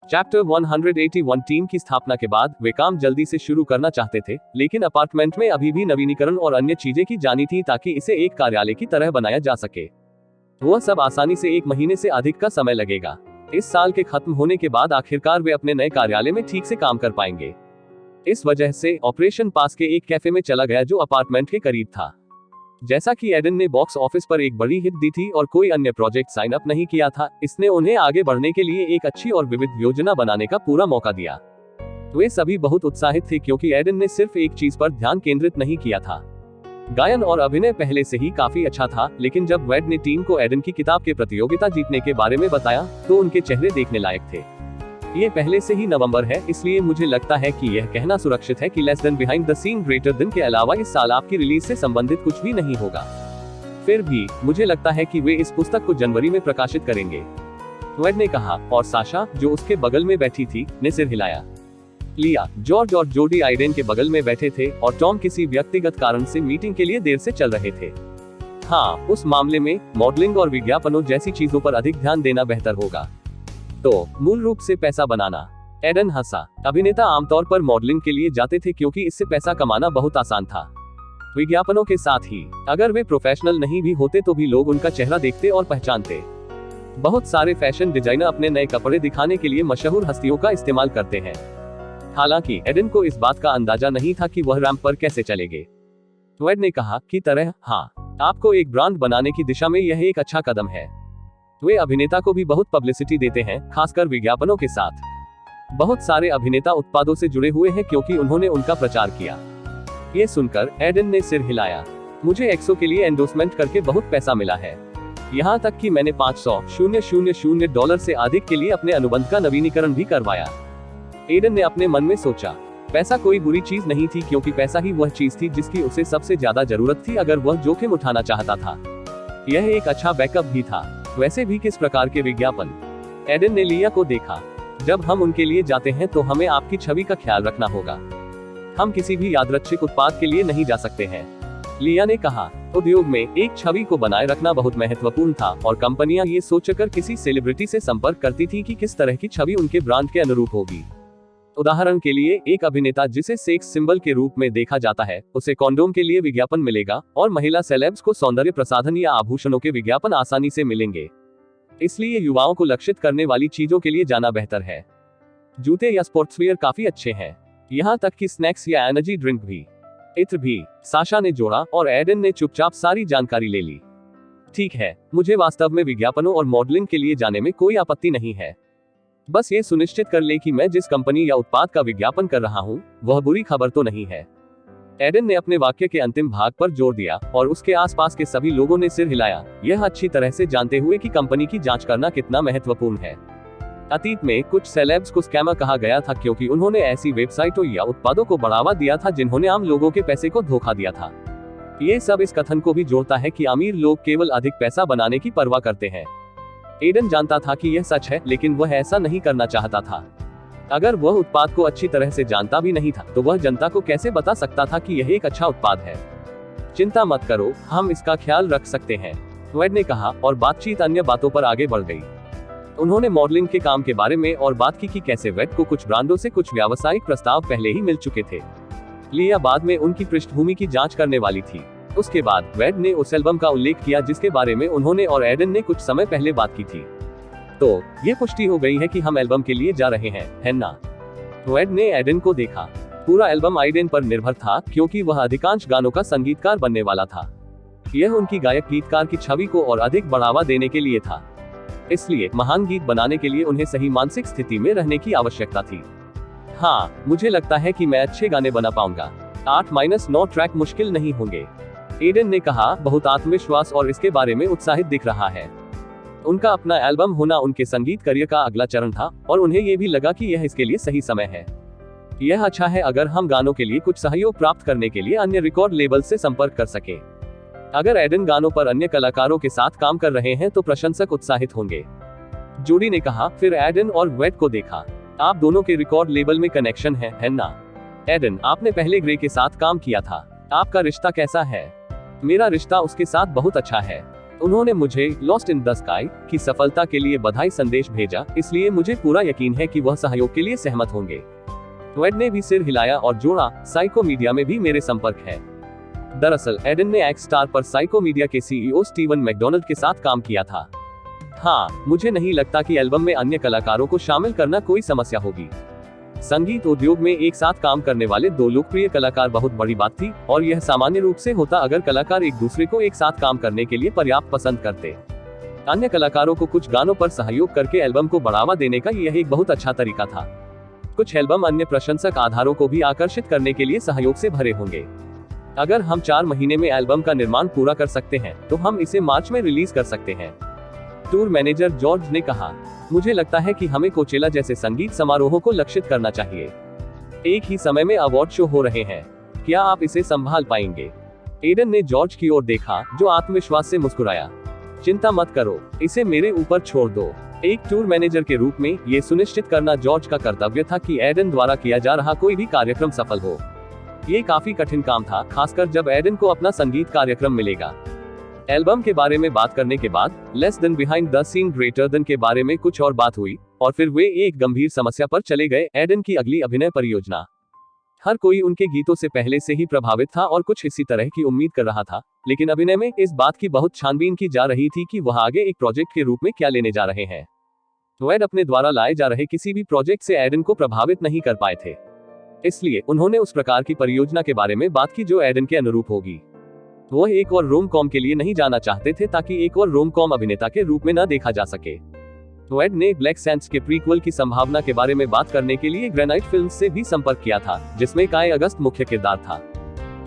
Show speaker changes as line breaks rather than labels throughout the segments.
Chapter 181 team की स्थापना के बाद वे काम जल्दी से शुरू करना चाहते थे, लेकिन अपार्टमेंट में अभी भी नवीनीकरण और अन्य चीजें की जानी थी ताकि इसे एक कार्यालय की तरह बनाया जा सके। वह सब आसानी से 1 महीने से अधिक का समय लगेगा। इस साल के खत्म होने के बाद आखिरकार वे अपने नए कार्यालय में ठीक से काम कर पाएंगे। इस वजह से ऑपरेशन पास के एक कैफे में चला गया जो अपार्टमेंट के करीब था। जैसा कि एडन ने बॉक्स ऑफिस पर एक बड़ी हिट दी थी और कोई अन्य प्रोजेक्ट साइन अप नहीं किया था, इसने उन्हें आगे बढ़ने के लिए एक अच्छी और विविध योजना बनाने का पूरा मौका दिया। वे सभी बहुत उत्साहित थे क्योंकि एडन ने सिर्फ एक चीज पर ध्यान केंद्रित नहीं किया था। गायन और अभिनय पहले से ही काफी अच्छा था, लेकिन जब वेड ने टीम को एडन की किताब के प्रतियोगिता जीतने के बारे में बताया तो उनके चेहरे देखने लायक थे। ये पहले से ही नवंबर है, इसलिए मुझे लगता है कि यह कहना सुरक्षित है कि less than behind the scene greater than के अलावा इस साल आपकी रिलीज से संबंधित कुछ भी नहीं होगा। फिर भी मुझे लगता है कि वे इस पुस्तक को जनवरी में प्रकाशित करेंगे, वेड ने कहा, और साशा, जो उसके बगल में बैठी थी, ने सिर हिलाया। लिया, जॉर्ज और जोडी आइडेन के बगल में बैठे थे और टॉम किसी व्यक्तिगत कारण से मीटिंग के लिए देर से चल रहे थे। हाँ, उस मामले में मॉडलिंग और विज्ञापनों जैसी चीजों पर अधिक ध्यान देना बेहतर होगा। तो मूल रूप से पैसा बनाना। एडन हंसा। अभिनेता आमतौर पर मॉडलिंग के लिए जाते थे क्योंकि इससे पैसा कमाना बहुत आसान था। विज्ञापनों के साथ ही अगर वे प्रोफेशनल नहीं भी होते तो भी लोग उनका चेहरा देखते और पहचानते। बहुत सारे फैशन डिजाइनर अपने नए कपड़े दिखाने के लिए मशहूर हस्तियों का इस्तेमाल करते हैं। हालांकि एडन को इस बात का अंदाजा नहीं था कि वह रैंप पर कैसे चलेंगे। वेड ने कहा, की तरह, हाँ, आपको एक ब्रांड बनाने की दिशा में यह एक अच्छा कदम है। वे अभिनेता को भी बहुत पब्लिसिटी देते हैं, खासकर विज्ञापनों के साथ। बहुत सारे अभिनेता उत्पादों से जुड़े हुए हैं क्योंकि उन्होंने उनका प्रचार किया। ये सुनकर एडन ने सिर हिलाया। मुझे एक्सो के लिए एंडोर्समेंट करके बहुत पैसा मिला है। यहाँ तक कि मैंने $500,000 से अधिक के लिए अपने अनुबंध का नवीनीकरण भी करवाया। एडन ने अपने मन में सोचा, पैसा कोई बुरी चीज नहीं थी क्योंकि पैसा ही वह चीज थी जिसकी उसे सबसे ज्यादा जरूरत थी अगर वह जोखिम उठाना चाहता था। यह एक अच्छा बैकअप भी था। वैसे भी किस प्रकार के विज्ञापन? एडन ने लिया को देखा। जब हम उनके लिए जाते हैं तो हमें आपकी छवि का ख्याल रखना होगा। हम किसी भी यादृच्छिक उत्पाद के लिए नहीं जा सकते हैं। लिया ने कहा, उद्योग में एक छवि को बनाए रखना बहुत महत्वपूर्ण था और कंपनियां ये सोचकर किसी सेलिब्रिटी से संपर्क करती थी कि किस तरह की छवि उनके ब्रांड के अनुरूप होगी। उदाहरण के लिए, एक अभिनेता जिसे सेक्स सिंबल के रूप में देखा जाता है, उसे कॉन्डोम के लिए विज्ञापन मिलेगा और महिला सेलेब्स को सौंदर्य प्रसाधन या आभूषणों के विज्ञापन आसानी से मिलेंगे। इसलिए युवाओं को लक्षित करने वाली चीजों के लिए जाना बेहतर है। जूते या स्पोर्ट्सवियर काफी अच्छे हैं, यहाँ तक कि स्नैक्स या एनर्जी ड्रिंक भी। इत्र भी, साशा ने जोड़ा, और एडन ने चुपचाप सारी जानकारी ले ली। ठीक है, मुझे वास्तव में विज्ञापनों और मॉडलिंग के लिए जाने में कोई आपत्ति नहीं है। बस ये सुनिश्चित कर ले कि मैं जिस कंपनी या उत्पाद का विज्ञापन कर रहा हूँ वह बुरी खबर तो नहीं है। एडन ने अपने वाक्य के अंतिम भाग पर जोर दिया और उसके आसपास के सभी लोगों ने सिर हिलाया, यह अच्छी तरह से जानते हुए कि कंपनी की जांच करना कितना महत्वपूर्ण है। अतीत में कुछ सेलेब्स को स्कैमर कहा गया था क्योंकि उन्होंने ऐसी वेबसाइटों या उत्पादों को बढ़ावा दिया था जिन्होंने आम लोगों के पैसे को धोखा दिया था। ये सब इस कथन को भी जोड़ता है कि अमीर लोग केवल अधिक पैसा बनाने की परवाह करते हैं। एडन जानता था कि यह सच है, लेकिन वह ऐसा नहीं करना चाहता था। अगर वह उत्पाद को अच्छी तरह से जानता भी नहीं था तो वह जनता को कैसे बता सकता था कि यह एक अच्छा उत्पाद है? चिंता मत करो, हम इसका ख्याल रख सकते हैं, वेड ने कहा, और बातचीत अन्य बातों पर आगे बढ़ गई। उन्होंने मॉडलिंग के काम के बारे में और बात की कि कैसे वेड को कुछ ब्रांडों से कुछ व्यावसायिक प्रस्ताव पहले ही मिल चुके थे। लिया बाद में उनकी पृष्ठभूमि की जांच करने वाली थी। उसके बाद वेड ने उस एल्बम का उल्लेख किया जिसके बारे में उन्होंने और एडन ने कुछ समय पहले बात की थी। तो ये पुष्टि हो गई है कि हम एल्बम के लिए जा रहे हैं, है ना? वेड ने एडन को देखा। पूरा एल्बम आइडेन पर निर्भर था क्योंकि वह अधिकांश गानों का संगीतकार बनने वाला था। यह उनकी गायक गीतकार की छवि को और अधिक बढ़ावा देने के लिए था। इसलिए महान गीत बनाने के लिए उन्हें सही मानसिक स्थिति में रहने की आवश्यकता थी। हाँ, मुझे लगता है कि मैं अच्छे गाने बना पाऊंगा। 8-9 ट्रैक मुश्किल नहीं होंगे, एडन ने कहा, बहुत आत्मविश्वास और इसके बारे में उत्साहित दिख रहा है। उनका अपना एल्बम होना उनके संगीत करियर का अगला चरण था और उन्हें यह भी लगा कि यह इसके लिए सही समय है। यह अच्छा है अगर हम गानों के लिए कुछ सहयोग प्राप्त करने के लिए अन्य रिकॉर्ड लेबल से संपर्क कर सके। अगर एडन गानों पर अन्य कलाकारों के साथ काम कर रहे हैं तो प्रशंसक उत्साहित होंगे, जोडी ने कहा। फिर एडन और वेड को देखा। आप दोनों के रिकॉर्ड लेबल में कनेक्शन है ना? एडन, आपने पहले ग्रे के साथ काम किया था, आपका रिश्ता कैसा है? मेरा रिश्ता उसके साथ बहुत अच्छा है। उन्होंने मुझे लॉस्ट इन द स्काई की सफलता के लिए बधाई संदेश भेजा, इसलिए मुझे पूरा यकीन है कि वह सहयोग के लिए सहमत होंगे। वेड ने भी सिर हिलाया और जोड़ा, साइको मीडिया में भी मेरे संपर्क है। दरअसल एडन ने एक्स स्टार पर साइको मीडिया के सीईओ स्टीवन मैकडॉनल्ड के साथ काम किया था। हाँ, मुझे नहीं लगता कि एल्बम में अन्य कलाकारों को शामिल करना कोई समस्या होगी। संगीत उद्योग में एक साथ काम करने वाले दो लोकप्रिय कलाकार बहुत बड़ी बात थी, और यह सामान्य रूप से होता अगर कलाकार एक दूसरे को एक साथ काम करने के लिए पर्याप्त पसंद करते। अन्य कलाकारों को कुछ गानों पर सहयोग करके एल्बम को बढ़ावा देने का यह एक बहुत अच्छा तरीका था। कुछ एल्बम अन्य प्रशंसक आधारों को भी आकर्षित करने के लिए सहयोग से भरे होंगे। अगर हम 4 महीने में एल्बम का निर्माण पूरा कर सकते हैं तो हम इसे मार्च में रिलीज कर सकते हैं। टूर मैनेजर जॉर्ज ने कहा, मुझे लगता है कि हमें कोचेला जैसे संगीत समारोहों को लक्षित करना चाहिए। एक ही समय में अवार्ड शो हो रहे हैं, क्या आप इसे संभाल पाएंगे? एडन ने जॉर्ज की ओर देखा, जो आत्मविश्वास से मुस्कुराया। चिंता मत करो, इसे मेरे ऊपर छोड़ दो। एक टूर मैनेजर के रूप में ये सुनिश्चित करना जॉर्ज का कर्तव्य था कि एडन द्वारा किया जा रहा कोई भी कार्यक्रम सफल हो। ये काफी कठिन काम था, खासकर जब एडन को अपना संगीत कार्यक्रम मिलेगा। एल्बम के बारे में बात करने के बाद less than behind the scene greater than के बारे में कुछ और बात हुई, और फिर वे एक गंभीर समस्या पर चले गए, एडन की अगली अभिनय परियोजना। हर कोई उनके गीतों से पहले से ही प्रभावित था और कुछ इसी तरह की उम्मीद कर रहा था, लेकिन अभिनय में इस बात की बहुत छानबीन की जा रही थी कि वह आगे एक प्रोजेक्ट के रूप में क्या लेने जा रहे हैं। वेड अपने द्वारा लाए जा रहे किसी भी प्रोजेक्ट से एडन को प्रभावित नहीं कर पाए थे, इसलिए उन्होंने उस प्रकार की परियोजना के बारे में बात की जो एडन के अनुरूप होगी। वह एक और रोम कॉम के लिए नहीं जाना चाहते थे ताकि एक और रोम कॉम अभिनेता के रूप में न देखा जा सके। वेड ने ब्लैक सैंड्स के प्रीक्वल की संभावना के बारे में बात करने के लिए ग्रेनाइट फिल्म्स से भी संपर्क किया था, जिसमें काई अगस्त मुख्य किरदार था।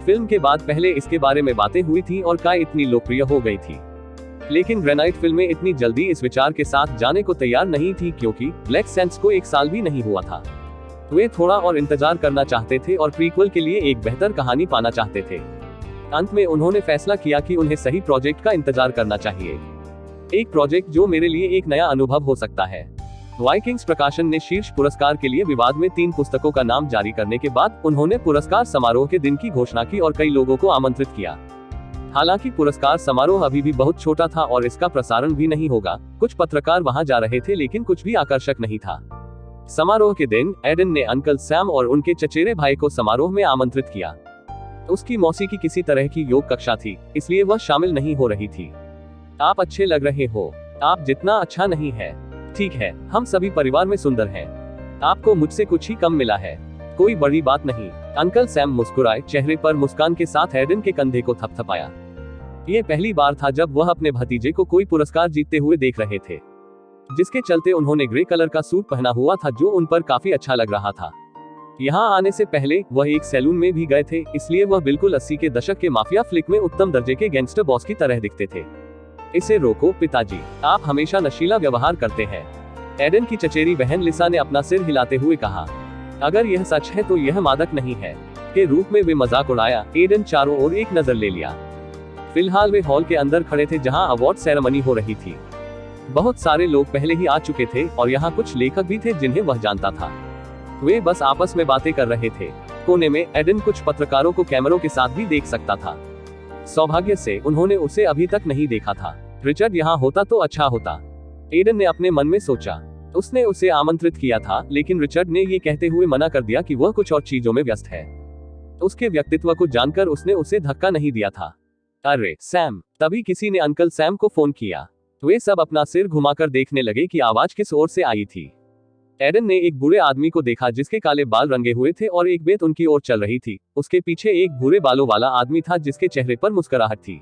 फिल्म के बाद पहले इसके बारे में बातें हुई थी और काई इतनी लोकप्रिय हो गई थी, लेकिन ग्रेनाइट फिल्में इतनी जल्दी इस विचार के साथ जाने को तैयार नहीं थी क्योंकि ब्लैक सैंड्स को 1 साल भी नहीं हुआ था। वे थोड़ा और इंतजार करना चाहते थे और प्रीक्वल के लिए एक बेहतर कहानी पाना चाहते थे। अंत में उन्होंने फैसला किया कि उन्हें सही प्रोजेक्ट का इंतजार करना चाहिए, एक प्रोजेक्ट जो मेरे लिए एक नया अनुभव हो सकता है। वाइकिंग्स प्रकाशन ने शीर्ष पुरस्कार के लिए विवाद में 3 पुस्तकों का नाम जारी करने के बाद उन्होंने पुरस्कार समारोह के दिन की घोषणा की और कई लोगों को आमंत्रित किया। हालांकि पुरस्कार समारोह अभी भी बहुत छोटा था और इसका प्रसारण भी नहीं होगा। कुछ पत्रकार वहां जा रहे थे, लेकिन कुछ भी आकर्षक नहीं था। समारोह के दिन एडन ने अंकल सैम और उनके चचेरे भाई को समारोह में आमंत्रित किया। उसकी मौसी की किसी तरह की योग कक्षा थी, इसलिए वह शामिल नहीं हो रही थी। आप अच्छे लग रहे हो, आप जितना अच्छा नहीं है। ठीक है, हम सभी परिवार में सुंदर हैं। आपको मुझसे कुछ ही कम मिला है, कोई बड़ी बात नहीं। अंकल सैम मुस्कुराए, चेहरे पर मुस्कान के साथ एडन के कंधे को थपथपाया। ये पहली बार था जब वह अपने भतीजे को कोई पुरस्कार जीतते हुए देख रहे थे, जिसके चलते उन्होंने ग्रे कलर का सूट पहना हुआ था जो उन पर काफी अच्छा लग रहा था। यहाँ आने से पहले वह एक सैलून में भी गए थे, इसलिए वह बिल्कुल 80 के दशक के माफिया फ्लिक में उत्तम दर्जे के गैंगस्टर बॉस की तरह दिखते थे। इसे रोको पिताजी, आप हमेशा नशीला व्यवहार करते हैं, एडन की चचेरी बहन लिसा ने अपना सिर हिलाते हुए कहा। अगर यह सच है तो यह मादक नहीं है के रूप में वे मजाक उड़ाया। एडन चारों ओर एक नजर ले लिया। फिलहाल वे हॉल के अंदर खड़े थे जहां अवार्ड सेरेमनी हो रही थी। बहुत सारे लोग पहले ही आ चुके थे और यहाँ कुछ लेखक भी थे जिन्हें वह जानता था। वे बस आपस में बातें कर रहे थे। कोने में एडन कुछ पत्रकारों को कैमरों के साथ भी देख सकता था। सौभाग्य से उन्होंने उसे अभी तक नहीं देखा था। रिचर्ड यहाँ होता तो अच्छा होता, एडन ने अपने मन में सोचा। उसने उसे आमंत्रित किया था, लेकिन रिचर्ड ने ये कहते हुए मना कर दिया कि वह कुछ और चीजों में व्यस्त है। उसके व्यक्तित्व को जानकर उसने उसे धक्का नहीं दिया था। अरे सैम, तभी किसी ने अंकल सैम को फोन किया। वे सब अपना सिर घुमाकर देखने लगे कि आवाज किस ओर से आई थी। एडन ने एक बूढ़े आदमी को देखा जिसके काले बाल रंगे हुए थे और एक बेत उनकी ओर चल रही थी। उसके पीछे एक भूरे बालों वाला आदमी था जिसके चेहरे पर मुस्कुराहट थी।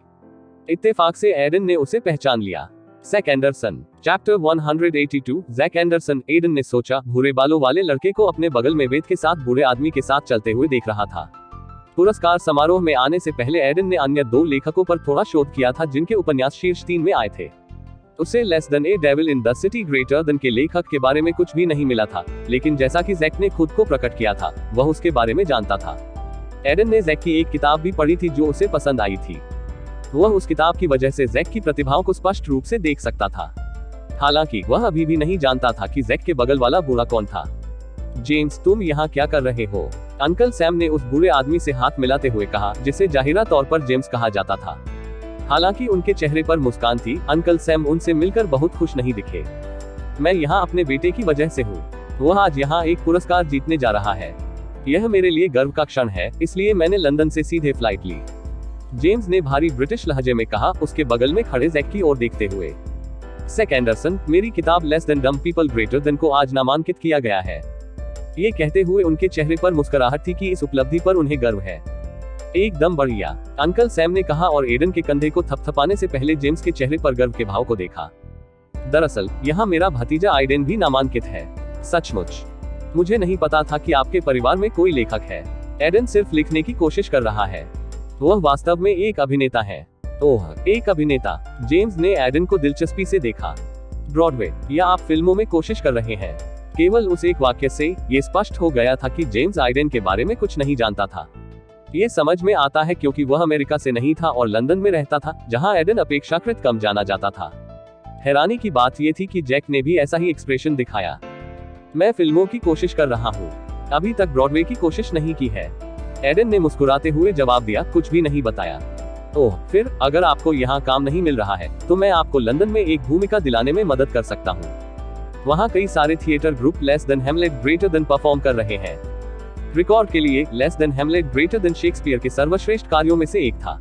इत्तेफाक से एडन ने उसे पहचान लिया। Jack Anderson. Chapter 182। Jack Anderson. Aiden ने सोचा, भूरे बालों वाले लड़के को अपने बगल में बेत के साथ बूढ़े आदमी के साथ चलते हुए देख रहा था। पुरस्कार समारोह में आने से पहले एडन ने अन्य 2 लेखकों पर थोड़ा शोध किया था जिनके उपन्यास शीर्ष 3 में आए थे। उसे less than A devil in the city greater than के लेखक के बारे में कुछ भी नहीं मिला था, लेकिन जैसा कि जैक ने खुद को प्रकट किया था, वह उसके बारे में जानता था। एडन ने जैक की एक किताब भी पढ़ी थी जो उसे पसंद आई थी। वह उस किताब की वजह से जैक की प्रतिभाओं को स्पष्ट रूप से देख सकता था। हालांकि वह अभी भी नहीं जानता था कि जैक के बगल वाला बूढ़ा कौन था। जेम्स, तुम यहाँ क्या कर रहे हो? अंकल सैम ने उस बूढ़े आदमी से हाथ मिलाते हुए कहा, जिसे जाहिरा तौर पर जेम्स कहा जाता था। हालांकि उनके चेहरे पर मुस्कान थी, अंकल सैम उनसे मिलकर बहुत खुश नहीं दिखे। मैं यहाँ अपने बेटे की वजह से हूँ। वह आज यहाँ एक पुरस्कार जीतने जा रहा है। यह मेरे लिए गर्व का क्षण है, इसलिए मैंने लंदन से सीधे फ्लाइट ली। जेम्स ने भारी ब्रिटिश लहजे में कहा, उसके बगल में खड़े जैक की ओर देखते हुए। जैक एंडरसन, मेरी किताब less than dumb people greater than को आज नामांकित किया गया है। ये कहते हुए उनके चेहरे पर मुस्कुराहट थी कि इस उपलब्धि पर उन्हें गर्व है। एकदम बढ़िया, अंकल सैम ने कहा और एडन के कंधे को थपथपाने से पहले जेम्स के चेहरे पर गर्व के भाव को देखा। दरअसल यहाँ मेरा भतीजा आइडेन भी नामांकित है। सचमुच मुझे नहीं पता था कि आपके परिवार में कोई लेखक है। एडन सिर्फ लिखने की कोशिश कर रहा है, वह वास्तव में एक अभिनेता है। ओह, एक अभिनेता। जेम्स ने एडन को दिलचस्पी से देखा। ब्रॉडवे या आप फिल्मों में कोशिश कर रहे हैं? केवल उस एक वाक्य से ये स्पष्ट हो गया था कि जेम्स आइडेन के बारे में कुछ नहीं जानता था। ये समझ में आता है क्योंकि वह अमेरिका से नहीं था और लंदन में रहता था, जहां एडन अपेक्षाकृत कम जाना जाता था। हैरानी की बात यह थी कि जैक ने भी ऐसा ही एक्सप्रेशन दिखाया। मैं फिल्मों की कोशिश कर रहा हूँ, अभी तक ब्रॉडवे की कोशिश नहीं की है। एडन ने मुस्कुराते हुए जवाब दिया, कुछ भी नहीं बताया। ओह, फिर अगर आपको यहाँ काम नहीं मिल रहा है तो मैं आपको लंदन में एक भूमिका दिलाने में मदद कर सकता हूँ। वहाँ कई सारे थिएटर ग्रुप लेस देन हेमलेट ग्रेटर देन परफॉर्म कर रहे हैं। रिकॉर्ड के लिए लेस देन हेमलेट ग्रेटर देन शेक्सपियर के सर्वश्रेष्ठ कार्यों में से एक था।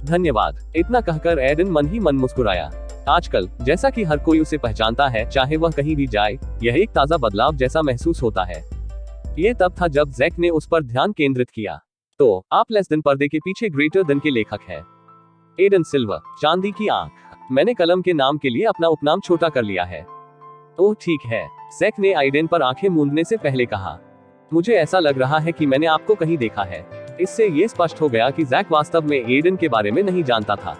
धन्यवाद। इतना कहकर एडन मन ही मन मुस्कुराया। आजकल जैसा कि हर कोई उसे पहचानता है, चाहे वह कहीं भी जाए, यह एक ताजा बदलाव जैसा महसूस होता है। ये तब था जब जैक ने उस पर ध्यान केंद्रित किया। तो आप लेस देन पर्दे के पीछे ग्रेटर देन के लेखक हैं। एडन सिल्वर, चांदी की आंख। मैंने कलम के नाम के लिए अपना उपनाम छोटा कर लिया है। ओह ठीक है, जैक ने आइडेन पर आंखें मूंदने से पहले कहा। मुझे ऐसा लग रहा है कि मैंने आपको कहीं देखा है। इससे ये स्पष्ट हो गया कि जैक वास्तव में एडन के बारे में नहीं जानता था।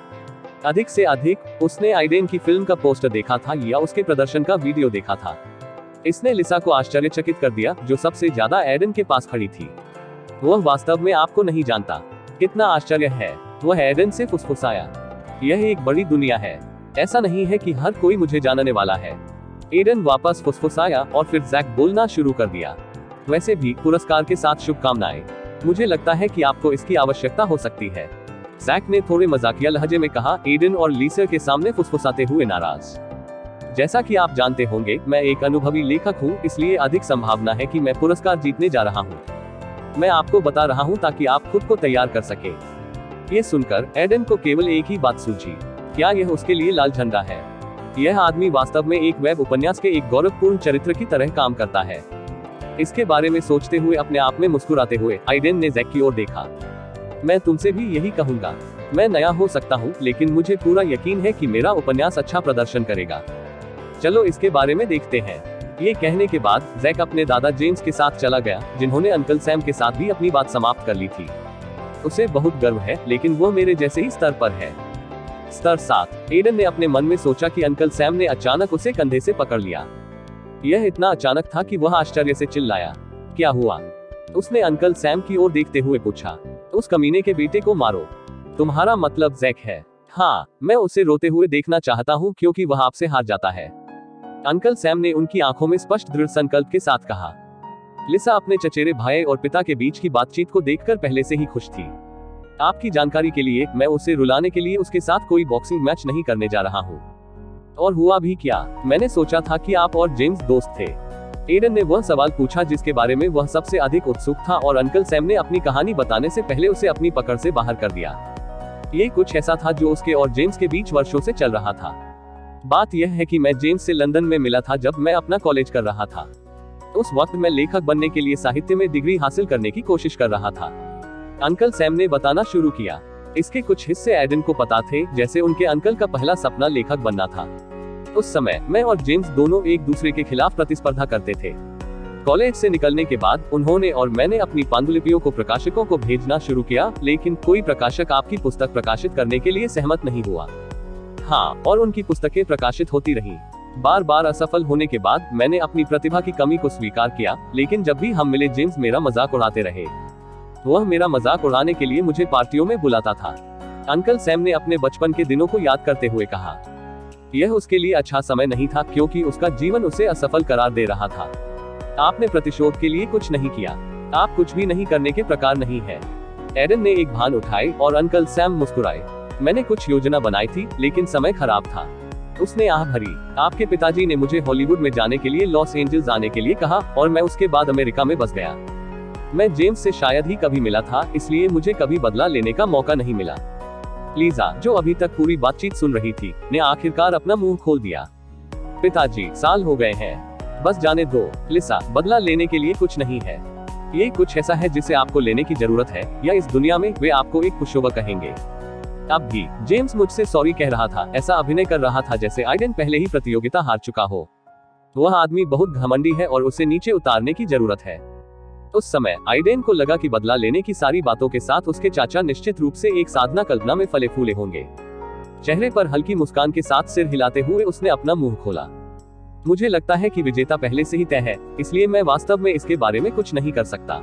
अधिक से अधिक उसने आइडेन की फिल्म का पोस्टर देखा था या उसके प्रदर्शन का वीडियो देखा था। इसने लिसा को आश्चर्यचकित कर दिया, जो सबसे ज्यादा एडन के पास खड़ी थी। वह वास्तव में आपको नहीं जानता। कितना आश्चर्य है, वह एडन से फुसफुसाया। यह एक बड़ी दुनिया है, ऐसा नहीं है कि हर कोई मुझे जानने वाला है। एडन वापस फुसफुसाया और फिर जैक बोलना शुरू कर दिया। वैसे भी पुरस्कार के साथ शुभकामनाएं। मुझे लगता है कि आपको इसकी आवश्यकता हो सकती है, जैक ने थोड़े मजाकिया लहजे में कहा, एडन और लीसा के सामने फुसफुसाते हुए नाराज। जैसा कि आप जानते होंगे, मैं एक अनुभवी लेखक हूँ, इसलिए अधिक संभावना है कि मैं पुरस्कार जीतने जा रहा हूँ। मैं आपको बता रहा हूँ ताकि आप खुद को तैयार कर सके। ये सुनकर एडन को केवल एक ही बात सूझी, क्या यह उसके लिए लाल झंडा है? यह आदमी वास्तव में एक वेब उपन्यास के एक गौरवपूर्ण चरित्र की तरह काम करता है। इसके बारे में सोचते हुए अपने आप में मुस्कुराते हुए आइडेन ने जैक की ओर देखा। मैं तुमसे भी यही कहूंगा। मैं नया हो सकता हूँ, लेकिन मुझे पूरा यकीन है कि मेरा उपन्यास अच्छा प्रदर्शन करेगा। चलो इसके बारे में देखते हैं। ये कहने के बाद जैक अपने दादा जेम्स के साथ चला गया, जिन्होंने अंकल सैम के साथ भी अपनी बात समाप्त कर ली थी। उसे बहुत गर्व है, लेकिन वो मेरे जैसे ही स्तर पर है। स्तर 7। एडन ने अपने मन में सोचा कि अंकल सैम ने अचानक उसे कंधे से पकड़ लिया। यह इतना अचानक था कि वह आश्चर्य से चिल्लाया। क्या हुआ? उसने अंकल सैम की ओर देखते हुए पूछा। उस कमीने के बेटे को मारो। तुम्हारा मतलब जैक है? हाँ, मैं उसे रोते हुए देखना चाहता हूँ क्योंकि वह आपसे हार जाता है। अंकल सैम ने उनकी आंखों में स्पष्ट दृढ़ संकल्प के साथ कहा। लिसा अपने चचेरे भाई और पिता के बीच की बातचीत को देखकर पहले से ही खुश थी। आपकी जानकारी के लिए, मैं उसे रुलाने के लिए उसके साथ कोई बॉक्सिंग मैच नहीं करने जा रहा हूँ। और हुआ भी क्या? मैंने सोचा था कि आप और जेम्स दोस्त थे। एडन ने वह सवाल पूछा जिसके बारे में वह सबसे अधिक उत्सुक था, और अंकल सैम ने अपनी कहानी बताने से पहले उसे अपनी पकड़ से बाहर कर दिया। ये कुछ ऐसा था जो उसके और जेम्स के बीच वर्षों से चल रहा था। बात यह है कि मैं जेम्स से लंदन में मिला था जब मैं अपना कॉलेज कर रहा था। उस वक्त मैं लेखक बनने के लिए साहित्य में डिग्री हासिल करने की कोशिश कर रहा था। अंकल सैम ने बताना शुरू किया। इसके कुछ हिस्से एडन को पता थे, जैसे उनके अंकल का पहला सपना लेखक बनना था। उस समय मैं और जेम्स दोनों एक दूसरे के खिलाफ प्रतिस्पर्धा करते थे। कॉलेज से निकलने के बाद उन्होंने और मैंने अपनी पांडुलिपियों को प्रकाशकों को भेजना शुरू किया, लेकिन कोई प्रकाशक आपकी पुस्तक प्रकाशित करने के लिए सहमत नहीं हुआ। हाँ, और उनकी पुस्तकें प्रकाशित होती रहीं। बार बार असफल होने के बाद मैंने अपनी प्रतिभा की कमी को स्वीकार किया, लेकिन जब भी हम मिले जेम्स मेरा मजाक उड़ाते रहे। वह मेरा मजाक उड़ाने के लिए मुझे पार्टियों में बुलाता था। अंकल सैम ने अपने बचपन के दिनों को याद करते हुए कहा। यह उसके लिए अच्छा समय नहीं था, क्योंकि उसका जीवन उसे असफल करार दे रहा था। आपने प्रतिशोध के लिए कुछ नहीं किया। आप कुछ भी नहीं करने के प्रकार नहीं है। एडन ने एक भान उठाई और अंकल सैम मुस्कुराए। मैंने कुछ योजना बनाई थी, लेकिन समय खराब था। उसने आह भरी। आपके पिताजी ने मुझे हॉलीवुड में जाने के लिए लॉस एंजल्स आने के लिए कहा और मैं उसके बाद अमेरिका में बस गया। मैं जेम्स से शायद ही कभी मिला था, इसलिए मुझे कभी बदला लेने का मौका नहीं मिला। लीजा, जो अभी तक पूरी बातचीत सुन रही थी, ने आखिरकार अपना मुंह खोल दिया। पिताजी, साल हो गए हैं, बस जाने दो। लिसा, बदला लेने के लिए कुछ नहीं है। ये कुछ ऐसा है जिसे आपको लेने की जरूरत है, या इस दुनिया में वे आपको एक पुशोवर कहेंगे। अब भी जेम्स मुझसे सॉरी कह रहा था, ऐसा अभिनय कर रहा था जैसे आइडेन पहले ही प्रतियोगिता हार चुका हो। वह आदमी बहुत घमंडी है और उसे नीचे उतारने की जरूरत है। उस समय आइडेन को लगा कि बदला लेने की सारी बातों के साथ उसके चाचा निश्चित रूप से एक साधना कल्पना में फले फूले होंगे। चेहरे पर हल्की मुस्कान के साथ सिर हिलाते हुए उसने अपना मुंह खोला। मुझे लगता है कि विजेता पहले से ही तय है, इसलिए मैं वास्तव में इसके बारे में कुछ नहीं कर सकता।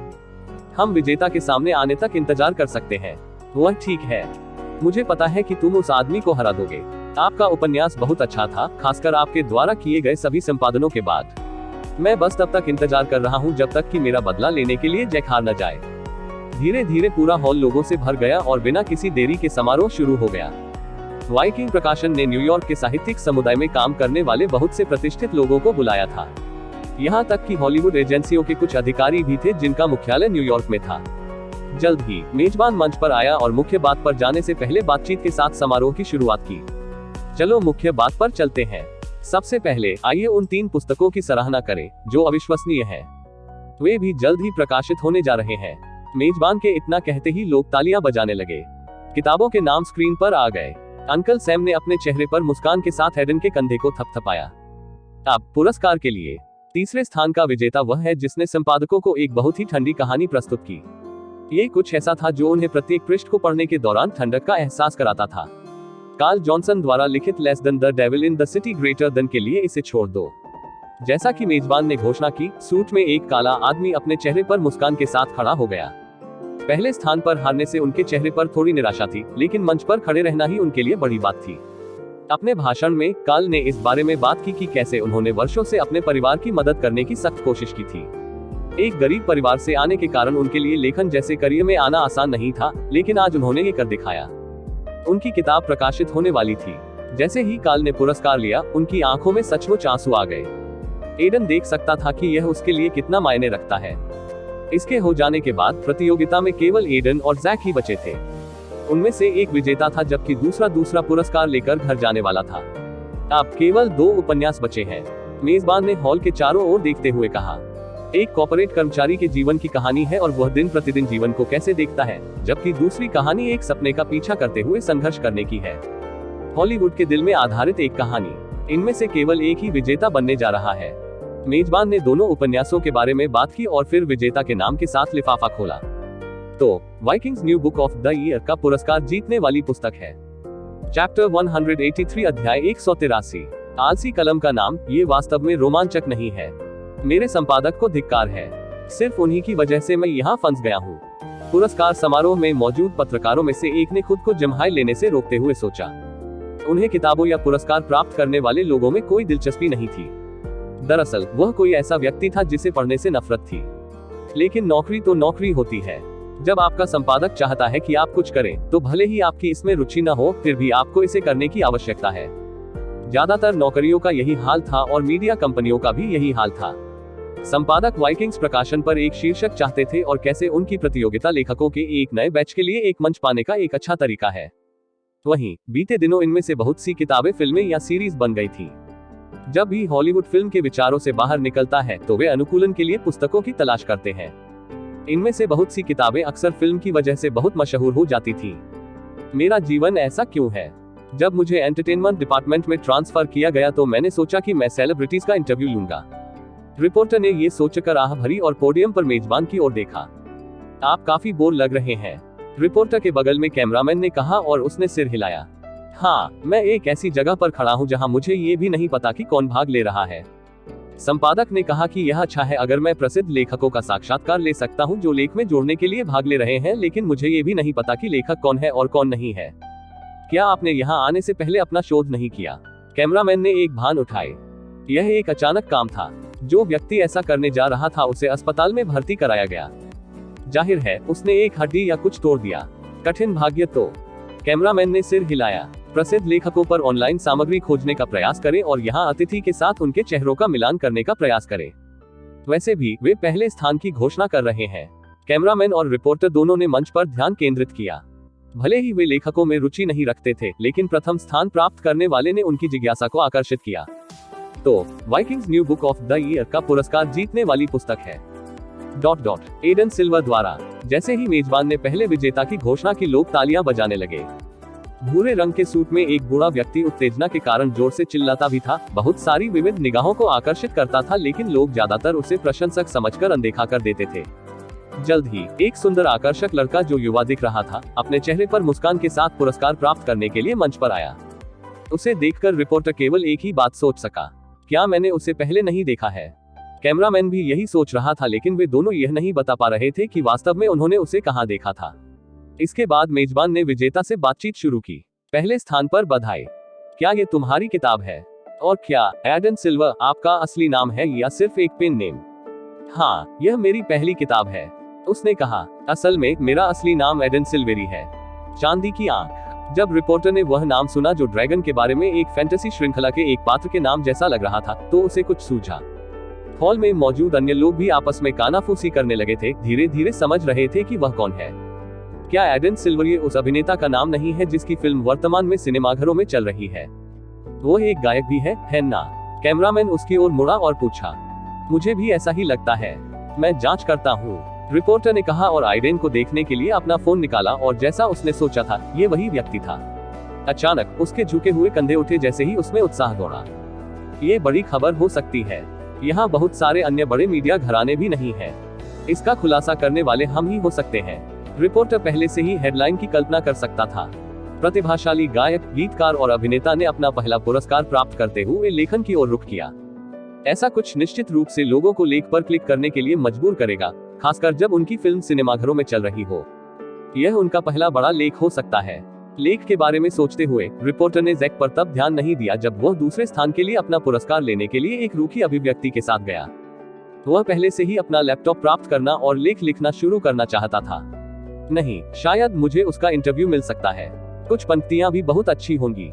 हम विजेता के सामने आने तक इंतजार कर सकते हैं। वह ठीक है। मुझे पता है कि तुम उस आदमी को हरा दोगे। आपका उपन्यास बहुत अच्छा था, खासकर आपके द्वारा किए गए सभी संपादनों के बाद। मैं बस तब तक इंतजार कर रहा हूं जब तक कि मेरा बदला लेने के लिए जैक हार न जाए। धीरे धीरे पूरा हॉल लोगों से भर गया और बिना किसी देरी के समारोह शुरू हो गया। वाइकिंग प्रकाशन ने न्यूयॉर्क के साहित्यिक समुदाय में काम करने वाले बहुत से प्रतिष्ठित लोगों को बुलाया था। यहाँ तक कि हॉलीवुड एजेंसियों के कुछ अधिकारी भी थे जिनका मुख्यालय न्यूयॉर्क में था। जल्द ही मेजबान मंच पर आया और मुख्य बात पर जाने से पहले बातचीत के साथ समारोह की शुरुआत की। चलो मुख्य बात पर चलते हैं। सबसे पहले आइए उन 3 पुस्तकों की सराहना करें जो अविश्वसनीय हैं। वे भी जल्द ही प्रकाशित होने जा रहे हैं। मेजबान के इतना कहते ही लोग तालियां बजाने लगे। किताबों के नाम स्क्रीन पर आ गए। अंकल सैम ने अपने चेहरे पर मुस्कान के साथ एडन के कंधे को थपथपाया। अब पुरस्कार के लिए तीसरे स्थान का विजेता वह है जिसने संपादकों को एक बहुत ही ठंडी कहानी प्रस्तुत की। ये कुछ ऐसा था जो उन्हें प्रत्येक पृष्ठ को पढ़ने के दौरान ठंडक का एहसास कराता था। कार्ल जॉनसन द्वारा लिखित less than the devil in the city greater than के लिए इसे छोड़ दो। जैसा कि मेजबान ने घोषणा की, सूट में एक काला आदमी अपने चेहरे पर मुस्कान के साथ खड़ा हो गया। पहले स्थान पर हारने से उनके चेहरे पर थोड़ी निराशा थी, लेकिन मंच पर खड़े रहना ही उनके लिए बड़ी बात थी। अपने भाषण में कार्ल ने इस बारे में बात की कि कैसे उन्होंने वर्षों से अपने परिवार की मदद करने की सख्त कोशिश की थी। एक गरीब परिवार से आने के कारण उनके लिए लेखन जैसे करियर में आना आसान नहीं था, लेकिन आज उन्होंने ये कर दिखाया। उनकी किताब प्रकाशित होने वाली थी। जैसे ही कार्ल ने पुरस्कार लिया, उनकी आंखों में सचमुच आंसू आ गए। एडन देख सकता था कि यह उसके लिए कितना मायने रखता है। इसके हो जाने के बाद प्रतियोगिता में केवल एडन और जैक ही बचे थे। उनमें से एक विजेता था जबकि दूसरा पुरस्कार लेकर घर जाने वाला था। अब केवल 2 उपन्यास बचे हैं। मेजबान ने हॉल के चारों ओर देखते हुए कहा। एक कॉर्पोरेट कर्मचारी के जीवन की कहानी है और वह दिन प्रतिदिन जीवन को कैसे देखता है, जबकि दूसरी कहानी एक सपने का पीछा करते हुए संघर्ष करने की है। हॉलीवुड के दिल में आधारित एक कहानी। इनमें से केवल एक ही विजेता बनने जा रहा है। मेजबान ने दोनों उपन्यासों के बारे में बात की और फिर विजेता के नाम के साथ लिफाफा खोला। तो Vikings new book of the year का पुरस्कार जीतने वाली पुस्तक है चैप्टर 183 अध्याय 183। आलसी कलम का नाम। ये वास्तव में रोमांचक नहीं है। मेरे संपादक को धिक्कार है। सिर्फ उन्हीं की वजह से मैं यहाँ फंस गया हूँ। पुरस्कार समारोह में मौजूद पत्रकारों में से एक ने खुद को जम्हाई लेने से रोकते हुए सोचा। उन्हें किताबों या पुरस्कार प्राप्त करने वाले लोगों में कोई दिलचस्पी नहीं थी। दरअसल वह कोई ऐसा व्यक्ति था जिसे पढ़ने से नफरत थी। लेकिन नौकरी तो नौकरी होती है। जब आपका संपादक चाहता है कि आप कुछ करें, तो भले ही आपकी इसमें रुचि न हो, फिर भी आपको इसे करने की आवश्यकता है। ज्यादातर नौकरियों का यही हाल था और मीडिया कंपनियों का भी यही हाल था। संपादक वाइकिंग्स प्रकाशन पर एक शीर्षक चाहते थे और कैसे उनकी प्रतियोगिता लेखकों के एक नए बैच के लिए एक मंच पाने का एक अच्छा तरीका है। वहीं बीते दिनों इनमें से बहुत सी किताबें फिल्में या सीरीज बन गई थी। जब भी हॉलीवुड फिल्म के विचारों से बाहर निकलता है तो वे अनुकूलन के लिए पुस्तकों की तलाश करते हैं। इनमें से बहुत सी किताबें अक्सर फिल्म की वजह से बहुत मशहूर हो जाती थी। मेरा जीवन ऐसा क्यों है? जब मुझे एंटरटेनमेंट डिपार्टमेंट में ट्रांसफर किया गया तो मैंने सोचा कि मैं सेलिब्रिटीज का इंटरव्यू लूंगा। रिपोर्टर ने ये सोचकर आह भरी और पोडियम पर मेजबान की ओर देखा। आप काफी बोर लग रहे हैं, रिपोर्टर के बगल में कैमरामैन ने कहा और उसने सिर हिलाया। हाँ, मैं एक ऐसी जगह पर खड़ा हूँ जहाँ मुझे ये भी नहीं पता कि कौन भाग ले रहा है। संपादक ने कहा कि यह अच्छा है अगर मैं प्रसिद्ध लेखकों का साक्षात्कार ले सकता हूँ जो लेख में जोड़ने के लिए भाग ले रहे हैं, लेकिन मुझे ये भी नहीं पता कि लेखक कौन है और कौन नहीं है। क्या आपने यहाँ आने से पहले अपना शोध नहीं किया? कैमरामैन ने एक भान उठाए। यह एक अचानक काम था। जो व्यक्ति ऐसा करने जा रहा था उसे अस्पताल में भर्ती कराया गया। जाहिर है उसने एक हड्डी या कुछ तोड़ दिया। कठिन भाग्य तो। कैमरामैन ने सिर हिलाया। प्रसिद्ध लेखकों पर ऑनलाइन सामग्री खोजने का प्रयास करें और यहाँ अतिथि के साथ उनके चेहरों का मिलान करने का प्रयास करें। वैसे भी वे पहले स्थान की घोषणा कर रहे हैं। कैमरामैन और रिपोर्टर दोनों ने मंच पर ध्यान केंद्रित किया। भले ही वे लेखकों में रुचि नहीं रखते थे, लेकिन प्रथम स्थान प्राप्त करने वाले ने उनकी जिज्ञासा को आकर्षित किया। तो Vikings new book of the year का पुरस्कार जीतने वाली पुस्तक है एडन सिल्वर द्वारा। जैसे ही मेजबान ने पहले विजेता की घोषणा की, लोग तालियां बजाने लगे। भूरे रंग के सूट में एक बूढ़ा व्यक्ति उत्तेजना के कारण जोर से चिल्लाता भी था। बहुत सारी विविध निगाहों को आकर्षित करता था, लेकिन लोग ज्यादातर उसे प्रशंसक समझकर अनदेखा कर देते थे। जल्द ही एक सुंदर आकर्षक लड़का, जो युवा दिख रहा था, अपने चेहरे पर मुस्कान के साथ पुरस्कार प्राप्त करने के लिए मंच पर आया। उसे देखकर रिपोर्टर केवल एक ही बात सोच सका, क्या मैंने उसे पहले नहीं देखा है? कैमरामैन भी यही सोच रहा था, लेकिन वे दोनों यह नहीं बता पा रहे थे कि वास्तव में उन्होंने उसे कहां देखा था। इसके बाद मेजबान ने विजेता से बातचीत शुरू की। पहले स्थान पर बधाई। क्या ये तुम्हारी किताब है? और क्या एडन सिल्वर आपका असली नाम है या सिर्फ एक पेन नेम? हाँ, यह मेरी पहली किताब है, उसने कहा। असल में मेरा असली नाम एडन सिल्वेरी है। चांदी की आंख। जब रिपोर्टर ने वह नाम सुना जो ड्रैगन के बारे में एक फैंटेसी श्रृंखला के एक पात्र के नाम जैसा लग रहा था, तो उसे कुछ सूझा। हॉल में मौजूद अन्य लोग भी आपस में कानाफूसी करने लगे थे, धीरे धीरे समझ रहे थे कि वह कौन है। क्या एडन सिल्वेरी उस अभिनेता का नाम नहीं है जिसकी फिल्म वर्तमान में सिनेमाघरों में चल रही है? वो एक गायक भी है ना? कैमरामैन उसकी ओर मुड़ा और पूछा। मुझे भी ऐसा ही लगता है, मैं जांच करता हूँ, रिपोर्टर ने कहा और आइडेन को देखने के लिए अपना फोन निकाला, और जैसा उसने सोचा था, ये वही व्यक्ति था। अचानक उसके झुके हुए कंधे उठे जैसे ही उसमें उत्साह दौड़ा। ये बड़ी खबर हो सकती है। यहाँ बहुत सारे अन्य बड़े मीडिया घराने भी नहीं हैं। इसका खुलासा करने वाले हम ही हो सकते हैं। रिपोर्टर पहले से ही हेडलाइन की कल्पना कर सकता था। प्रतिभाशाली गायक, गीतकार और अभिनेता ने अपना पहला पुरस्कार प्राप्त करते हुए लेखन की ओर रुख किया। ऐसा कुछ निश्चित रूप से लोगों को लेख पर क्लिक करने के लिए मजबूर करेगा, खासकर जब उनकी फिल्म सिनेमाघरों में चल रही हो। यह उनका पहला बड़ा लेख हो सकता है। लेख के बारे में सोचते हुए रिपोर्टर ने जैक पर तब ध्यान नहीं दिया जब वह दूसरे स्थान के लिए अपना पुरस्कार लेने के लिए एक रूखी अभिव्यक्ति के साथ गया। वह पहले से ही अपना लैपटॉप प्राप्त करना और लेख लिखना शुरू करना चाहता था। नहीं, शायद मुझे उसका इंटरव्यू मिल सकता है। कुछ पंक्तियां भी बहुत अच्छी होंगी।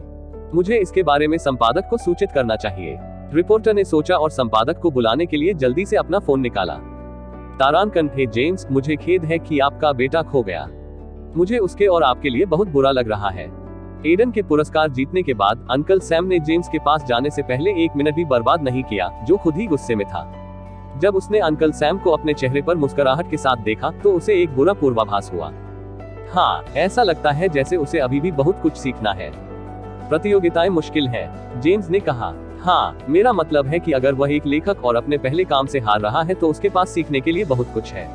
मुझे इसके बारे में संपादक को सूचित करना चाहिए, रिपोर्टर ने सोचा और संपादक को बुलाने के लिए जल्दी से अपना फोन निकाला। तारान कंठे, जेम्स, मुझे खेद है कि आपका बेटा खो गया। मुझे उसके और आपके लिए बहुत बुरा लग रहा है। एडन के पुरस्कार जीतने के बाद अंकल सैम ने जेम्स के पास जाने से पहले एक मिनट भी बर्बाद नहीं किया, जो खुद ही गुस्से में था। जब उसने अंकल सैम को अपने चेहरे पर मुस्कुराहट के साथ देखा, तो उसे एक बुरा पूर्वाभास हुआ। हाँ, ऐसा लगता है जैसे उसे अभी भी बहुत कुछ सीखना है। प्रतियोगिताएं मुश्किल हैं, जेम्स ने कहा। हाँ, मेरा मतलब है कि अगर वह एक लेखक और अपने पहले काम से हार रहा है, तो उसके पास सीखने के लिए बहुत कुछ है।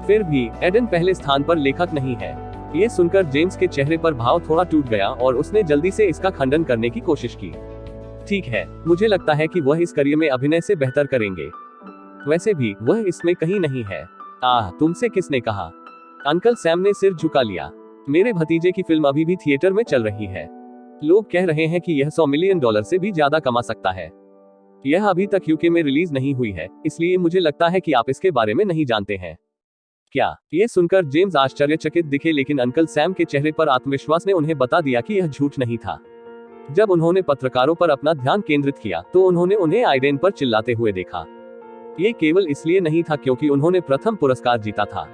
फिर भी एडन पहले स्थान पर लेखक नहीं है। ये सुनकर जेम्स के चेहरे पर भाव थोड़ा टूट गया और उसने जल्दी से इसका खंडन करने की कोशिश की। ठीक है, मुझे लगता है कि वह इस करियर में अभिनय से बेहतर करेंगे। वैसे भी वह इसमें कहीं नहीं है। तुमसे किसने कहा? अंकल सैम ने सिर झुका लिया। मेरे भतीजे की फिल्म अभी भी थिएटर में चल रही है। लोग कह रहे हैं कि यह $100 मिलियन से भी ज्यादा कमा सकता है। यह अभी तक यूके में रिलीज नहीं हुई है, इसलिए मुझे लगता है कि आप इसके बारे में नहीं जानते हैं। क्या? ये सुनकर जेम्स आश्चर्यचकित दिखे, लेकिन अंकल सैम के चेहरे पर आत्मविश्वास ने उन्हें बता दिया कि यह झूठ नहीं था। जब उन्होंने पत्रकारों पर अपना ध्यान केंद्रित किया, तो उन्होंने उन्हें आइडेन पर चिल्लाते हुए देखा। ये केवल इसलिए नहीं था क्योंकि उन्होंने प्रथम पुरस्कार जीता था।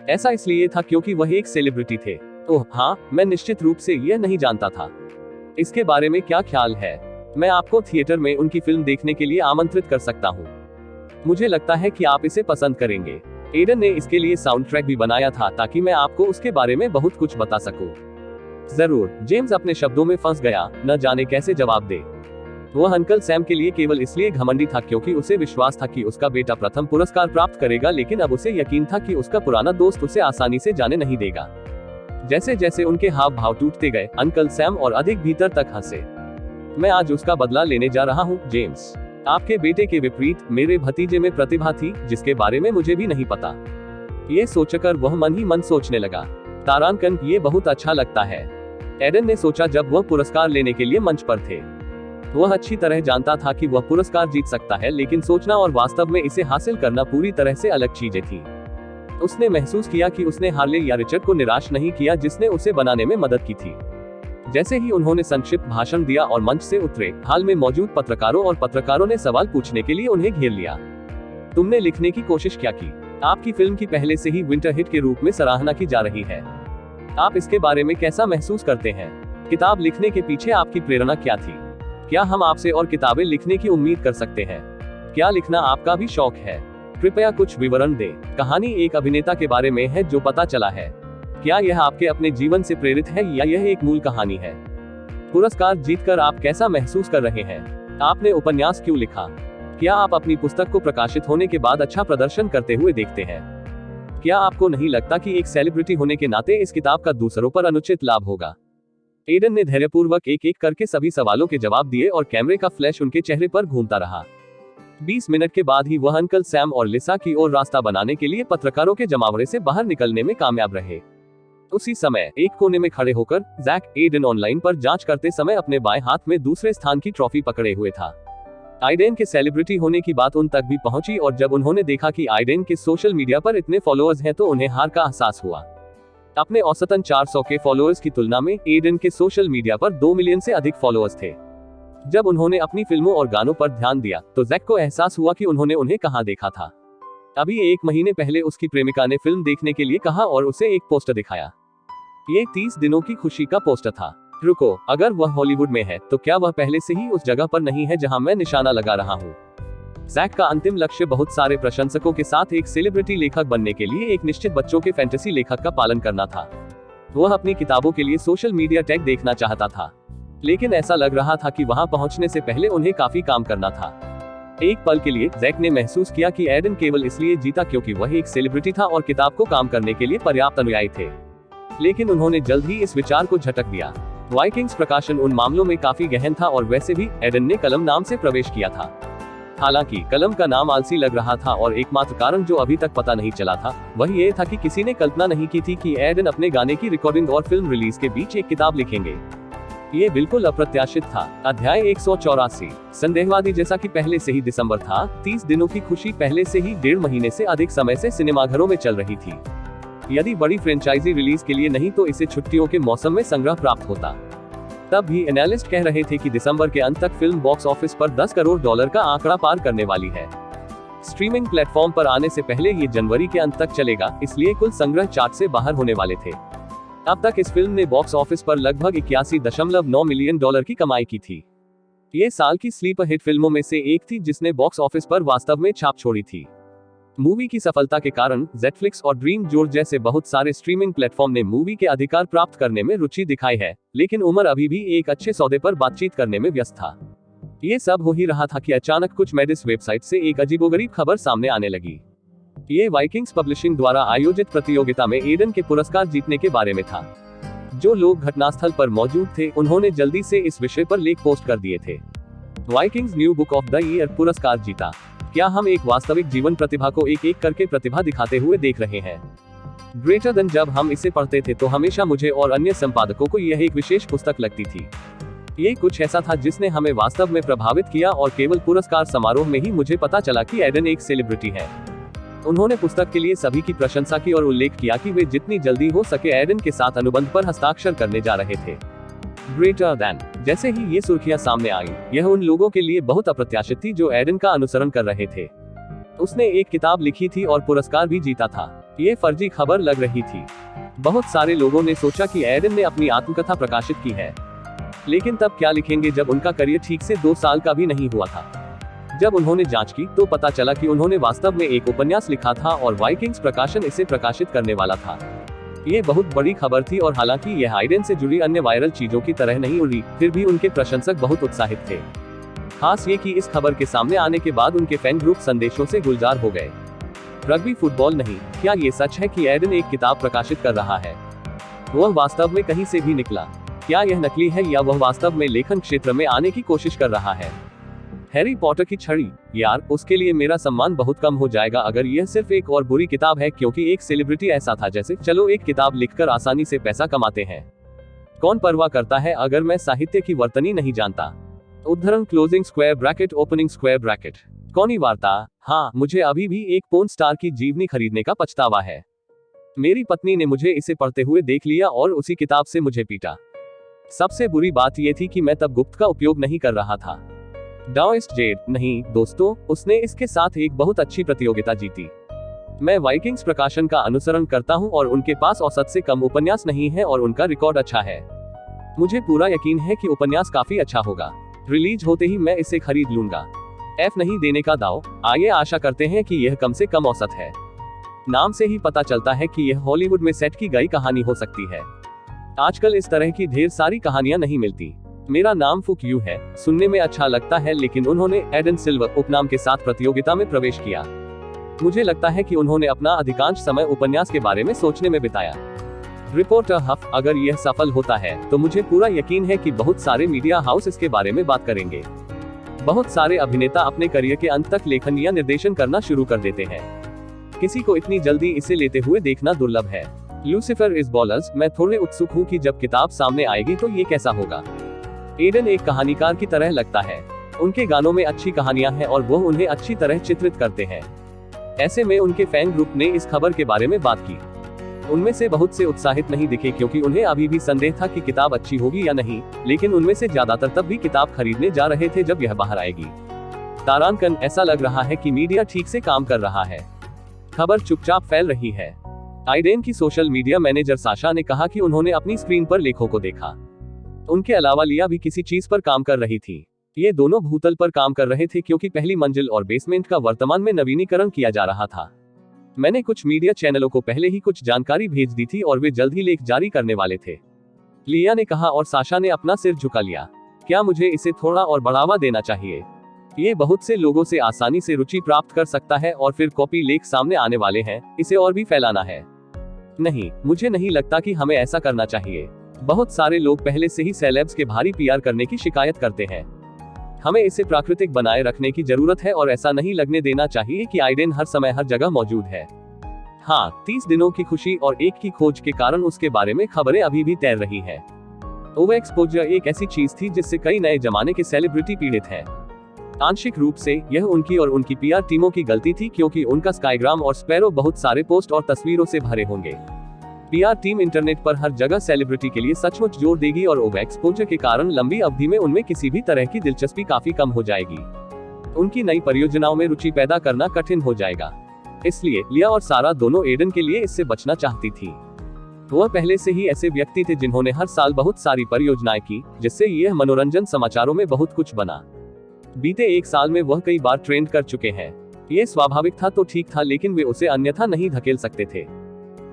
ऐसा इसलिए था क्योंकि वह एक सेलिब्रिटी थे। ओह हाँ, मैं निश्चित रूप से यह नहीं जानता था। इसके बारे में क्या ख्याल है? मैं आपको थिएटर में उनकी फिल्म देखने के लिए आमंत्रित कर सकता हूँ। मुझे लगता है कि आप इसे पसंद करेंगे। एडन ने इसके लिए साउंड ट्रैक भी बनाया था ताकि मैं आपको उसके बारे में बहुत कुछ बता सकूं। जरूर, जेम्स अपने शब्दों में फंस गया, न जाने कैसे जवाब दे। वह अंकल सैम के लिए केवल इसलिए घमंडी था क्योंकि उसे विश्वास था कि उसका बेटा प्रथम पुरस्कार प्राप्त करेगा, लेकिन अब उसे यकीन था कि उसका पुराना दोस्त उसे आसानी से जाने नहीं देगा। जैसे जैसे उनके हाव भाव टूटते गए, अंकल सैम और अधिक भीतर तक हंसे। मैं आज उसका बदला लेने जा रहा हूँ, जेम्स। आपके बेटे के विपरीत मेरे भतीजे में प्रतिभा थी जिसके बारे में मुझे भी नहीं पता। ये सोचकर वह मन ही मन सोचने लगा, तारांकन, ये बहुत अच्छा लगता है। एडन ने सोचा जब वह पुरस्कार लेने के लिए मंच पर थे। वह अच्छी तरह जानता था कि वह पुरस्कार जीत सकता है, लेकिन सोचना और वास्तव में इसे हासिल करना पूरी तरह से अलग चीजें थी। उसने महसूस किया कि उसने हार्ले या रिचर्ड को निराश नहीं किया जिसने उसे बनाने में मदद की थी। जैसे ही उन्होंने संक्षिप्त भाषण दिया और मंच से उतरे, हाल में मौजूद पत्रकारों और पत्रकारों ने सवाल पूछने के लिए उन्हें घेर लिया। तुमने लिखने की कोशिश क्या की? आपकी फिल्म की पहले से ही विंटर हिट के रूप में सराहना की जा रही है। आप इसके बारे में कैसा महसूस करते हैं? किताब लिखने के पीछे आपकी प्रेरणा क्या थी? क्या हम आपसे और किताबें लिखने की उम्मीद कर सकते हैं? क्या लिखना आपका भी शौक है? कृपया कुछ विवरण दें। कहानी एक अभिनेता के बारे में है जो पता चला है। क्या यह आपके अपने जीवन से प्रेरित है या यह एक मूल कहानी है? पुरस्कार जीतकर आप कैसा महसूस कर रहे हैं? आपने उपन्यास क्यों लिखा? क्या आप अपनी पुस्तक को प्रकाशित होने के बाद अच्छा प्रदर्शन करते हुए देखते हैं? क्या आपको नहीं लगता कि एक सेलिब्रिटी होने के नाते इस किताब का दूसरों पर अनुचित लाभ होगा? एडन ने धैर्यपूर्वक एक एक करके सभी सवालों के जवाब दिए और कैमरे का फ्लैश उनके चेहरे पर घूमता रहा। 20 मिनट के बाद ही वह अंकल सैम और लिसा की ओर रास्ता बनाने के लिए पत्रकारों के जमावड़े से बाहर निकलने में कामयाब रहे। उसी समय एक कोने में खड़े होकर जैक एडन ऑनलाइन पर जांच करते समय अपने बाएं हाथ में दूसरे स्थान की ट्रॉफी पकड़े हुए था। आइडेन के सेलिब्रिटी होने की बात उन तक भी पहुंची और जब उन्होंने देखा कि आइडेन के सोशल मीडिया पर इतने फॉलोअर्स हैं तो उन्हें हार का एहसास हुआ। अपने औसतन 400 के फॉलोअर्स की तुलना में एडन के सोशल मीडिया पर 2 मिलियन से अधिक फॉलोअर्स थे। जब उन्होंने अपनी फिल्मों और गानों पर ध्यान दिया तो जैक को एहसास हुआ कि उन्होंने उन्हें कहां देखा था। अभी 1 महीने पहले उसकी प्रेमिका ने फिल्म देखने के लिए कहा और उसे एक पोस्टर दिखाया। ये 30 दिनों की खुशी का पोस्टर था। रुको, अगर वह हॉलीवुड में है तो क्या वह पहले से ही उस जगह पर नहीं है जहां मैं निशाना लगा रहा हूं? जैक का अंतिम लक्ष्य बहुत सारे प्रशंसकों के साथ एक सेलिब्रिटी लेखक बनने के लिए एक निश्चित बच्चों के फैंटेसी लेखक का पालन करना था। वह अपनी किताबों के लिए सोशल मीडिया टैग देखना चाहता था, लेकिन ऐसा लग रहा था कि वहां पहुंचने से पहले उन्हें काफी काम करना था। एक पल के लिए जैक ने महसूस किया कि एडन केवल इसलिए जीता क्योंकि वह एक सेलिब्रिटी था और किताब को काम करने के लिए पर्याप्त अनुयायी थे, लेकिन उन्होंने जल्द ही इस विचार को झटक दिया। वाइकिंग्स प्रकाशन उन मामलों में काफी गहन था और वैसे भी एडन ने कलम नाम से प्रवेश किया था। हालांकि कलम का नाम आलसी लग रहा था और एकमात्र कारण जो अभी तक पता नहीं चला था वह ये था कि किसी ने कल्पना नहीं की थी कि एडन अपने गाने की रिकॉर्डिंग और फिल्म रिलीज के बीच एक किताब लिखेंगे। ये बिल्कुल अप्रत्याशित था। अध्याय 184। संदेहवादी जैसा कि पहले से ही दिसंबर था, 30 दिनों की खुशी पहले से ही 1.5 महीने से अधिक समय से सिनेमाघरों में चल रही थी। यदि बड़ी फ्रेंचाइजी रिलीज के लिए नहीं तो इसे छुट्टियों के मौसम में संग्रह प्राप्त होता। तब भी एनालिस्ट कह रहे थे कि दिसंबर के अंत तक फिल्म बॉक्स ऑफिस पर $10 करोड़ का आंकड़ा पार करने वाली है। स्ट्रीमिंग प्लेटफॉर्म पर आने से पहले ये जनवरी के अंत तक चलेगा, इसलिए कुल संग्रह चार्ट से बाहर होने वाले थे। अब तक इस फिल्म ने बॉक्स ऑफिस पर लगभग $81.9 मिलियन की कमाई की थी। ये साल की स्लीपर हिट फिल्मों में से एक थी जिसने बॉक्स ऑफिस पर वास्तव में छाप छोड़ी थी। मूवी की सफलता के कारण नेटफ्लिक्स और ड्रीम जोर जैसे बहुत सारे स्ट्रीमिंग प्लेटफॉर्म ने मूवी के अधिकार प्राप्त करने में रुचि दिखाई है, लेकिन उमर अभी भी एक अच्छे सौदे पर बातचीत करने में व्यस्त था। ये सब हो ही रहा था कि अचानक कुछ मेडिस वेबसाइट से एक अजीबोगरीब खबर सामने आने लगी। ये वाइकिंग्स पब्लिशिंग द्वारा आयोजित प्रतियोगिता में एडन के पुरस्कार जीतने के बारे में था। जो लोग घटनास्थल पर मौजूद थे उन्होंने जल्दी से इस विषय पर लेख पोस्ट कर दिए थे। Vikings new book of the year पुरस्कार जीता। क्या हम एक वास्तविक जीवन प्रतिभा को एक एक करके प्रतिभा दिखाते हुए देख रहे हैं? ग्रेटर देन जब हम इसे पढ़ते थे तो हमेशा मुझे और अन्य संपादकों को यह एक विशेष पुस्तक लगती थी। ये कुछ ऐसा था जिसने हमें वास्तव में प्रभावित किया और केवल पुरस्कार समारोह में ही मुझे पता चला कि एडन एक सेलिब्रिटी है। उन्होंने पुस्तक के लिए सभी की प्रशंसा की और उल्लेख किया कि वे जितनी जल्दी हो सके एडन के साथ अनुबंध पर हस्ताक्षर करने जा रहे थे। Greater than. जैसे ही ये सुर्खियां सामने आई, यह उन लोगों के लिए बहुत अप्रत्याशित थी जो एडन का अनुसरण कर रहे थे। उसने एक किताब लिखी थी और पुरस्कार भी जीता था। ये फर्जी खबर लग रही थी। बहुत सारे लोगों ने सोचा कि एडन ने अपनी आत्मकथा प्रकाशित की है, लेकिन तब क्या लिखेंगे जब उनका करियर ठीक से 2 साल का भी नहीं हुआ था। जब उन्होंने जांच की तो पता चला कि उन्होंने वास्तव में एक उपन्यास लिखा था और वाइकिंग्स प्रकाशन इसे प्रकाशित करने वाला था। ये बहुत बड़ी खबर थी और हालांकि यह आइडेन से जुड़ी अन्य वायरल चीजों की तरह नहीं उड़ी, फिर भी उनके प्रशंसक बहुत उत्साहित थे। खास ये कि इस खबर के सामने आने के बाद उनके फैन ग्रुप संदेशों से गुलजार हो गए। रग्बी फुटबॉल नहीं, क्या ये सच है कि एडन एक किताब प्रकाशित कर रहा है? वह वास्तव में कहीं से भी निकला? क्या यह नकली है या वह वास्तव में लेखन क्षेत्र में आने की कोशिश कर रहा है? हैरी पॉटर की छड़ी, यार उसके लिए मेरा सम्मान बहुत कम हो जाएगा अगर यह सिर्फ एक और बुरी किताब है, क्योंकि एक सेलिब्रिटी ऐसा था जैसे चलो एक किताब लिखकर आसानी से पैसा कमाते हैं। कौन परवाह करता है अगर मैं साहित्य की वर्तनी नहीं जानता। उद्धरण closing square bracket opening square bracket. कौनी वार्ता, हाँ, मुझे अभी भी एक पोर्न स्टार की जीवनी खरीदने का पछतावा है। मेरी पत्नी ने मुझे इसे पढ़ते हुए देख लिया और उसी किताब से मुझे पीटा। सबसे बुरी बात यह थी कि मैं तब गुप्त का उपयोग नहीं कर रहा था। डाओइस्ट जेड, नहीं दोस्तों, उसने इसके साथ एक बहुत अच्छी प्रतियोगिता जीती। मैं वाइकिंग्स प्रकाशन का अनुसरण करता हूं और उनके पास औसत से कम उपन्यास नहीं है और उनका रिकॉर्ड अच्छा है। मुझे पूरा यकीन है कि उपन्यास काफी अच्छा होगा। रिलीज होते ही मैं इसे खरीद लूंगा। F नहीं देने का दाव, आइए आशा करते हैं कि यह कम से कम औसत है। नाम से ही पता चलता है कि यह हॉलीवुड में सेट की गई कहानी हो सकती है। आजकल इस तरह की ढेर सारी कहानियां नहीं मिलती। मेरा नाम फुक यू है, सुनने में अच्छा लगता है, लेकिन उन्होंने एडन सिल्वर उपनाम के साथ प्रतियोगिता में प्रवेश किया। मुझे लगता है कि उन्होंने अपना अधिकांश समय उपन्यास के बारे में सोचने में बिताया। रिपोर्टर हफ, अगर यह सफल होता है तो मुझे पूरा यकीन है कि बहुत सारे मीडिया हाउस इसके बारे में बात करेंगे। बहुत सारे अभिनेता अपने करियर के अंत तक लेखन या निर्देशन करना शुरू कर देते हैं। किसी को इतनी जल्दी इसे लेते हुए देखना दुर्लभ है। लूसिफर इज बॉलर्स, मैं थोड़े उत्सुक हूँ कि जब किताब सामने आएगी तो ये कैसा होगा। एडन एक कहानीकार की तरह लगता है। उनके गानों में अच्छी कहानियां हैं और वो उन्हें अच्छी तरह चित्रित करते हैं। ऐसे में उनके फैन ग्रुप ने इस खबर के बारे में बात की। उनमें से बहुत से उत्साहित नहीं दिखे क्योंकि उन्हें अभी भी संदेह था कि किताब अच्छी होगी या नहीं, लेकिन उनमें से ज्यादातर तब भी किताब खरीदने जा रहे थे जब यह बाहर आएगी। तारांकन, ऐसा लग रहा है कि मीडिया ठीक से काम कर रहा है। खबर चुपचाप फैल रही है। आइडेन की सोशल मीडिया मैनेजर साशा ने कहा कि उन्होंने अपनी स्क्रीन पर लेखों को देखा। उनके अलावा लिया भी किसी चीज पर काम कर रही थी। ये दोनों भूतल पर काम कर रहे थे क्योंकि पहली मंजिल और बेसमेंट का वर्तमान में नवीनीकरण किया जा रहा था। मैंने कुछ मीडिया चैनलों को पहले ही कुछ जानकारी भेज दी थी और वे जल्द ही लेख जारी करने वाले थे, लिया ने कहा और साशा ने अपना सिर झुका लिया। क्या मुझे इसे थोड़ा और बढ़ावा देना चाहिए? ये बहुत से लोगों से आसानी से रुचि प्राप्त कर सकता है और फिर कॉपी लेख सामने आने वाले हैं, इसे और भी फैलाना है। नहीं, मुझे नहीं लगता कि हमें ऐसा करना चाहिए। बहुत सारे लोग पहले से ही सेलेब्स के भारी पीआर करने की शिकायत करते हैं। हमें इसे प्राकृतिक बनाए रखने की जरूरत है और ऐसा नहीं लगने देना चाहिए कि आइडेन हर समय हर जगह मौजूद है। हाँ, 30 दिनों की खुशी और एक की खोज के कारण उसके बारे में खबरें अभी भी तैर रही हैं। ओवर एक्सपोजर एक ऐसी चीज थी जिससे कई नए जमाने के सेलिब्रिटी पीड़ित हैं। आंशिक रूप से यह उनकी और उनकी पीआर टीमों की गलती थी क्योंकि उनका स्काईग्राम और स्पैरो बहुत सारे पोस्ट और तस्वीरों से भरे होंगे। पीआर टीम इंटरनेट पर हर जगह सेलिब्रिटी के लिए सचमुच जोर देगी और ओवर एक्सपोजर के कारण लंबी अवधि में उनमें किसी भी तरह की दिलचस्पी काफी कम हो जाएगी। उनकी नई परियोजनाओं में रुचि पैदा करना कठिन हो जाएगा। इसलिए लिया और सारा दोनों एडन के लिए इससे बचना चाहती थी। वह पहले से ही ऐसे व्यक्ति थे जिन्होंने हर साल बहुत सारी परियोजनाएं की, जिससे यह मनोरंजन समाचारों में बहुत कुछ बना। बीते एक साल में वह कई बार ट्रेंड कर चुके हैं। ये स्वाभाविक था तो ठीक था, लेकिन वे उसे अन्यथा नहीं धकेल सकते थे।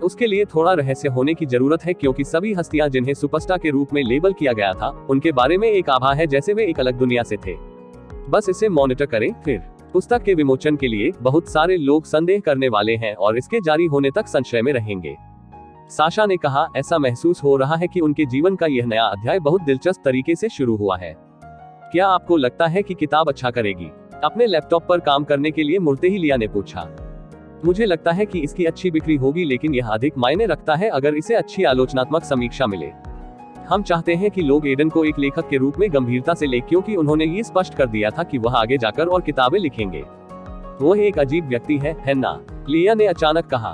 उसके लिए थोड़ा रहस्य होने की जरूरत है क्योंकि सभी हस्तियां जिन्हें सुपरस्टार के रूप में लेबल किया गया था, उनके बारे में एक आभा है जैसे वे एक अलग दुनिया से थे। बस इसे मॉनिटर करें। फिर पुस्तक के विमोचन के लिए बहुत सारे लोग संदेह करने वाले हैं और इसके जारी होने तक संशय में रहेंगे। साशा ने कहा, ऐसा महसूस हो रहा है कि उनके जीवन का यह नया अध्याय बहुत दिलचस्प तरीके से शुरू हुआ है। क्या आपको लगता है कि किताब अच्छा करेगी? अपने लैपटॉप पर काम करने के लिए मुड़ते ही लिया ने पूछा। मुझे लगता है कि इसकी अच्छी बिक्री होगी, लेकिन यह अधिक मायने रखता है अगर इसे अच्छी आलोचनात्मक समीक्षा मिले। हम चाहते हैं कि लोग एडन को एक लेखक के रूप में गंभीरता से लें क्योंकि उन्होंने ये स्पष्ट कर दिया था कि वह आगे जाकर और किताबें लिखेंगे। वह एक अजीब व्यक्ति है ना? लिया ने अचानक कहा।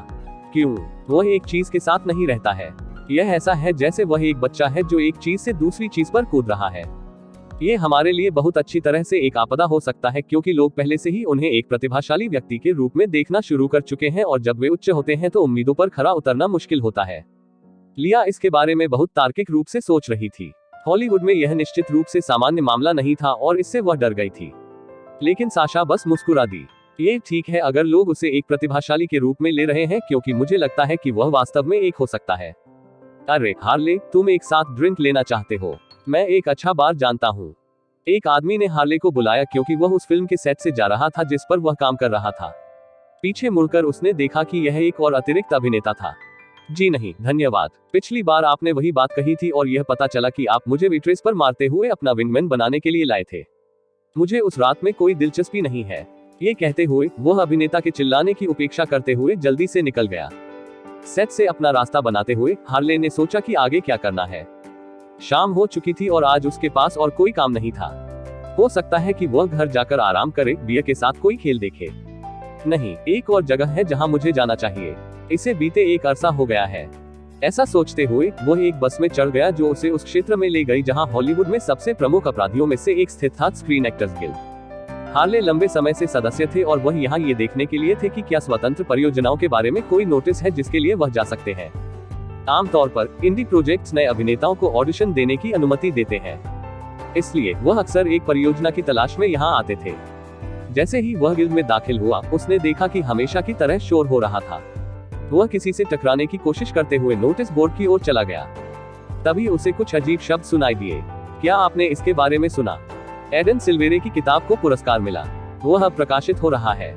क्यों? वह एक चीज के साथ नहीं रहता है। यह ऐसा है जैसे वह एक बच्चा है जो एक चीज से दूसरी चीज पर कूद रहा है। ये हमारे लिए बहुत अच्छी तरह से एक आपदा हो सकता है क्योंकि लोग पहले से ही उन्हें एक प्रतिभाशाली व्यक्ति के रूप में देखना शुरू कर चुके हैं और जब वे उच्च होते हैं तो उम्मीदों पर खरा उतरना मुश्किल होता है। लिया इसके बारे में बहुत तार्किक रूप से सोच रही थी। हॉलीवुड में यह निश्चित रूप से सामान्य मामला नहीं था और इससे वह डर गई थी। लेकिन साशा बस मुस्कुरा दी। ये ठीक है अगर लोग उसे एक प्रतिभाशाली के रूप में ले रहे हैं, क्योंकि मुझे लगता है कि वह वास्तव में एक हो सकता है। अरे हार्ले, तुम एक साथ ड्रिंक लेना चाहते हो? मैं एक अच्छा बार जानता हूँ। एक आदमी ने हार्ले को बुलाया क्योंकि वह उस फिल्म के सेट से जा रहा था जिस पर वह काम कर रहा था। पीछे मुड़कर उसने देखा कि यह एक और अतिरिक्त अभिनेता था। जी नहीं, धन्यवाद। पिछली बार आपने वही बात कही थी और यह पता चला कि आप मुझे वेट्रेस पर मारते हुए अपना विंगमैन बनाने के लिए लाए थे। मुझे उस रात में कोई दिलचस्पी नहीं है। ये कहते हुए वह अभिनेता के चिल्लाने की उपेक्षा करते हुए जल्दी से निकल गया। सेट से अपना रास्ता बनाते हुए हार्ले ने सोचा कि आगे क्या करना है। शाम हो चुकी थी और आज उसके पास और कोई काम नहीं था। हो सकता है कि वह घर जाकर आराम करे, बियर के साथ कोई खेल देखे। नहीं, एक और जगह है जहां मुझे जाना चाहिए। इसे बीते एक अरसा हो गया है। ऐसा सोचते हुए वह एक बस में चढ़ गया जो उसे उस क्षेत्र में ले गई जहां हॉलीवुड में सबसे प्रमुख अपराधियों में से एक स्थित था, स्क्रीन एक्टर्स गिल्ड। हार्ले लंबे समय से सदस्य थे और वह यहाँ ये देखने के लिए थे कि क्या स्वतंत्र परियोजनाओं के बारे में कोई नोटिस है जिसके लिए वह जा सकते हैं। आमतौर पर इंडी प्रोजेक्ट्स नए अभिनेताओं को ऑडिशन देने की अनुमति देते हैं, इसलिए वह अक्सर एक परियोजना की तलाश में यहाँ आते थे। जैसे ही वह गिल्ड में दाखिल हुआ, उसने देखा कि हमेशा की तरह शोर हो रहा था। वह किसी से टकराने की कोशिश करते हुए नोटिस बोर्ड की ओर चला गया। तभी उसे कुछ अजीब शब्द सुनाई दिए। क्या आपने इसके बारे में सुना? एडन सिल्वेरे की किताब को पुरस्कार मिला। वह अब प्रकाशित हो रहा है।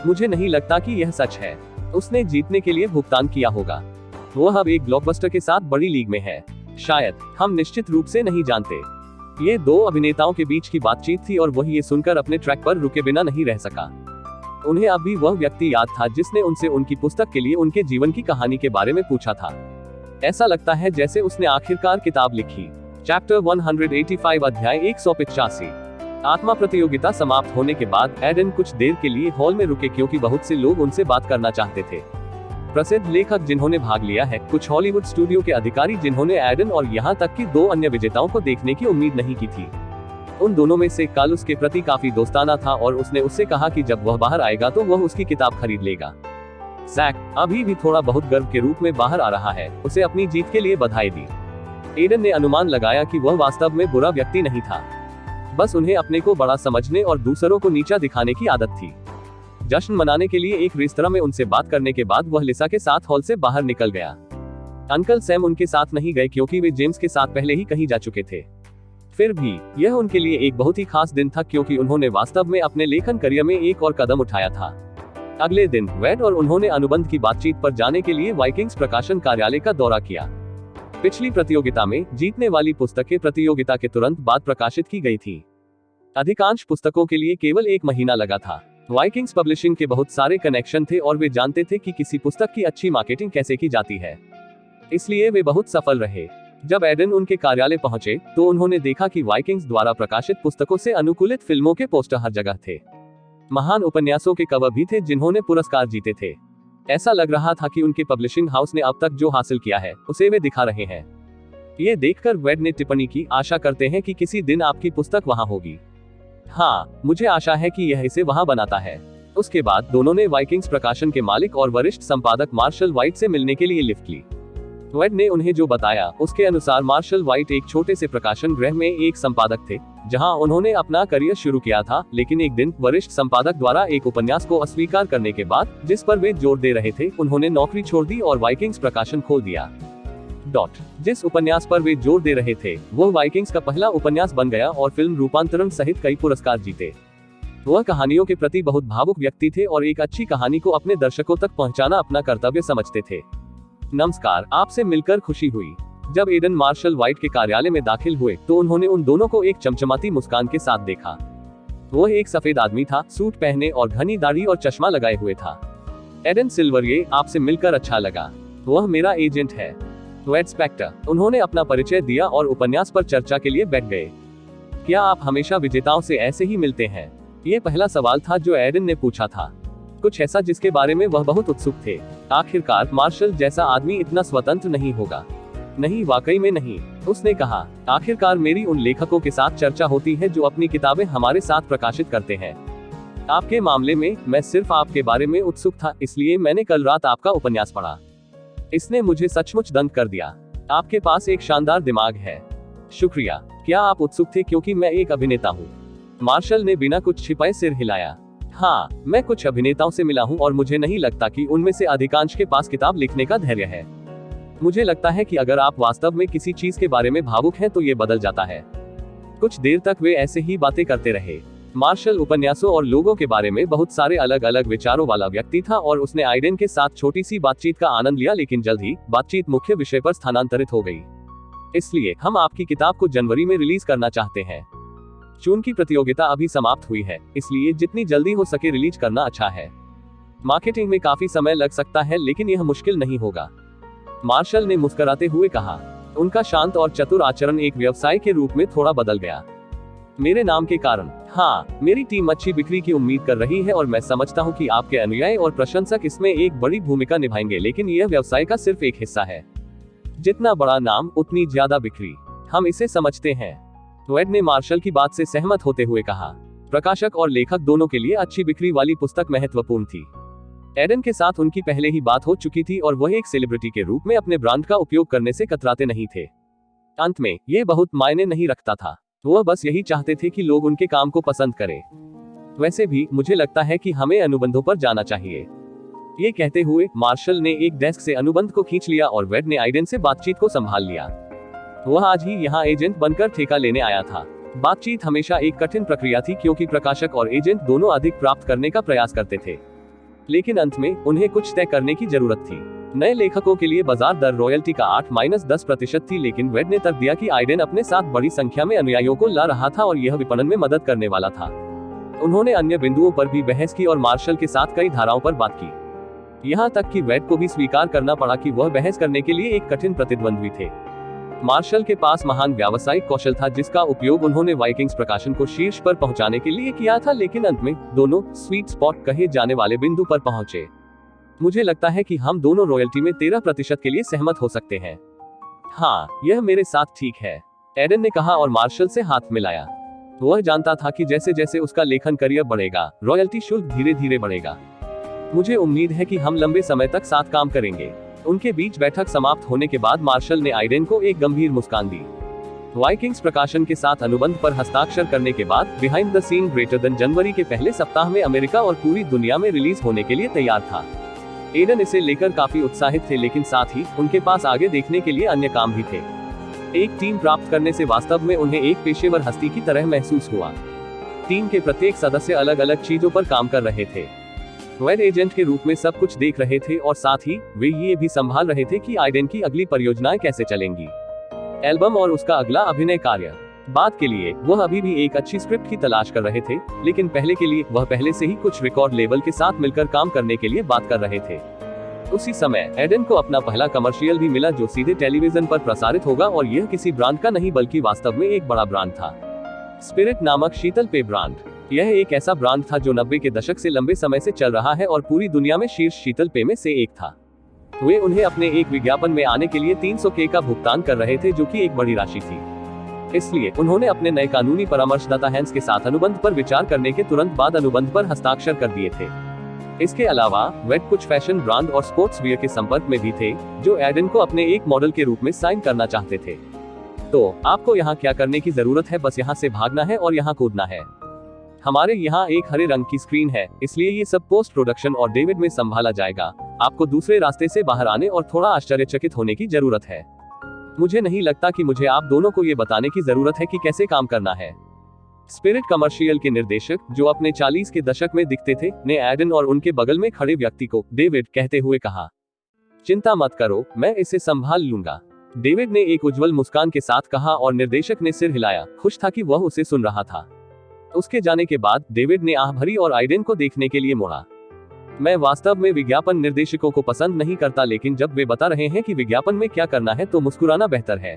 मुझे नहीं लगता कि यह सच है। उसने जीतने के लिए भुगतान किया होगा। वह अब एक ब्लॉकबस्टर के साथ बड़ी लीग में है। शायद, हम निश्चित रूप से नहीं जानते। ये दो अभिनेताओं के बीच की बातचीत थी और वह ये सुनकर अपने ट्रैक पर रुके बिना नहीं रह सका। उन्हें अब भी वह व्यक्ति याद था जिसने उनसे उनकी पुस्तक के लिए उनके जीवन की कहानी के बारे में पूछा था। ऐसा लगता है जैसे उसने आखिरकार किताब लिखी। चैप्टर 185 अध्याय 185। आत्मा प्रतियोगिता समाप्त होने के बाद एडन कुछ देर के लिए हॉल में रुके क्योंकि बहुत से लोग उनसे बात करना चाहते थे। प्रसिद्ध लेखक जिन्होंने भाग लिया है, कुछ हॉलीवुड स्टूडियो के अधिकारी जिन्होंने एडन और यहाँ तक कि 2 अन्य विजेताओं को देखने की उम्मीद नहीं की थी। उन दोनों में से कल उसके प्रति काफी दोस्ताना था और उसने उससे कहा कि जब वह बाहर आएगा तो वह उसकी किताब खरीद लेगा। जैक अभी भी थोड़ा बहुत गर्व के रूप में बाहर आ रहा है। उसे अपनी जीत के लिए बधाई दी। एडन ने अनुमान लगाया कि वह वास्तव में बुरा व्यक्ति नहीं था, बस उन्हें अपने को बड़ा समझने और दूसरों को नीचा दिखाने की आदत थी। जश्न मनाने के लिए एक रेस्तरां में उनसे बात करने के बाद वह लिसा के साथ हॉल से बाहर निकल गया। अंकल सैम उनके साथ नहीं गए क्योंकि वे जेम्स के साथ पहले ही कहीं जा चुके थे। फिर भी यह उनके लिए एक बहुत ही खास दिन था क्योंकि उन्होंने वास्तव में अपने लेखन करियर में एक और कदम उठाया था। अगले दिन वेड और उन्होंने अनुबंध की बातचीत पर जाने के लिए वाइकिंग्स प्रकाशन कार्यालय का दौरा किया। पिछली प्रतियोगिता में जीतने वाली पुस्तकें प्रतियोगिता के तुरंत बाद प्रकाशित की गई थी। अधिकांश पुस्तकों के लिए केवल 1 महीना लगा था। वाइकिंग्स पब्लिशिंग के बहुत सारे कनेक्शन थे और वे जानते थे कि किसी पुस्तक की अच्छी मार्केटिंग कैसे की जाती है, इसलिए वे बहुत सफल रहे। जब एडन उनके कार्यालय पहुंचे तो उन्होंने देखा कि वाइकिंग्स द्वारा प्रकाशित पुस्तकों से अनुकूलित फिल्मों के पोस्टर हर जगह थे। महान उपन्यासों के कवर भी थे जिन्होंने पुरस्कार जीते थे। ऐसा लग रहा था कि उनके पब्लिशिंग हाउस ने अब तक जो हासिल किया है उसे वे दिखा रहे हैं। ये देखकर वेड ने टिप्पणी की, आशा करते हैं कि किसी दिन आपकी पुस्तक वहां होगी। हाँ, मुझे आशा है कि यह इसे वहां बनाता है। उसके बाद दोनों ने वाइकिंग्स प्रकाशन के मालिक और वरिष्ठ संपादक मार्शल वाइट से मिलने के लिए लिफ्ट ली। वेड ने उन्हें जो बताया उसके अनुसार मार्शल वाइट एक छोटे से प्रकाशन गृह में एक संपादक थे जहां उन्होंने अपना करियर शुरू किया था, लेकिन एक दिन वरिष्ठ संपादक द्वारा एक उपन्यास को अस्वीकार करने के बाद जिस पर वे जोर दे रहे थे, उन्होंने नौकरी छोड़ दी और वाइकिंग्स प्रकाशन खोल दिया। जिस उपन्यास पर वे जोर दे रहे थे वह वाइकिंग्स का पहला उपन्यास बन गया और फिल्म रूपांतरण सहित कई पुरस्कार जीते। वह कहानियों के प्रति बहुत भावुक व्यक्ति थे और एक अच्छी कहानी को अपने दर्शकों तक पहुंचाना अपना कर्तव्य समझते थे। नमस्कार, आपसे मिलकर खुशी हुई। जब एडन मार्शल वाइट के कार्यालय में दाखिल हुए तो उन्होंने उन दोनों को एक चमचमाती मुस्कान के साथ देखा। वह एक सफेद आदमी था, सूट पहने और घनी दाढ़ी और चश्मा लगाए हुए था। एडन सिल्वेरे, आपसे मिलकर अच्छा लगा। वह मेरा एजेंट है, वेड स्पेक्टर। उन्होंने अपना परिचय दिया और उपन्यास पर चर्चा के लिए बैठ गए। क्या आप हमेशा विजेताओं से ऐसे ही मिलते हैं? ये पहला सवाल था जो एडन ने पूछा था, कुछ ऐसा जिसके बारे में वह बहुत उत्सुक थे। आखिरकार मार्शल जैसा आदमी इतना स्वतंत्र नहीं होगा। नहीं, वाकई में नहीं, उसने कहा। आखिरकार मेरी उन लेखकों के साथ चर्चा होती है जो अपनी किताबें हमारे साथ प्रकाशित करते हैं। आपके मामले में मैं सिर्फ आपके बारे में उत्सुक था, इसलिए मैंने कल रात आपका उपन्यास पढ़ा। इसने मुझे सचमुच दंग कर दिया। आपके पास एक शानदार दिमाग है। शुक्रिया। क्या आप उत्सुक थे क्योंकि मैं एक अभिनेता हूँ? मार्शल ने बिना कुछ छिपाए सिर हिलाया। हाँ, मैं कुछ अभिनेताओं से मिला हूँ और मुझे नहीं लगता कि उनमें से अधिकांश के पास किताब लिखने का धैर्य है। मुझे लगता है कि अगर आप वास्तव में किसी चीज के बारे में भावुक हैं तो ये बदल जाता है। कुछ देर तक वे ऐसे ही बातें करते रहे। मार्शल उपन्यासों और लोगों के बारे में बहुत सारे अलग अलग विचारों वाला व्यक्ति था और उसने आइडेन के साथ छोटी सी बातचीत का आनंद लिया, लेकिन जल्द ही बातचीत मुख्य विषय पर स्थानांतरित हो गई। इसलिए हम आपकी किताब को जनवरी में रिलीज करना चाहते हैं। जून की प्रतियोगिता अभी समाप्त हुई है, इसलिए जितनी जल्दी हो सके रिलीज करना अच्छा है। मार्केटिंग में काफी समय लग सकता है, लेकिन यह मुश्किल नहीं होगा, मार्शल ने मुस्कुराते हुए कहा। उनका शांत और चतुर आचरण एक व्यवसाय के रूप में थोड़ा बदल गया। मेरे नाम के कारण। हाँ, मेरी टीम अच्छी बिक्री की उम्मीद कर रही है और मैं समझता हूँ कि आपके अनुयायी और प्रशंसक इसमें एक बड़ी भूमिका निभाएंगे, लेकिन यह व्यवसाय का सिर्फ एक हिस्सा है। जितना बड़ा नाम उतनी ज्यादा बिक्री, हम इसे समझते हैं। वेड ने मार्शल की बात से सहमत होते हुए कहा, प्रकाशक और लेखक दोनों के लिए अच्छी बिक्री वाली पुस्तक महत्वपूर्ण थी। एडन के साथ उनकी पहले ही बात हो चुकी थी और वह एक सेलिब्रिटी के रूप में अपने ब्रांड का उपयोग करने से कतराते नहीं थे। अंत में ये बहुत मायने नहीं रखता था, वह बस यही चाहते थे कि लोग उनके काम को पसंद करें। वैसे भी मुझे लगता है कि हमें अनुबंधों पर जाना चाहिए। ये कहते हुए मार्शल ने एक डेस्क से अनुबंध को खींच लिया और वेड ने आइडेन से बातचीत को संभाल लिया। वह आज ही यहाँ एजेंट बनकर ठेका लेने आया था। बातचीत हमेशा एक कठिन प्रक्रिया थी क्योंकि प्रकाशक और एजेंट दोनों अधिक प्राप्त करने का प्रयास करते थे, लेकिन अंत में उन्हें कुछ तय करने की जरूरत थी। नए लेखकों के लिए बाजार दर रॉयल्टी का 8-10% थी, लेकिन वेड ने तर्क दिया कि आइडेन अपने साथ बड़ी संख्या में अनुयायियों को ला रहा था और यह विपणन में मदद करने वाला था। उन्होंने अन्य बिंदुओं पर भी बहस की और मार्शल के साथ कई धाराओं पर बात की, यहाँ तक कि वेड को भी स्वीकार करना पड़ा कि वह बहस करने के लिए एक कठिन प्रतिद्वंद्वी थे। मार्शल के पास महान व्यावसायिक कौशल था जिसका उपयोग उन्होंने वाइकिंग्स प्रकाशन को शीर्ष पर पहुंचाने के लिए किया था, लेकिन अंत में दोनों स्वीट स्पॉट कहे जाने वाले बिंदु पर पहुंचे। मुझे लगता है कि हम दोनों रॉयल्टी में 13% के लिए सहमत हो सकते हैं। हाँ, यह मेरे साथ ठीक है, एडन ने कहा और मार्शल से हाथ मिलाया। वह जानता था कि जैसे जैसे उसका लेखन करियर बढ़ेगा, रॉयल्टी शुल्क धीरे धीरे बढ़ेगा। मुझे उम्मीद है कि हम लंबे समय तक साथ काम करेंगे। उनके बीच बैठक समाप्त होने के बाद मार्शल ने आइडेन को एक गंभीर मुस्कान दी। वाइकिंग्स प्रकाशन के साथ अनुबंध पर हस्ताक्षर करने के बाद behind the scene greater than जनवरी के पहले सप्ताह में अमेरिका और पूरी दुनिया में रिलीज होने के लिए तैयार था। एडन इसे लेकर काफी उत्साहित थे, लेकिन साथ ही उनके पास आगे देखने के लिए अन्य काम भी थे। एक टीम प्राप्त करने से वास्तव में उन्हें एक पेशेवर हस्ती की तरह महसूस हुआ। टीम के प्रत्येक सदस्य अलग अलग चीजों पर काम कर रहे थे। वेड एजेंट के रूप में सब कुछ देख रहे थे और साथ ही वे ये भी संभाल रहे थे कि आइडेन की अगली परियोजनाएं कैसे चलेंगी। एल्बम और उसका अगला अभिनय कार्य। बात के लिए वह अभी भी एक अच्छी स्क्रिप्ट की तलाश कर रहे थे, लेकिन पहले के लिए वह पहले से ही कुछ रिकॉर्ड लेबल के साथ मिलकर काम करने के लिए बात कर रहे थे। उसी समय एडन को अपना पहला कमर्शियल भी मिला जो सीधे टेलीविजन पर प्रसारित होगा, और यह किसी ब्रांड का नहीं बल्कि वास्तव में एक बड़ा ब्रांड था। स्पिरिट नामक शीतल पेय ब्रांड। यह एक ऐसा ब्रांड था जो 90 के दशक से लंबे समय से चल रहा है और पूरी दुनिया में शीर्ष शीतल पेय में से एक था। वे उन्हें अपने एक विज्ञापन में आने के लिए 300K का भुगतान कर रहे थे, जो कि एक बड़ी राशि थी। इसलिए उन्होंने अपने नए कानूनी परामर्शदाता हैंस के साथ अनुबंध पर विचार करने के तुरंत बाद अनुबंध पर हस्ताक्षर कर दिए थे। इसके अलावा वेड कुछ फैशन ब्रांड और स्पोर्ट्स वियर के संपर्क में भी थे, जो एडन को अपने एक मॉडल के रूप में साइन करना चाहते थे। तो आपको यहाँ क्या करने की जरूरत है? बस यहाँ से भागना है और यहाँ कूदना है। हमारे यहाँ एक हरे रंग की स्क्रीन है, इसलिए ये सब पोस्ट प्रोडक्शन और डेविड में संभाला जाएगा। आपको दूसरे रास्ते से बाहर आने और थोड़ा आश्चर्यचकित होने की जरूरत है। मुझे नहीं लगता कि मुझे आप दोनों को ये बताने की जरूरत है कि कैसे काम करना है। स्पिरिट कमर्शियल के निर्देशक, जो अपने 40 के दशक में दिखते थे, ने एडन और उनके बगल में खड़े व्यक्ति को डेविड कहते हुए कहा, चिंता मत करो, मैं इसे संभाल लूंगा। डेविड ने एक उज्जवल मुस्कान के साथ कहा और निर्देशक ने सिर हिलाया, खुश था कि वह उसे सुन रहा था। उसके जाने के बाद डेविड ने आह भरी और आइडेन को देखने के लिए मुड़ा। मैं वास्तव में विज्ञापन निर्देशकों को पसंद नहीं करता, लेकिन जब वे बता रहे हैं कि विज्ञापन में क्या करना है तो मुस्कुराना बेहतर है।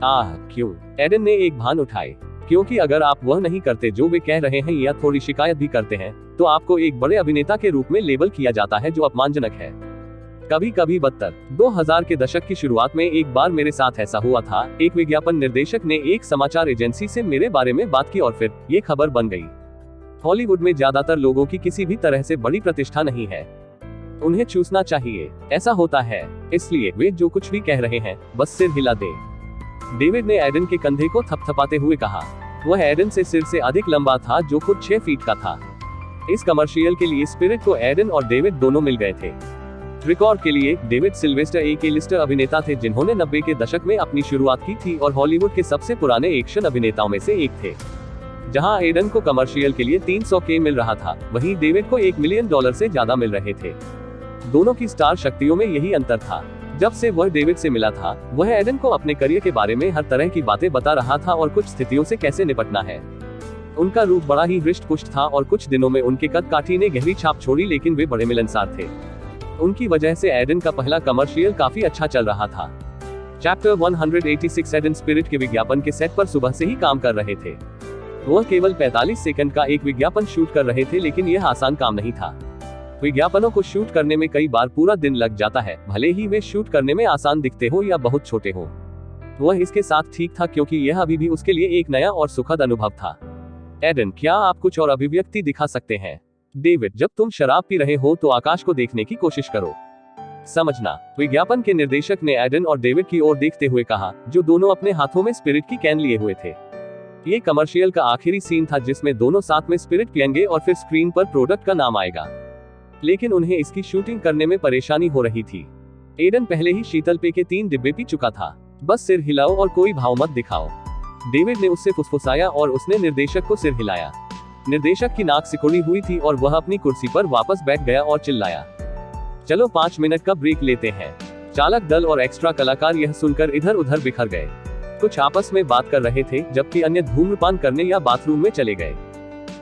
आह क्यों? एडन ने एक भान उठाए। क्योंकि अगर आप वह नहीं करते जो वे कह रहे हैं या थोड़ी शिकायत भी करते हैं, तो आपको एक बड़े अभिनेता के रूप में लेबल किया जाता है, जो अपमानजनक है। कभी कभी बदतर। 2000 के दशक की शुरुआत में एक बार मेरे साथ ऐसा हुआ था। एक विज्ञापन निर्देशक ने एक समाचार एजेंसी से मेरे बारे में बात की और फिर ये खबर बन गई। हॉलीवुड में ज्यादातर लोगों की किसी भी तरह से बड़ी प्रतिष्ठा नहीं है, उन्हें चूसना चाहिए। ऐसा होता है, इसलिए वे जो कुछ भी कह रहे हैं बस सिर हिला दे। डेविड ने एडन के कंधे को थपथपाते हुए कहा। वह एडन से सिर से अधिक लंबा था, जो खुद 6 फीट का था। इस कमर्शियल के लिए स्पिरिट को एडन और डेविड दोनों मिल गए थे। रिकॉर्ड के लिए डेविड सिल्वेस्टर एक लिस्टर अभिनेता थे जिन्होंने 90 के दशक में अपनी शुरुआत की थी और हॉलीवुड के सबसे पुराने एक्शन अभिनेताओं में से एक थे। जहां एडन को कमर्शियल के लिए 300K मिल रहा था, वहीं डेविड को $1 मिलियन से ज्यादा मिल रहे थे। दोनों की स्टार शक्तियों में यही अंतर था। जब से वह डेविड से मिला था, वह एडन को अपने करियर के बारे में हर तरह की बातें बता रहा था और कुछ स्थितियों से कैसे निपटना है। उनका रूप बड़ा ही हृष्ट-पुष्ट था और कुछ दिनों में उनके कद काठी ने गहरी छाप छोड़ी, लेकिन वे बड़े मिलनसार थे। उनकी वजह से एडन का पहला कमर्शियल काफी अच्छा चल रहा था। चैप्टर 186 एडन स्पिरिट के विज्ञापन के सेट पर सुबह से ही काम कर रहे थे। वह केवल 45 सेकंड का एक विज्ञापन शूट कर रहे थे, लेकिन यह आसान काम नहीं था। विज्ञापनों को शूट करने में कई बार पूरा दिन लग जाता है, भले ही वे शूट करने में आसान दिखते हो या बहुत छोटे हो। वह इसके साथ ठीक था, क्योंकि यह अभी भी उसके लिए एक नया और सुखद अनुभव था। एडन, क्या आप कुछ और अभिव्यक्ति दिखा सकते हैं? डेविड, जब तुम शराब पी रहे हो तो आकाश को देखने की कोशिश करो। समझना, विज्ञापन के निर्देशक ने एडन और डेविड की ओर देखते हुए कहा, जो दोनों अपने हाथों में स्पिरिट की कैन लिए हुए थे। ये कमर्शियल का आखिरी सीन था जिसमें दोनों साथ में स्पिरिट पिएंगे और फिर स्क्रीन पर प्रोडक्ट का नाम आएगा। लेकिन उन्हें इसकी शूटिंग करने में परेशानी हो रही थी। एडन पहले ही शीतल पेय के 3 डिब्बे पी चुका था। बस सिर हिलाओ और कोई भाव मत दिखाओ। डेविड ने उससे फुसफुसाया और उसने निर्देशक को सिर हिलाया। निर्देशक की नाक सिकुड़ी हुई थी और वह अपनी कुर्सी पर वापस बैठ गया और चिल्लाया, चलो 5 मिनट का ब्रेक लेते हैं। चालक दल और एक्स्ट्रा कलाकार यह सुनकर इधर उधर बिखर गए। कुछ आपस में बात कर रहे थे, जबकि अन्य धूम्रपान करने या बाथरूम में चले गए।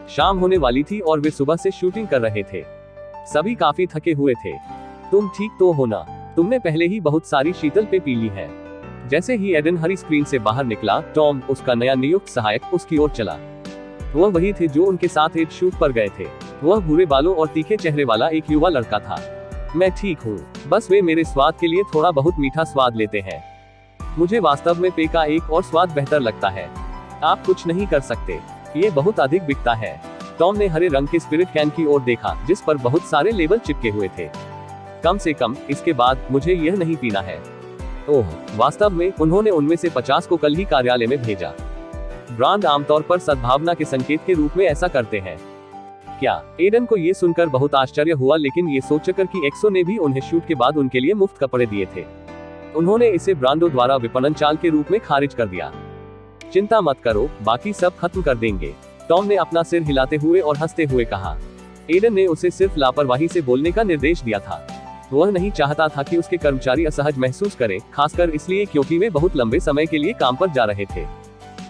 शाम होने वाली थी और वे सुबह से शूटिंग कर रहे थे। सभी काफी थके हुए थे। तुम ठीक तो हो ना? तुमने पहले ही बहुत सारी शीतल पेय पी ली है। जैसे ही एडन हरी स्क्रीन से बाहर निकला, टॉम, उसका नया नियुक्त सहायक, उसकी ओर चला। वह वही थे जो उनके साथ एक शूट पर गए थे। वह भूरे बालों और तीखे चेहरे वाला एक युवा लड़का था। मैं ठीक हूँ, बस वे मेरे स्वाद के लिए थोड़ा बहुत मीठा स्वाद लेते हैं। मुझे वास्तव में पेय का एक और स्वाद बेहतर लगता है। आप कुछ नहीं कर सकते, ये बहुत अधिक बिकता है। टॉम ने हरे रंग के स्पिरिट कैन की ओर देखा, जिस पर बहुत सारे लेबल चिपके हुए थे। कम से कम इसके बाद मुझे यह नहीं पीना है। ओह, वास्तव में उन्होंने उनमें से 50 को कल ही कार्यालय में भेजा। ब्रांड आमतौर पर सद्भावना के संकेत के रूप में ऐसा करते हैं। क्या? एडन को ये सुनकर बहुत आश्चर्य हुआ, लेकिन ये सोचकर कि एक्सो ने भी उन्हें शूट के बाद उनके लिए मुफ्त कपड़े दिए थे, उन्होंने इसे ब्रांडों द्वारा विपणन चाल के रूप में खारिज कर दिया। चिंता मत करो, बाकी सब खत्म कर देंगे, टॉम ने अपना सिर हिलाते हुए और हंसते हुए कहा। एडन ने उसे सिर्फ लापरवाही से बोलने का निर्देश दिया था। वह नहीं चाहता था कि उसके कर्मचारी असहज महसूस करें, खासकर इसलिए क्योंकि वे बहुत लंबे समय के लिए काम पर जा रहे थे।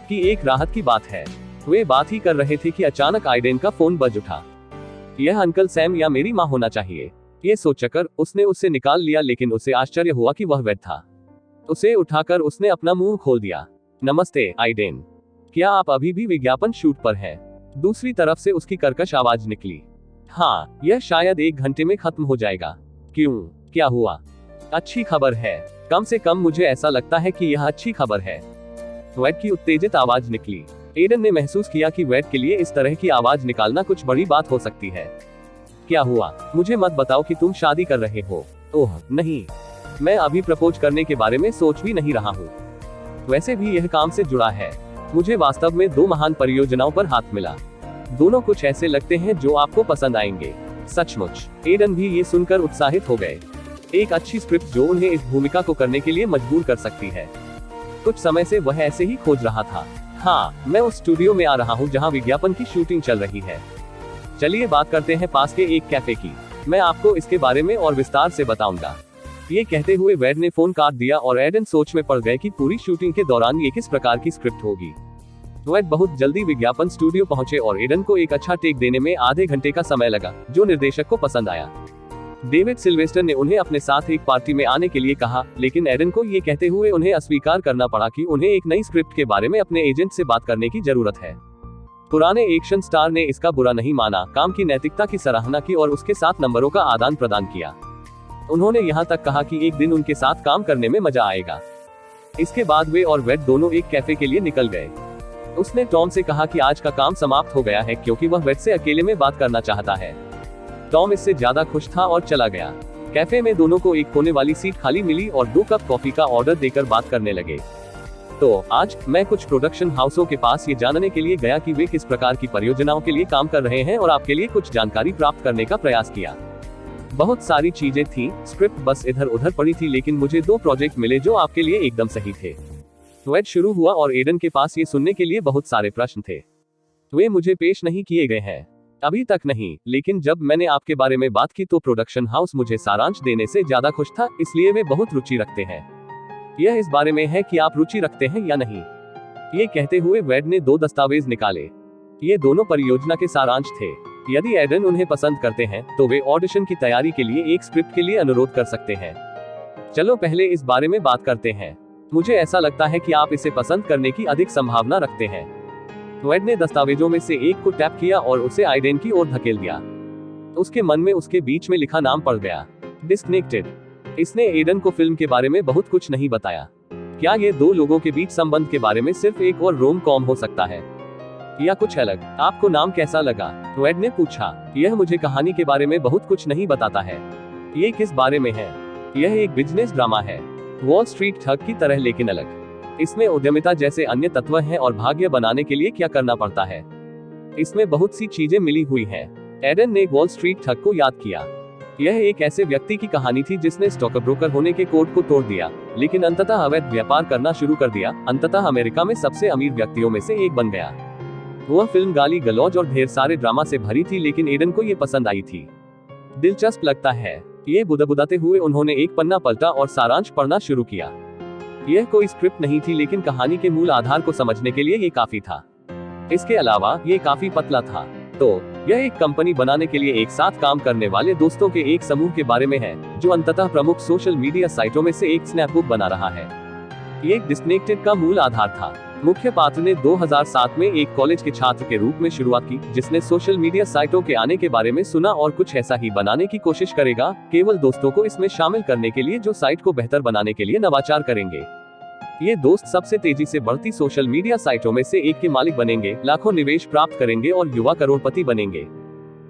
कि एक राहत की बात है। वे बात ही कर रहे थे कि अचानक आइडेन का फोन बज उठा। यह अंकल सैम या मेरी माँ होना चाहिए, ये सोचकर उसने उससे निकाल लिया, लेकिन उसे आश्चर्य हुआ कि वह वैध था। उसे उठाकर उसने अपना मुंह खोल दिया। नमस्ते आइडेन, क्या आप अभी भी विज्ञापन शूट पर हैं? दूसरी तरफ से उसकी कर्कश आवाज निकली। हाँ, यह शायद 1 घंटे में खत्म हो जाएगा। क्यों, क्या हुआ? अच्छी खबर है, कम से कम मुझे ऐसा लगता है कि यह अच्छी खबर है। वैड की उत्तेजित आवाज निकली। एडन ने महसूस किया कि वैड के लिए इस तरह की आवाज निकालना कुछ बड़ी बात हो सकती है। क्या हुआ? मुझे मत बताओ कि तुम शादी कर रहे हो। ओह नहीं, मैं अभी प्रपोज करने के बारे में सोच भी नहीं रहा हूँ। वैसे भी यह काम से जुड़ा है। मुझे वास्तव में 2 महान परियोजनाओं पर हाथ मिला। दोनों कुछ ऐसे लगते हैं जो आपको पसंद आएंगे। सचमुच। एडन भी ये सुनकर उत्साहित हो गए। एक अच्छी स्क्रिप्ट जो उन्हें इस भूमिका को करने के लिए मजबूर कर सकती है। कुछ समय से वह ऐसे ही खोज रहा था। हाँ, मैं उस स्टूडियो में आ रहा हूँ जहाँ विज्ञापन की शूटिंग चल रही है। चलिए बात करते हैं पास के एक कैफे की। मैं आपको इसके बारे में और विस्तार से बताऊंगा। ये कहते हुए वैड ने फोन काट दिया और एडन सोच में पड़ गए कि पूरी शूटिंग के दौरान ये किस प्रकार की स्क्रिप्ट होगी। वैड बहुत जल्दी विज्ञापन स्टूडियो पहुंचे और एडन को एक अच्छा टेक देने में आधे घंटे का समय लगा, जो निर्देशक को पसंद आया। डेविड सिल्वेस्टर ने उन्हें अपने साथ एक पार्टी में आने के लिए कहा, लेकिन एडन को ये कहते हुए उन्हें अस्वीकार करना पड़ा कि उन्हें एक नई स्क्रिप्ट के बारे में अपने एजेंट से बात करने की जरूरत है। पुराने एक्शन स्टार ने इसका बुरा नहीं माना, काम की नैतिकता की सराहना की और उसके साथ नंबरों का आदान प्रदान किया। उन्होंने यहाँ तक कहा कि एक दिन उनके साथ काम करने में मजा आएगा। इसके बाद वे और वेड दोनों एक कैफे के लिए निकल गए। उसने टॉम से कहा कि आज का काम समाप्त हो गया है, क्योंकि वह वेड से अकेले में बात करना चाहता है। टॉम इससे ज्यादा खुश था और चला गया। कैफे में दोनों को एक कोने वाली सीट खाली मिली और 2 कप कॉफी का ऑर्डर देकर बात करने लगे। तो आज मैं कुछ प्रोडक्शन हाउसों के पास ये जानने के लिए गया कि वे किस प्रकार की परियोजनाओं के लिए काम कर रहे हैं और आपके लिए कुछ जानकारी प्राप्त करने का प्रयास किया। बहुत सारी चीजें थी, स्क्रिप्ट बस इधर उधर पड़ी थी, लेकिन मुझे 2 प्रोजेक्ट मिले जो आपके लिए एकदम सही थे। वेड शुरू हुआ और एडन के पास ये सुनने के लिए बहुत सारे प्रश्न थे। वे मुझे पेश नहीं किए गए हैं, अभी तक नहीं, लेकिन जब मैंने आपके बारे में बात की तो प्रोडक्शन हाउस मुझे सारांश देने से ज्यादा खुश था, इसलिए वे बहुत रुचि रखते हैं। यह इस बारे में है कि आप रुचि रखते हैं या नहीं। ये कहते हुए वेड ने 2 दस्तावेज निकाले। ये दोनों परियोजना के सारांश थे। यदि एडन उन्हें पसंद करते हैं तो वे ऑडिशन की तैयारी के लिए एक स्क्रिप्ट के लिए अनुरोध कर सकते हैं। चलो पहले इस बारे में बात करते हैं। मुझे ऐसा लगता है कि आप इसे पसंद करने की अधिक संभावना रखते हैं। वेड ने दस्तावेजों में से एक को टैप किया और उसे आइडेन की ओर धकेल दिया। उसके मन में उसके बीच में लिखा नाम पड़ गया, डिस्कनेक्टेड। इसने एडन को फिल्म के बारे में बहुत कुछ नहीं बताया। क्या ये दो लोगों के बीच संबंध के बारे में सिर्फ एक और रोम कॉम हो सकता है या कुछ अलग? आपको नाम कैसा लगा? वेड ने पूछा। यह मुझे कहानी के बारे में बहुत कुछ नहीं बताता है। ये किस बारे में है? यह एक बिजनेस ड्रामा है, वॉल स्ट्रीट ठग की तरह लेकिन अलग। इसमें उद्यमिता जैसे अन्य तत्व हैं और भाग्य बनाने के लिए क्या करना पड़ता है। इसमें बहुत सी चीजें मिली हुई हैं। एडन ने वॉल स्ट्रीट ठग को याद किया। यह एक ऐसे व्यक्ति की कहानी थी जिसने स्टॉक ब्रोकर होने के कोड को तोड़ दिया, लेकिन अंततः अवैध व्यापार करना शुरू कर दिया। अंततः अमेरिका में सबसे अमीर व्यक्तियों में से एक बन गया। वह फिल्म गाली गलौज और ढेर सारे ड्रामा से भरी थी, लेकिन एडन को ये पसंद आई थी। दिलचस्प लगता है। ये बुदबुदाते हुए उन्होंने एक पन्ना पलटा और सारांश पढ़ना शुरू किया। यह कोई स्क्रिप्ट नहीं थी, लेकिन कहानी के मूल आधार को समझने के लिए ये काफी था। इसके अलावा ये काफी पतला था। तो यह एक कंपनी बनाने के लिए एक साथ काम करने वाले दोस्तों के एक समूह के बारे में है, जो अंततः प्रमुख सोशल मीडिया साइटों में से एक स्नैपबुक बना रहा है। ये डिस्कनेक्टेड का मूल आधार था। मुख्य पात्र ने 2007 में एक कॉलेज के छात्र के रूप में शुरुआत की, जिसने सोशल मीडिया साइटों के आने के बारे में सुना और कुछ ऐसा ही बनाने की कोशिश करेगा, केवल दोस्तों को इसमें शामिल करने के लिए जो साइट को बेहतर बनाने के लिए नवाचार करेंगे। ये दोस्त सबसे तेजी से बढ़ती सोशल मीडिया साइटों में से एक के मालिक बनेंगे, लाखों निवेश प्राप्त करेंगे और युवा करोड़पति बनेंगे।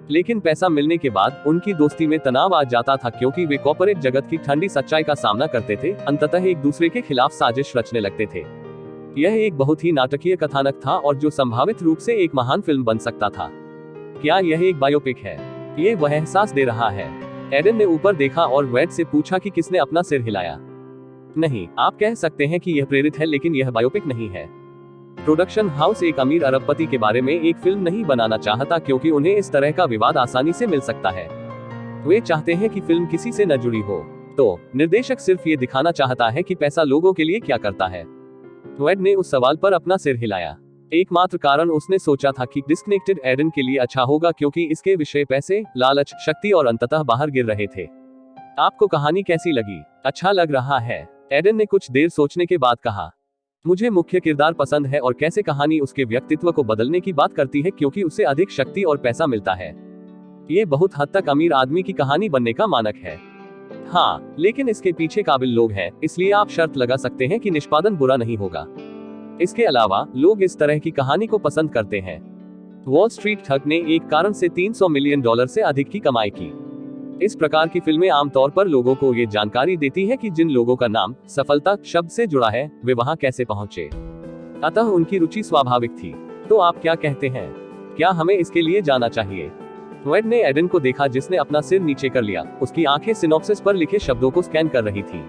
लेकिन पैसा मिलने के बाद उनकी दोस्ती में तनाव आ जाता था, क्योंकि वे कॉर्पोरेट जगत की ठंडी सच्चाई का सामना करते थे, अंततः एक दूसरे के खिलाफ साजिश रचने लगते थे। यह एक बहुत ही नाटकीय कथानक था और जो संभावित रूप से एक महान फिल्म बन सकता था। क्या यह एक बायोपिक है? ये वह एहसास दे रहा है। एडन ने ऊपर देखा और वेड से पूछा कि किसने अपना सिर हिलाया। नहीं, आप कह सकते हैं कि यह प्रेरित है, लेकिन यह बायोपिक नहीं है। प्रोडक्शन हाउस एक अमीर अरबपति के बारे में एक फिल्म नहीं बनाना चाहता, क्योंकि उन्हें इस तरह का विवाद आसानी से मिल सकता है। वे चाहते हैं कि फिल्म किसी से न जुड़ी हो। तो निर्देशक सिर्फ ये दिखाना चाहता है कि पैसा लोगों के लिए क्या करता है। वेड ने उस सवाल पर अपना सिर हिलाया। एकमात्र कारण उसने सोचा था कि डिस्कनेक्टेड एडन के लिए अच्छा होगा, क्योंकि इसके विषय पैसे, लालच, शक्ति और अंततः बाहर गिर रहे थे। आपको कहानी कैसी लगी? अच्छा लग रहा है, एडन ने कुछ देर सोचने के बाद कहा। मुझे मुख्य किरदार पसंद है और कैसे कहानी उसके व्यक्तित्व को बदलने की बात करती है, क्योंकि उसे अधिक शक्ति और पैसा मिलता है। ये बहुत हद तक अमीर आदमी की कहानी बनने का मानक है। हाँ, लेकिन इसके पीछे काबिल लोग हैं, इसलिए आप शर्त लगा सकते हैं कि निष्पादन बुरा नहीं होगा। इसके अलावा लोग इस तरह की कहानी को पसंद करते हैं। वॉल स्ट्रीट ठग ने एक कारण से $300 मिलियन से अधिक की कमाई की। इस प्रकार की फिल्में आमतौर पर लोगों को ये जानकारी देती है कि जिन लोगों का नाम सफलता शब्द से जुड़ा है, वे वहां कैसे पहुंचे। अतः उनकी रुचि स्वाभाविक थी। तो आप क्या कहते हैं? क्या हमें इसके लिए जाना चाहिए? वेड ने एडन को देखा, जिसने अपना सिर नीचे कर लिया। उसकी आंखें सिनॉप्सिस पर लिखे शब्दों को स्कैन कर रही थी।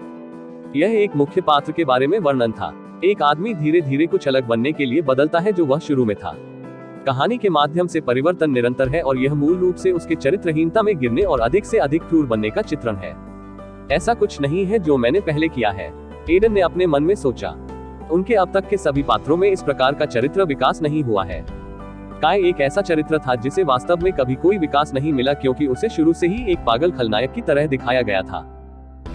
यह एक मुख्य पात्र के बारे में वर्णन था। एक आदमी धीरे धीरे कुछ अलग बनने के लिए बदलता है जो वह शुरू में था। कहानी के माध्यम से परिवर्तन निरंतर है और यह मूल रूप से उसके चरित्रहीनता में गिरने और अधिक से अधिक क्रूर बनने का चित्रण है। ऐसा कुछ नहीं है जो मैंने पहले किया है, एडन ने अपने मन में सोचा। उनके अब तक के सभी पात्रों में इस प्रकार का चरित्र विकास नहीं हुआ है। काय एक ऐसा चरित्र था जिसे वास्तव में कभी कोई विकास नहीं मिला, क्योंकि उसे शुरू से ही एक पागल खलनायक की तरह दिखाया गया था।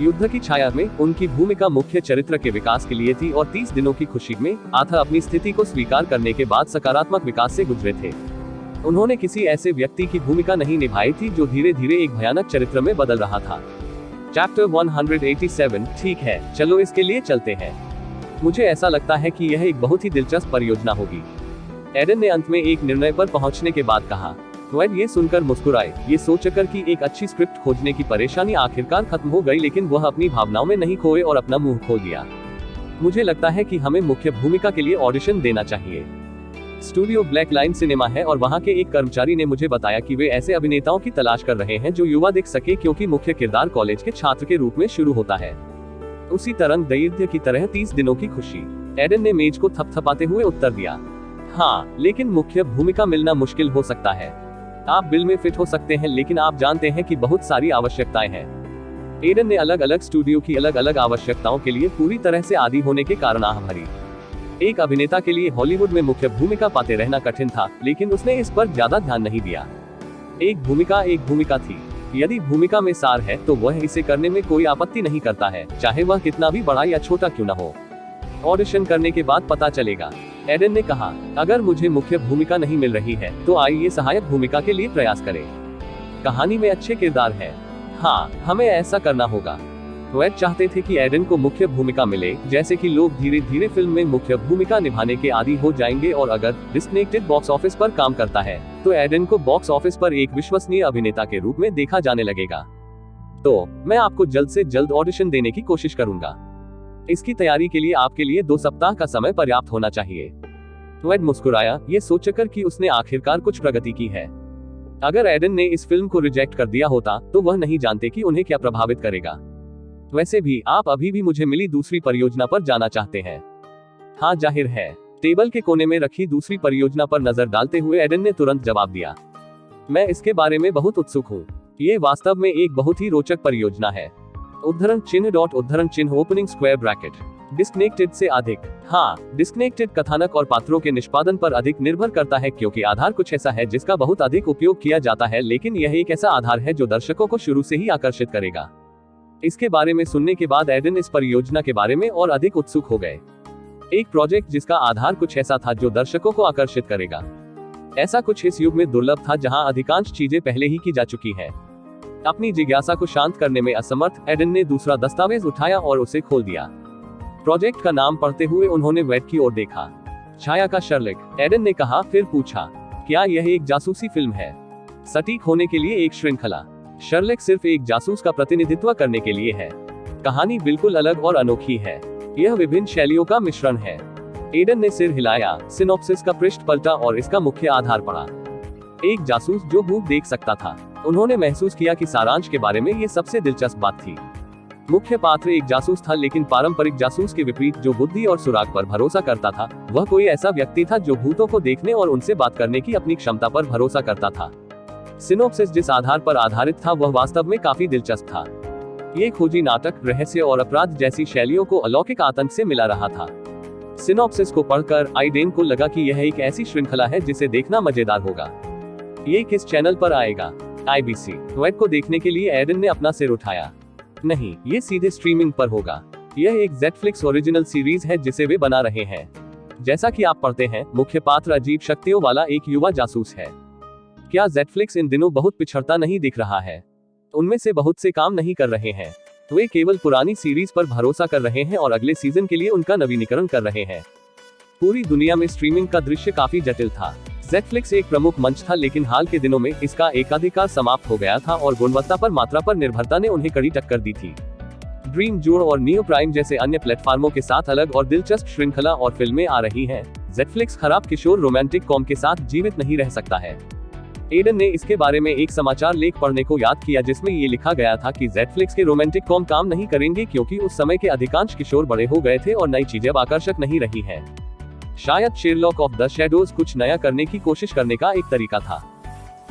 युद्ध की छाया में उनकी भूमिका मुख्य चरित्र के विकास के लिए थी और 30 दिनों की खुशी में आथा अपनी स्थिति को स्वीकार करने के बाद सकारात्मक विकास से गुजरे थे। उन्होंने किसी ऐसे व्यक्ति की भूमिका नहीं निभाई थी जो धीरे धीरे एक भयानक चरित्र में बदल रहा था। चैप्टर 187। ठीक है, चलो इसके लिए चलते हैं। मुझे ऐसा लगता है कि यह एक बहुत ही दिलचस्प परियोजना होगी, एडन ने अंत में एक निर्णय पर पहुंचने के बाद कहा। वेड ये सुनकर मुस्कुराए, ये सोचकर कि एक अच्छी स्क्रिप्ट खोजने की परेशानी आखिरकार खत्म हो गई, लेकिन वह अपनी भावनाओं में नहीं खोए और अपना मुंह खोल दिया। मुझे लगता है कि हमें मुख्य भूमिका के लिए ऑडिशन देना चाहिए। स्टूडियो ब्लैक लाइन सिनेमा है और वहां के एक कर्मचारी ने मुझे बताया कि वे ऐसे अभिनेताओं की तलाश कर रहे हैं जो युवा दिख सके, क्योंकि मुख्य किरदार कॉलेज के छात्र के रूप में शुरू होता है। उसी तरंग दैर्ध्य की तरह 30 दिनों की खुशी, एडन ने मेज को थपथपाते हुए उत्तर दिया। हाँ, लेकिन मुख्य भूमिका मिलना मुश्किल हो सकता है। आप बिल में फिट हो सकते हैं, लेकिन आप जानते हैं कि बहुत सारी आवश्यकताएं हैं। एडन ने अलग अलग स्टूडियो की अलग अलग आवश्यकताओं के लिए पूरी तरह से आदी होने के कारण आह भरी। एक अभिनेता के लिए हॉलीवुड में मुख्य भूमिका पाते रहना कठिन था, लेकिन उसने इस पर ज्यादा ध्यान नहीं दिया। एक भूमिका थी। यदि भूमिका में सार है तो वह इसे करने में कोई आपत्ति नहीं करता है, चाहे वह कितना भी बड़ा या छोटा क्यों न हो। ऑडिशन करने के बाद पता चलेगा। एडन ने कहा, अगर मुझे मुख्य भूमिका नहीं मिल रही है तो आइए सहायक भूमिका के लिए प्रयास करें। कहानी में अच्छे किरदार हैं। हाँ, हमें ऐसा करना होगा। वेड चाहते थे कि एडन को मुख्य भूमिका मिले, जैसे कि लोग धीरे धीरे फिल्म में मुख्य भूमिका निभाने के आदी हो जाएंगे और अगर डिस्कनेक्टेड बॉक्स ऑफिस पर काम करता है तो एडन को बॉक्स ऑफिस पर एक विश्वसनीय अभिनेता के रूप में देखा जाने लगेगा। तो मैं आपको जल्द से जल्द ऑडिशन देने की कोशिश करूंगा। इसकी तैयारी के लिए आपके लिए 2 सप्ताह का समय पर्याप्त होना चाहिए। वेड मुस्कुराया, ये सोचकर कि उसने आखिरकार कुछ प्रगति की है। अगर एडन ने इस फिल्म को रिजेक्ट कर दिया होता तो वह नहीं जानते कि उन्हें क्या प्रभावित करेगा। वैसे भी आप अभी भी मुझे मिली दूसरी परियोजना पर जाना चाहते हैं। हाँ, जाहिर है। टेबल के कोने में रखी दूसरी परियोजना पर नजर डालते हुए एडन ने तुरंत जवाब दिया, मैं इसके बारे में बहुत उत्सुक हूँ। ये वास्तव में एक बहुत ही रोचक परियोजना है। उद्धरण चिन्ह ओपनिंग स्क्वायर ब्रैकेट। डिस्कनेक्टेड से अधिक। हाँ, डिस्कनेक्टेड कथानक और पात्रों के निष्पादन पर अधिक निर्भर करता है क्योंकि आधार कुछ ऐसा है जिसका बहुत अधिक उपयोग किया जाता है, लेकिन यह एक ऐसा आधार है जो दर्शकों को शुरू से ही आकर्षित करेगा। इसके बारे में सुनने के बाद एडन इस परियोजना के बारे में और अधिक उत्सुक हो गए। एक प्रोजेक्ट जिसका आधार कुछ ऐसा था जो दर्शकों को आकर्षित करेगा। ऐसा कुछ इस युग में दुर्लभ था जहां अधिकांश चीजें पहले ही की जा चुकी हैं। अपनी जिज्ञासा को शांत करने में असमर्थ एडन ने दूसरा दस्तावेज उठाया और उसे खोल दिया। प्रोजेक्ट का नाम पढ़ते हुए उन्होंने वेड की ओर देखा। छाया का शर्लक, एडन ने कहा, फिर पूछा, क्या यह एक जासूसी फिल्म है? सटीक होने के लिए एक श्रृंखला। शर्लक सिर्फ एक जासूस का प्रतिनिधित्व करने के लिए है। कहानी बिल्कुल अलग और अनोखी है। यह विभिन्न शैलियों का मिश्रण है। एडन ने सिर हिलाया, सिनॉप्सिस का पृष्ठ पलटा और इसका मुख्य आधार पढ़ा। एक जासूस जो भूख देख सकता था। उन्होंने महसूस किया कि सारांश के बारे में ये सबसे दिलचस्प बात थी। मुख्य पात्र एक जासूस था, लेकिन पारंपरिक जासूस के विपरीत जो बुद्धि और सुराग पर भरोसा करता था, वह कोई ऐसा व्यक्ति था जो भूतों को देखने और उनसे बात करने की अपनी क्षमता पर भरोसा करता था। सिनॉप्सिस जिस आधार पर आधारित था वह वास्तव में काफी दिलचस्प था। ये खोजी नाटक, रहस्य और अपराध जैसी शैलियों को अलौकिक आतंक से मिला रहा था। सिनॉप्सिस को पढ़कर आइडेन को लगा कि यह एक ऐसी श्रृंखला है जिसे देखना मजेदार होगा। ये किस चैनल पर आएगा? IBC। वेड को देखने के लिए एडन ने अपना सिर उठाया। नहीं, ये सीधे स्ट्रीमिंग पर होगा। यह एक Netflix ओरिजिनल सीरीज है जिसे वे बना रहे हैं। जैसा कि आप पढ़ते हैं, मुख्य पात्र अजीब शक्तियों वाला एक युवा जासूस है। क्या Netflix इन दिनों बहुत पिछड़ता नहीं दिख रहा है? उनमें से बहुत से काम नहीं कर रहे हैं। वे केवल पुरानी सीरीज पर भरोसा कर रहे हैं और अगले सीजन के लिए उनका नवीनीकरण कर रहे हैं। पूरी दुनिया में स्ट्रीमिंग का दृश्य काफी जटिल था। Netflix एक प्रमुख मंच था, लेकिन हाल के दिनों में इसका एकाधिकार समाप्त हो गया था और गुणवत्ता पर मात्रा पर निर्भरता ने उन्हें कड़ी टक्कर दी थी। ड्रीम जोड़ और नियो प्राइम जैसे अन्य प्लेटफार्मों के साथ अलग और दिलचस्प श्रृंखला और फिल्में आ रही हैं। Netflix खराब किशोर रोमांटिक कॉम के साथ जीवित नहीं रह सकता है। एडन ने इसके बारे में एक समाचार लेख पढ़ने को याद किया जिसमें ये लिखा गया था कि Netflix के रोमांटिक कॉम काम नहीं करेंगे क्योंकि उस समय के अधिकांश किशोर बड़े हो गए थे और नई चीजें अब आकर्षक नहीं रही हैं। शायद शेरलॉक ऑफ द शैडोज कुछ नया करने की कोशिश करने का एक तरीका था।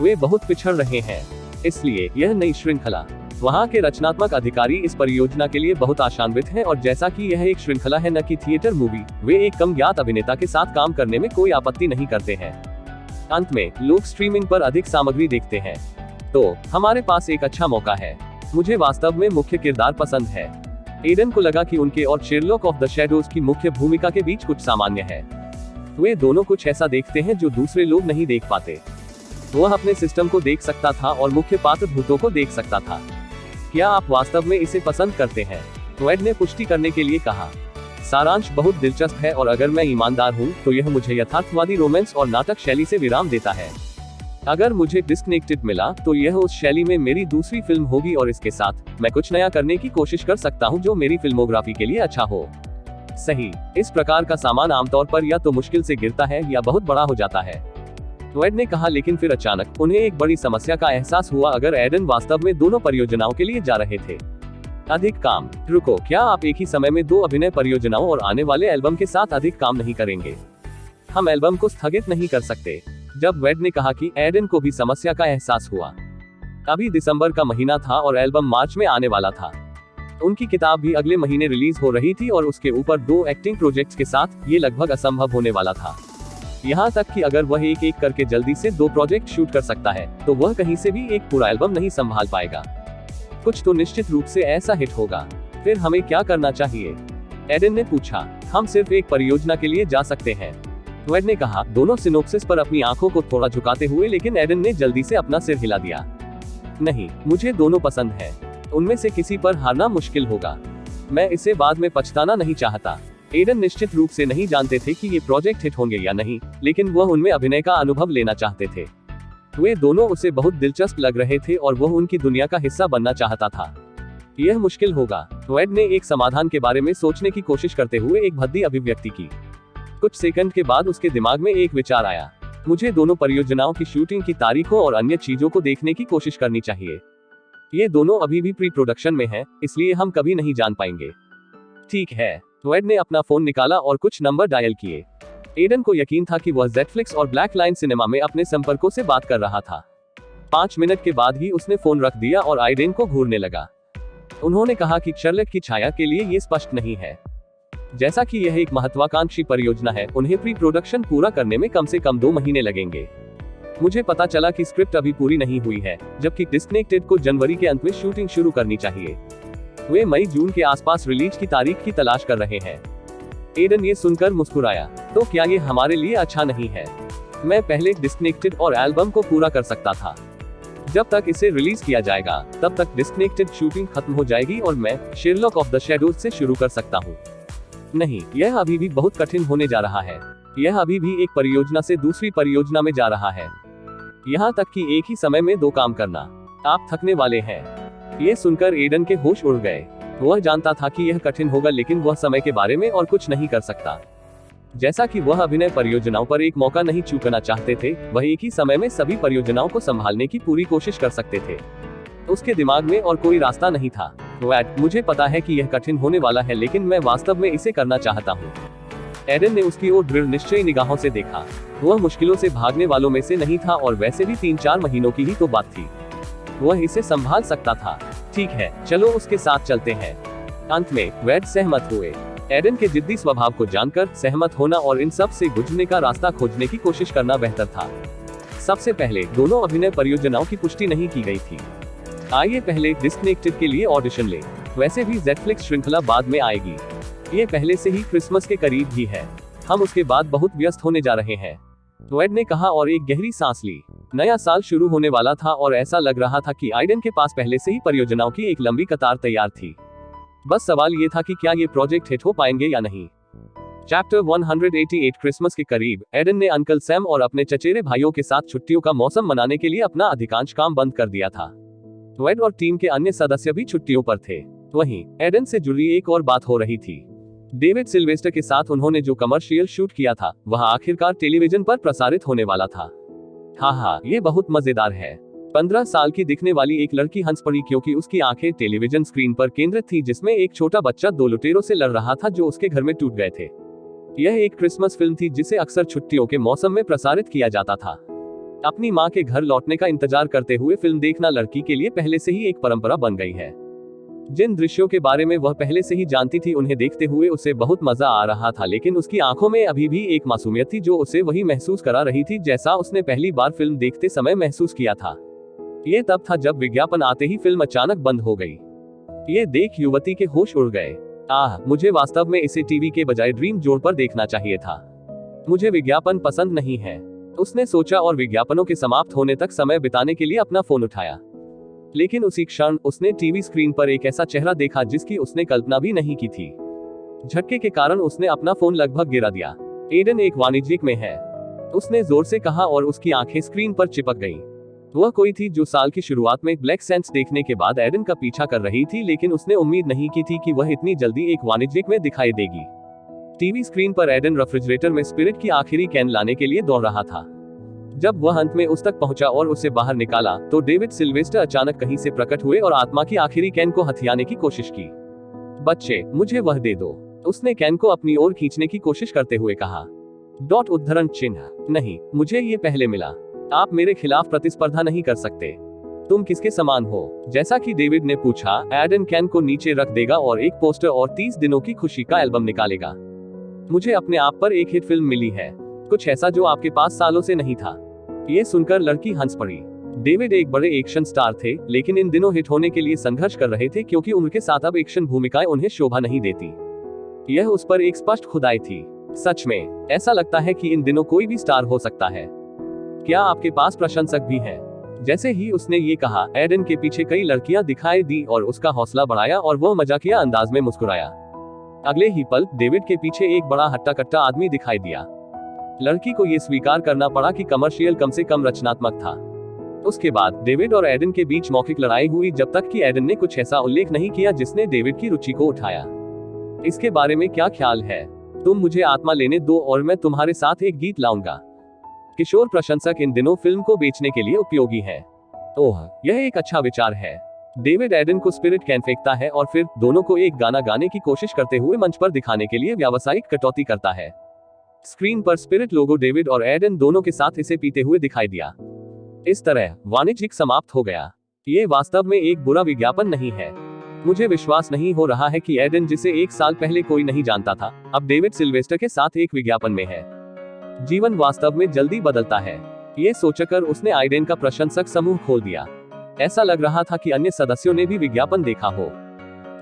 वे बहुत पिछड़ रहे हैं, इसलिए यह नई श्रृंखला। वहाँ के रचनात्मक अधिकारी इस परियोजना के लिए बहुत आशान्वित हैं और जैसा कि यह एक श्रृंखला है न कि थिएटर मूवी, वे एक कम ज्ञात अभिनेता के साथ काम करने में कोई आपत्ति नहीं करते हैं। अंत में लोग स्ट्रीमिंग पर अधिक सामग्री देखते हैं, तो हमारे पास एक अच्छा मौका है। मुझे वास्तव में मुख्य किरदार पसंद है। एडन को लगा कि उनके और शेरलॉक ऑफ द शैडोज की मुख्य भूमिका के बीच कुछ सामान्य है। वे दोनों कुछ ऐसा देखते हैं जो दूसरे लोग नहीं देख पाते। वह अपने सिस्टम को देख सकता था और मुख्य पात्र भूतों को देख सकता था। क्या आप वास्तव में इसे पसंद करते हैं? वेड ने पुष्टि करने के लिए कहा। सारांश बहुत दिलचस्प है और अगर मैं ईमानदार हूँ तो यह मुझे यथार्थवादी रोमांस और नाटक शैली से विराम देता है। अगर मुझे डिस्कनेक्टेड मिला तो यह उस शैली में मेरी दूसरी फिल्म होगी और इसके साथ मैं कुछ नया करने की कोशिश कर सकता हूं जो मेरी फिल्मोग्राफी के लिए अच्छा हो। सही, इस प्रकार का सामान आमतौर पर या तो मुश्किल से गिरता है या बहुत बड़ा हो जाता है, वेड ने कहा। लेकिन फिर अचानक उन्हें एक बड़ी समस्या का एहसास हुआ। अगर एडन वास्तव में दोनों परियोजनाओं के लिए जा रहे थे, अधिक काम। रुको, क्या आप एक ही समय में 2 अभिनय परियोजनाओं और आने वाले एल्बम के साथ अधिक काम नहीं करेंगे? हम एल्बम को स्थगित नहीं कर सकते। जब वेड ने कहा कि एडन को भी समस्या का एहसास हुआ। अभी दिसंबर का महीना था और एल्बम मार्च में आने वाला था। उनकी किताब भी अगले महीने रिलीज हो रही थी और उसके ऊपर 2 एक्टिंग प्रोजेक्ट्स के साथ ये लगभग असंभव होने वाला था। यहाँ तक कि अगर वह एक एक करके जल्दी से 2 प्रोजेक्ट शूट कर सकता है तो वह कहीं से भी एक पूरा एल्बम नहीं संभाल पाएगा। कुछ तो निश्चित रूप से ऐसा हिट होगा। फिर हमें क्या करना चाहिए? एडन ने पूछा। हम सिर्फ एक परियोजना के लिए जा सकते हैं। वेड ने कहा, दोनों सिनोप्सिस पर अपनी आंखों को थोड़ा झुकाते हुए, लेकिन एडन ने जल्दी से अपना सिर हिला दिया। नहीं, मुझे दोनों पसंद है। उनमें से किसी पर हारना मुश्किल होगा। मैं इसे बाद में पछताना नहीं चाहता। एडन निश्चित रूप से नहीं जानते थे कि ये प्रोजेक्ट हिट होंगे या नहीं, लेकिन वह उनमें अभिनय का अनुभव लेना चाहते थे। वे दोनों उसे बहुत दिलचस्प लग रहे थे और वह उनकी दुनिया का हिस्सा बनना चाहता था। यह मुश्किल होगा। वेड ने एक समाधान के बारे में सोचने की कोशिश करते हुए एक भद्दी अभिव्यक्ति की। कुछ सेकंड के बाद उसके दिमाग में एक विचार आया। मुझे दोनों परियोजनाओं की शूटिंग की तारीखों और अन्य चीजों को देखने की कोशिश करनी चाहिए। ये दोनों अभी भी प्री प्रोडक्शन में हैं, इसलिए हम कभी नहीं जान पाएंगे। ठीक है। वेड ने अपना फोन निकाला और कुछ नंबर डायल किए। एडन को यकीन था कि वह जेटफ्लिक्स और ब्लैक लाइन सिनेमा में अपने संपर्कों से बात कर रहा था। 5 मिनट के बाद ही उसने फोन रख दिया और आइडेन को घूरने लगा। उन्होंने कहा कि शर्लक की छाया के लिए ये स्पष्ट नहीं है। जैसा कि यह एक महत्वाकांक्षी परियोजना है, उन्हें प्री प्रोडक्शन पूरा करने में कम से कम 2 महीने लगेंगे। मुझे पता चला कि स्क्रिप्ट अभी पूरी नहीं हुई है, जबकि डिस्कनेक्टेड को जनवरी के अंत में शूटिंग शुरू करनी चाहिए। वे मई जून के आसपास रिलीज की तारीख की तलाश कर रहे हैं। एडन ये सुनकर मुस्कुराया। तो क्या ये हमारे लिए अच्छा नहीं है? मैं पहले डिस्कनेक्टेड और एल्बम को पूरा कर सकता था। जब तक इसे रिलीज किया जाएगा, तब तक डिस्कनेक्टेड शूटिंग खत्म हो जाएगी और मैं शेरलॉक ऑफ द शैडोज से शुरू कर सकता हूँ। नहीं, यह अभी भी बहुत कठिन होने जा रहा है। यह अभी भी एक परियोजना से दूसरी परियोजना में जा रहा है, यहाँ तक कि एक ही समय में 2 काम करना। आप थकने वाले हैं। ये सुनकर एडन के होश उड़ गए। वह जानता था कि यह कठिन होगा, लेकिन वह समय के बारे में और कुछ नहीं कर सकता। जैसा कि वह अभिनय परियोजनाओं पर एक मौका नहीं चूकना चाहते थे, वह एक ही समय में सभी परियोजनाओं को संभालने की पूरी कोशिश कर सकते थे। उसके दिमाग में और कोई रास्ता नहीं था। वेड, मुझे पता है कि यह कठिन होने वाला है, लेकिन मैं वास्तव में इसे करना चाहता हूँ। एडन ने उसकी ओर दृढ़ निश्चयी निगाहों से देखा। वह मुश्किलों से भागने वालों में से नहीं था और वैसे भी 3-4 महीनों की ही तो बात थी। वह इसे संभाल सकता था। ठीक है, चलो उसके साथ चलते हैं। अंत में वेड सहमत हुए। एडन के जिद्दी स्वभाव को जानकर सहमत होना और इन सब से गुजरने का रास्ता खोजने की कोशिश करना बेहतर था। सबसे पहले दोनों अभिनय परियोजनाओं की पुष्टि नहीं की गई थी। आइए पहले डिस्कनेक्टेड के लिए ऑडिशन ले। वैसे भी जेटफ्लिक्स श्रृंखला बाद में आएगी। ये पहले से ही क्रिसमस के करीब ही है। हम उसके बाद बहुत व्यस्त होने जा रहे हैं। वेड ने कहा और एक गहरी सांस ली। नया साल शुरू होने वाला था और ऐसा लग रहा था कि आइडन के पास पहले से ही परियोजनाओं की एक लंबी कतार तैयार थी। बस सवाल ये था कि क्या ये प्रोजेक्ट हिट हो पाएंगे या नहीं। चैप्टर 188 क्रिसमस के करीब एडन ने अंकल सैम और अपने चचेरे भाइयों के साथ छुट्टियों का मौसम मनाने के लिए अपना अधिकांश काम बंद कर दिया था। वेड और टीम के अन्य सदस्य भी छुट्टियों पर थे। वहीं एडन से जुड़ी एक और बात हो रही थी। डेविड सिल्वेस्टर के साथ उन्होंने जो कमर्शियल शूट किया था, वह आखिरकार टेलीविजन पर प्रसारित होने वाला था। हाँ, ये बहुत मजेदार है। 15 साल की दिखने वाली एक लड़की हंस पड़ी क्योंकि उसकी आंखें टेलीविजन स्क्रीन पर केंद्रित थी, जिसमें एक छोटा बच्चा 2 लुटेरों से लड़ रहा था जो उसके घर में टूट गए थे। यह एक क्रिसमस फिल्म थी जिसे अक्सर छुट्टियों के मौसम में प्रसारित किया जाता था। अपनी माँ के घर लौटने का इंतजार करते हुए फिल्म देखना लड़की के लिए पहले से ही एक परंपरा बन गई है। जिन दृश्यों के बारे में वह पहले से ही जानती थी, उन्हें देखते हुए उसे बहुत मजा आ रहा था, लेकिन उसकी आंखों में अभी भी एक मासूमियत थी जो उसे वही महसूस करा रही थी जैसा उसने पहली बार फिल्म देखते समय महसूस किया था। ये तब था जब विज्ञापन आते ही फिल्म अचानक बंद हो गई। ये देख युवती के होश उड़ गए। मुझे वास्तव में इसे टीवी के बजाय ड्रीम जोन पर देखना चाहिए था। मुझे विज्ञापन पसंद नहीं है, उसने सोचा और विज्ञापनों के समाप्त होने तक समय बिताने के लिए अपना फोन उठाया। लेकिन उसी क्षण उसने टीवी स्क्रीन पर एक ऐसा चेहरा देखा जिसकी उसने कल्पना भी नहीं की थी। झटके के कारण उसने अपना फोन लगभग गिरा दिया। एडन एक वाणिज्यिक में है, उसने जोर से कहा और उसकी आंखें स्क्रीन पर चिपक गईं। वह कोई थी जो साल की शुरुआत में ब्लैक सैंड्स देखने के बाद एडन का पीछा कर रही थी, लेकिन उसने उम्मीद नहीं की थी कि वह इतनी जल्दी एक वाणिज्यिक में दिखाई देगी। टीवी स्क्रीन पर एडन रेफ्रिजरेटर में स्पिरिट की आखिरी कैन लाने के लिए दौड़ रहा था। जब वह अंत में उस तक पहुंचा और उसे बाहर निकाला, तो डेविड सिल्वेस्टर अचानक कहीं से प्रकट हुए और आत्मा की आखिरी कैन को हथियाने की कोशिश की। बच्चे, मुझे वह दे दो, उसने कैन को अपनी ओर खींचने की कोशिश करते हुए कहा। उद्धरण चिन्ह, नहीं, मुझे ये पहले मिला। आप मेरे खिलाफ प्रतिस्पर्धा नहीं कर सकते। तुम किसके समान हो? जैसा कि डेविड ने पूछा, एडन कैन को नीचे रख देगा और एक पोस्टर और 30 दिनों की खुशी का एल्बम निकालेगा। मुझे अपने आप पर एक हिट फिल्म मिली है, कुछ ऐसा जो आपके पास सालों से नहीं था। ये सुनकर लड़की हंस पड़ी। डेविड एक बड़े एक्शन स्टार थे, लेकिन इन दिनों हिट होने के लिए संघर्ष कर रहे थे क्योंकि उनके साथ अब एक्शन भूमिकाएं उन्हें शोभा नहीं देती। यह उस पर एक स्पष्ट खुदाई थी। सच में ऐसा लगता है कि इन दिनों कोई भी स्टार हो सकता है। क्या आपके पास प्रशंसक भी हैं? जैसे ही उसने ये कहा, एडन के पीछे कई लड़कियां दिखाई दी और उसका हौसला बढ़ाया और वह मजाकिया अंदाज में मुस्कुराया। अगले ही पल डेविड के पीछे एक बड़ा हट्टा कट्टा आदमी दिखाई दिया। लड़की को यह स्वीकार करना पड़ा कि कमर्शियल कम से कम रचनात्मक था। उसके बाद डेविड और एडन के बीच मौखिक लड़ाई हुई, जब तक कि एडन ने कुछ ऐसा उल्लेख नहीं किया जिसने डेविड की रुचि को उठाया। इसके बारे में क्या ख्याल है? तुम मुझे आत्मा लेने दो और मैं तुम्हारे साथ एक गीत लाऊंगा। किशोर प्रशंसक इन दिनों फिल्म को बेचने के लिए उपयोगी है। ओह, यह एक अच्छा विचार है। डेविड एडन को स्पिरिट कैन फेंकता है और फिर दोनों को एक गाना गाने की कोशिश करते हुए मंच पर दिखाने के लिए व्यावसायिक कटौती करता है। स्क्रीन पर स्पिरिट लोगो डेविड और एडन दोनों के साथ इसे पीते हुए दिखाई दिया। इस तरह वाणिज्यिक समाप्त हो गया। ये वास्तव में एक बुरा विज्ञापन नहीं है। मुझे विश्वास नहीं हो रहा है कि एडन, जिसे 1 साल पहले कोई नहीं जानता था, अब डेविड सिल्वेस्टर के साथ एक विज्ञापन में है। जीवन वास्तव में जल्दी बदलता है। ये सोचकर उसने आइडेन का प्रशंसक समूह खोल दिया। ऐसा लग रहा था कि अन्य सदस्यों ने भी विज्ञापन देखा हो।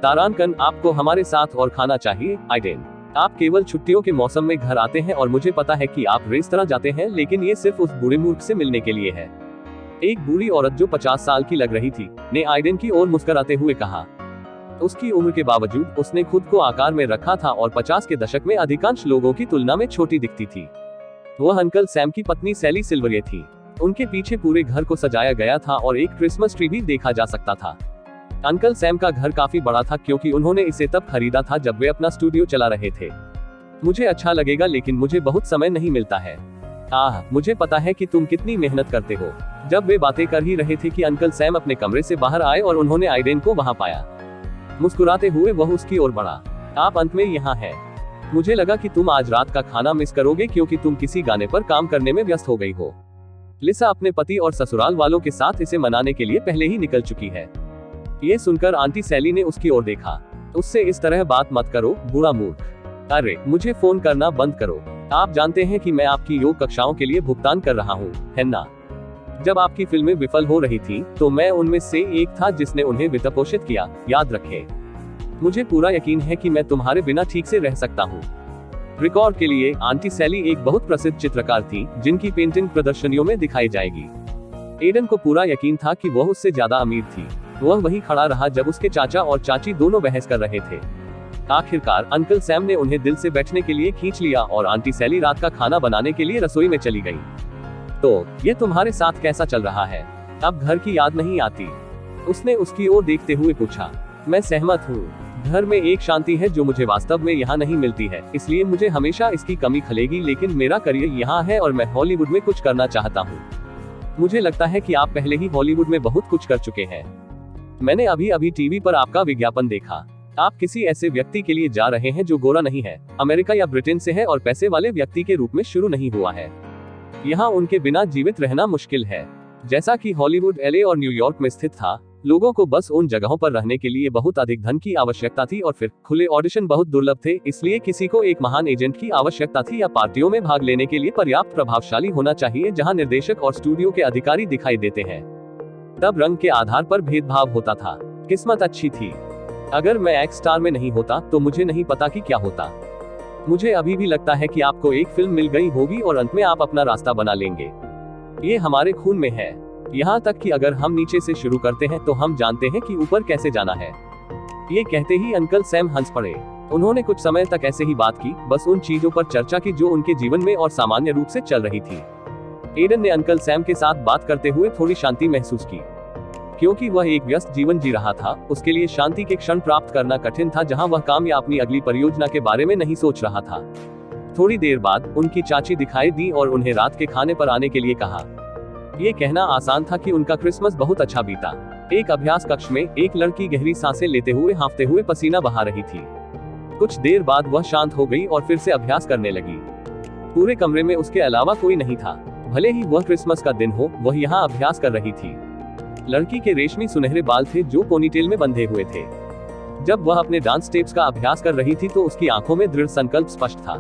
तारांकन, आपको हमारे साथ और खाना चाहिए। आइडेन, आप केवल छुट्टियों के मौसम में घर आते हैं और मुझे पता है कि आप रेस्तरां जाते हैं, लेकिन ये सिर्फ उस बूढ़े मूर्ख से मिलने के लिए है। एक बूढ़ी औरत जो 50 साल की लग रही थी ने आइडेन की ओर मुस्कुराते हुए कहा। उसकी उम्र के बावजूद उसने खुद को आकार में रखा था और 50 के दशक में अधिकांश लोगों की तुलना में छोटी दिखती थी। वह अंकल सैम की पत्नी सैली सिल्वरिए थी। उनके पीछे पूरे घर को सजाया गया था और एक क्रिसमस ट्री भी देखा जा सकता था। अंकल सैम का घर काफी बड़ा था क्योंकि उन्होंने इसे तब खरीदा था जब वे अपना स्टूडियो चला रहे थे। मुझे अच्छा लगेगा, लेकिन मुझे बहुत समय नहीं मिलता है। मुझे पता है कि तुम कितनी मेहनत करते हो। जब वे बातें कर ही रहे थे कि अंकल सैम अपने कमरे से बाहर आए और उन्होंने आइडेन को वहां पाया। मुस्कुराते हुए वह उसकी ओर बढ़ा। आप अंत में यहाँ हैं। मुझे लगा कि तुम आज रात का खाना मिस करोगे क्योंकि तुम किसी गाने पर काम करने में व्यस्त हो गई हो। लिसा अपने पति और ससुराल वालों के साथ इसे मनाने के लिए पहले ही निकल चुकी है। ये सुनकर आंटी सैली ने उसकी ओर देखा। उससे इस तरह बात मत करो, बूढ़ा मूर्ख। अरे, मुझे फोन करना बंद करो। आप जानते हैं कि मैं आपकी योग कक्षाओं के लिए भुगतान कर रहा हूँ, है ना? जब आपकी फिल्में विफल हो रही थी तो मैं उनमें से एक था जिसने उन्हें वित्तपोषित किया, याद रखें। मुझे पूरा यकीन है कि मैं तुम्हारे बिना ठीक से रह सकता हूँ। रिकॉर्ड के लिए, आंटी सैली एक बहुत प्रसिद्ध चित्रकार थी जिनकी पेंटिंग प्रदर्शनियों में दिखाई जाएगी। एडन को पूरा यकीन था कि वह उससे ज्यादा अमीर थी। वह वहीं खड़ा रहा जब उसके चाचा और चाची दोनों बहस कर रहे थे। आखिरकार अंकल सैम ने उन्हें दिल से बैठने के लिए खींच लिया और आंटी सैली रात का खाना बनाने के लिए रसोई में चली गई। तो ये तुम्हारे साथ कैसा चल रहा है? अब घर की याद नहीं आती? उसने उसकी ओर देखते हुए पूछा। मैं सहमत हूँ। घर में एक शांति है जो मुझे वास्तव में यहाँ नहीं मिलती है, इसलिए मुझे हमेशा इसकी कमी खलेगी। लेकिन मेरा करियर यहाँ है और मैं हॉलीवुड में कुछ करना चाहता हूँ। मुझे लगता है कि आप पहले ही हॉलीवुड में बहुत कुछ कर चुके हैं। मैंने अभी अभी टीवी पर आपका विज्ञापन देखा। आप किसी ऐसे व्यक्ति के लिए जा रहे हैं जो गोरा नहीं है, अमेरिका या ब्रिटेन से है और पैसे वाले व्यक्ति के रूप में शुरू नहीं हुआ है। यहाँ उनके बिना जीवित रहना मुश्किल है। जैसा कि हॉलीवुड एलए और न्यूयॉर्क में स्थित था, लोगों को बस उन जगहों पर रहने के लिए बहुत अधिक धन की आवश्यकता थी और फिर खुले ऑडिशन बहुत दुर्लभ थे, इसलिए किसी को एक महान एजेंट की आवश्यकता थी या पार्टियों में भाग लेने के लिए पर्याप्त प्रभावशाली होना चाहिए जहां निर्देशक और स्टूडियो के अधिकारी दिखाई देते हैं। तब रंग के आधार पर भेदभाव होता था। किस्मत अच्छी थी। अगर मैं एक्स स्टार में नहीं होता तो मुझे नहीं पता कि क्या होता। मुझे अभी भी लगता है कि आपको एक फिल्म मिल गई होगी और अंत में आप अपना रास्ता बना लेंगे। ये हमारे खून में है। यहाँ तक कि अगर हम नीचे से शुरू करते हैं तो हम जानते हैं कि ऊपर कैसे जाना है। ये कहते ही अंकल सैम हंस पड़े। उन्होंने कुछ समय तक ऐसे ही बात की, बस उन चीजों पर चर्चा की जो उनके जीवन में और सामान्य रूप से चल रही थी। एडन ने अंकल सैम के साथ बात करते हुए थोड़ी शांति महसूस की। क्योंकि वह एक व्यस्त जीवन जी रहा था, उसके लिए शांति के क्षण प्राप्त करना कठिन था जहां वह काम या अपनी अगली परियोजना के बारे में नहीं सोच रहा था। थोड़ी देर बाद उनकी चाची दिखाई दी और उन्हें रात के खाने पर आने के लिए कहा। ये कहना आसान था कि उनका क्रिसमस बहुत अच्छा बीता। एक अभ्यास कक्ष में एक लड़की गहरी सांसें लेते हुए हाँफते हुए पसीना बहा रही थी। कुछ देर बाद वह शांत हो गई और फिर से अभ्यास करने लगी। पूरे कमरे में उसके अलावा कोई नहीं था। भले ही वह क्रिसमस का दिन हो, वह यहाँ अभ्यास कर रही थी। लड़की के रेशमी सुनहरे बाल थे जो पोनीटेल में बंधे हुए थे। जब वह अपने डांस स्टेप्स का अभ्यास कर रही थी तो उसकी आंखों में दृढ़ संकल्प स्पष्ट था।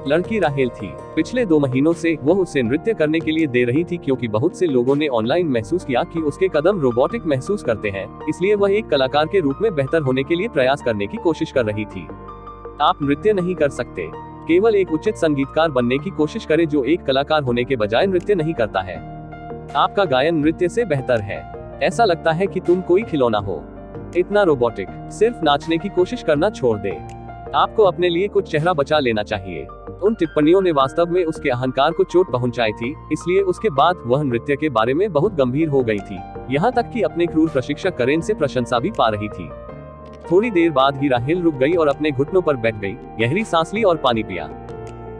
लड़की राहेल थी। पिछले 2 महीनों से वह उसे नृत्य करने के लिए दे रही थी क्योंकि बहुत से लोगों ने ऑनलाइन महसूस किया कि उसके कदम रोबोटिक महसूस करते हैं, इसलिए वह एक कलाकार के रूप में बेहतर होने के लिए प्रयास करने की कोशिश कर रही थी। आप नृत्य नहीं कर सकते। केवल एक उचित संगीतकार बनने की कोशिश करें जो एक कलाकार होने के बजाय नृत्य नहीं करता है। आपका गायन नृत्य से बेहतर है। ऐसा लगता है कि तुम कोई खिलौना हो, इतना रोबोटिक। सिर्फ नाचने की कोशिश करना छोड़ दे। आपको अपने लिए कुछ चेहरा बचा लेना चाहिए। उन टिप्पणियों ने वास्तव में उसके अहंकार को चोट पहुंचाई थी, इसलिए उसके बाद वह नृत्य के बारे में बहुत गंभीर हो गई थी, यहाँ तक कि अपने क्रूर प्रशिक्षक करेन से प्रशंसा भी पा रही थी। थोड़ी देर बाद ही राहेल रुक गई और अपने घुटनों पर बैठ गई, गहरी सांस ली और पानी पिया।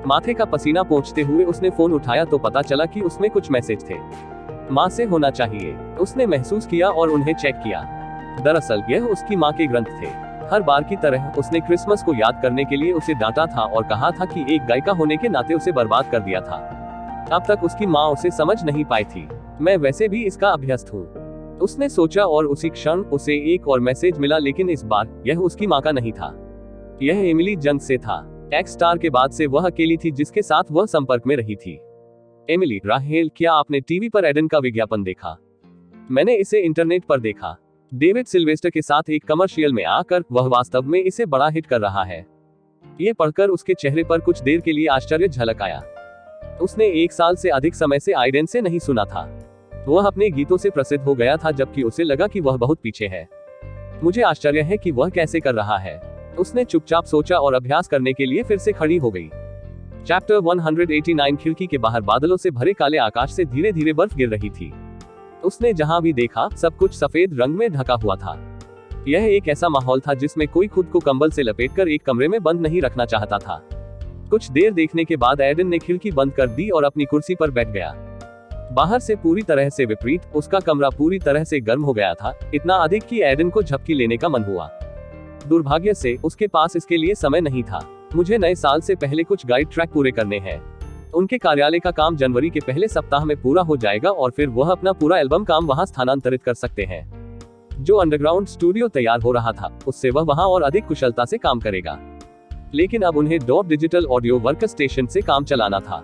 माथे का पसीना पोंछते हुए उसने फोन उठाया तो पता चला कि उसमें कुछ मैसेज थे। माँ से होना चाहिए, उसने महसूस किया और उन्हें चेक किया। दरअसल यह उसकी माँ के ग्रंथ थे। हर बार की तरह उसने क्रिसमस को याद करने के लिए उसे डांटा था और कहा था कि एक गायिका होने के नाते उसे बर्बाद कर दिया था। अब तक उसकी माँ उसे समझ नहीं पाई थी। मैं वैसे भी इसका अभ्यस्त हूँ, उसने सोचा, और उसी क्षण उसे एक और मैसेज मिला, लेकिन इस बार यह उसकी माँ का नहीं था। यह एमिली जंग से था। एक्स स्टार के बाद से वह अकेली थी जिसके साथ वह संपर्क में रही थी। एमिली, राहेल, क्या आपने टीवी पर एडन का विज्ञापन देखा? मैंने इसे इंटरनेट पर देखा। डेविड सिल्वेस्टर के साथ एक कमर्शियल में आकर वह वास्तव में इसे बड़ा हिट कर रहा है। ये पढ़कर उसके चेहरे पर कुछ देर के लिए आश्चर्य झलक आया। उसने 1 साल से अधिक समय से आइडेन से नहीं सुना था। वह अपने गीतों से प्रसिद्ध हो गया था, जबकि उसे लगा कि वह बहुत पीछे है। मुझे आश्चर्य है कि वह कैसे कर रहा है। उसने चुपचाप सोचा और अभ्यास करने के लिए फिर से खड़ी हो गई। चैप्टर 189। खिड़की के बाहर बादलों से भरे काले आकाश से धीरे धीरे बर्फ गिर रही थी। उसने जहां भी देखा सब कुछ सफेद रंग में ढका हुआ था। यह एक ऐसा माहौल था जिसमें कोई खुद को कंबल से लपेटकर एक कमरे में बंद नहीं रखना चाहता था। कुछ देर देखने के बाद एडन ने खिड़की बंद कर दी और अपनी कुर्सी पर बैठ गया। बाहर से पूरी तरह से विपरीत उसका कमरा पूरी तरह से गर्म हो गया था, इतना अधिक कि एडन को झपकी लेने का मन हुआ। दुर्भाग्य से उसके पास इसके लिए समय नहीं था। मुझे नए साल से पहले कुछ गाइड ट्रैक पूरे करने हैं। उनके कार्यालय का काम जनवरी के पहले सप्ताह में पूरा हो जाएगा और फिर वह अपना पूरा एल्बम काम वहां स्थानांतरित कर सकते हैं। जो अंडरग्राउंड स्टूडियो तैयार हो रहा था उससे वह वहां और अधिक कुशलता से काम करेगा, लेकिन अब उन्हें dot digital audio work station से काम चलाना था।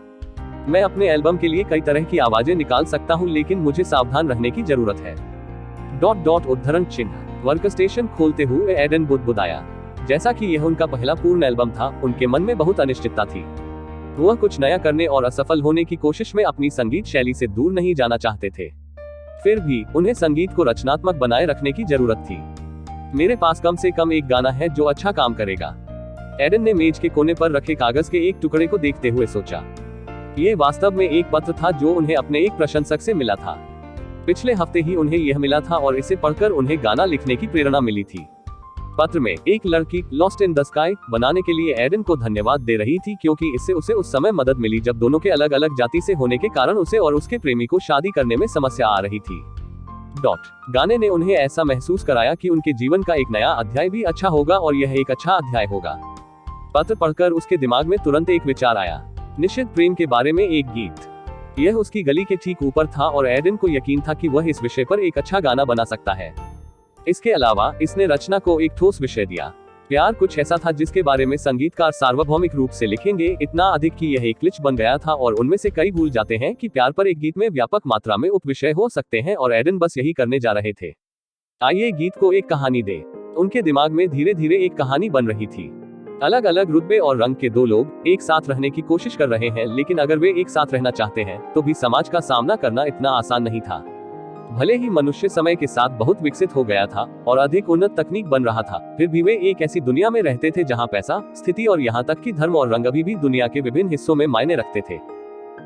मैं अपने एल्बम के लिए कई तरह की आवाजें निकाल सकता हूं, लेकिन मुझे सावधान रहने की जरूरत है। डॉट डॉट उद्धरण चिन्ह। वर्क स्टेशन खोलते हुए एडन बुदबुदाया। जैसा कि यह उनका पहला पूर्ण एल्बम था, उनके मन में बहुत अनिश्चितता थी। वह कुछ नया करने और असफल होने की कोशिश में अपनी संगीत शैली से दूर नहीं जाना चाहते थे। फिर भी उन्हें संगीत को रचनात्मक बनाए रखने की जरूरत थी। मेरे पास कम से कम एक गाना है जो अच्छा काम करेगा। एडन ने मेज के कोने पर रखे कागज के एक टुकड़े को देखते हुए सोचा। ये वास्तव में एक पत्र था जो उन्हें अपने एक प्रशंसक से मिला था। पिछले हफ्ते ही उन्हें यह मिला था और इसे पढ़कर उन्हें गाना लिखने की प्रेरणा मिली थी। पत्र में एक लड़की लॉस्ट इन द स्काई बनाने के लिए एडन को धन्यवाद दे रही थी, क्योंकि इससे उसे उस समय मदद मिली जब दोनों के अलग अलग जाति से होने के कारण उसे और उसके प्रेमी को शादी करने में समस्या आ रही थी। डॉट। गाने ने उन्हें ऐसा महसूस कराया कि उनके जीवन का एक नया अध्याय भी अच्छा होगा और यह एक अच्छा अध्याय होगा। पत्र पढ़कर उसके दिमाग में तुरंत एक विचार आया, निश्चित प्रेम के बारे में एक गीत। यह उसकी गली के ठीक ऊपर था और एडन को यकीन था कि वह इस विषय पर एक अच्छा गाना बना सकता है। इसके अलावा इसने रचना को एक ठोस विषय दिया। प्यार कुछ ऐसा था जिसके बारे में संगीतकार सार्वभौमिक रूप से लिखेंगे, इतना अधिक कि यह एक क्लिच बन गया था और उनमें से कई भूल जाते हैं कि प्यार पर एक गीत में व्यापक मात्रा में उपविषय हो सकते हैं, और एडन बस यही करने जा रहे थे। आइए गीत को एक कहानी दे। उनके दिमाग में धीरे धीरे एक कहानी बन रही थी। अलग अलग रुतबे और रंग के दो लोग एक साथ रहने की कोशिश कर रहे हैं, लेकिन अगर वे एक साथ रहना चाहते हैं तो भी समाज का सामना करना इतना आसान नहीं था। भले ही मनुष्य समय के साथ बहुत विकसित हो गया था और अधिक उन्नत तकनीक बन रहा था, फिर भी वे एक ऐसी दुनिया में रहते थे जहां पैसा, स्थिति और यहाँ तक कि धर्म और रंग अभी भी दुनिया के विभिन्न हिस्सों में मायने रखते थे।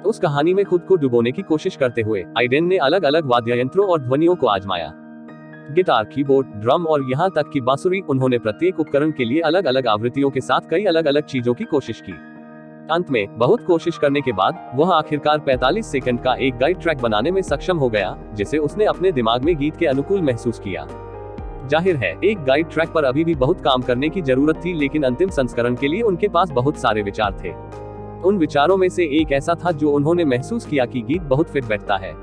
उस कहानी में खुद को डुबोने की कोशिश करते हुए आइडेन ने अलग अलग वाद्य यंत्रों और ध्वनियों को आजमाया। गिटार, कीबोर्ड, ड्रम और यहाँ तक कि बांसुरी। उन्होंने प्रत्येक उपकरण के लिए अलग अलग आवृत्तियों के साथ कई अलग अलग चीजों की कोशिश की। अंत में बहुत कोशिश करने के बाद वह आखिरकार 45 सेकंड का एक गाइड ट्रैक बनाने में सक्षम हो गया, जिसे उसने अपने दिमाग में गीत के अनुकूल महसूस किया। जाहिर है एक गाइड ट्रैक पर अभी भी बहुत काम करने की जरूरत थी, लेकिन अंतिम संस्करण के लिए उनके पास बहुत सारे विचार थे। उन विचारों में से एक ऐसा था जो उन्होंने महसूस किया कि गीत बहुत फिट बैठता है।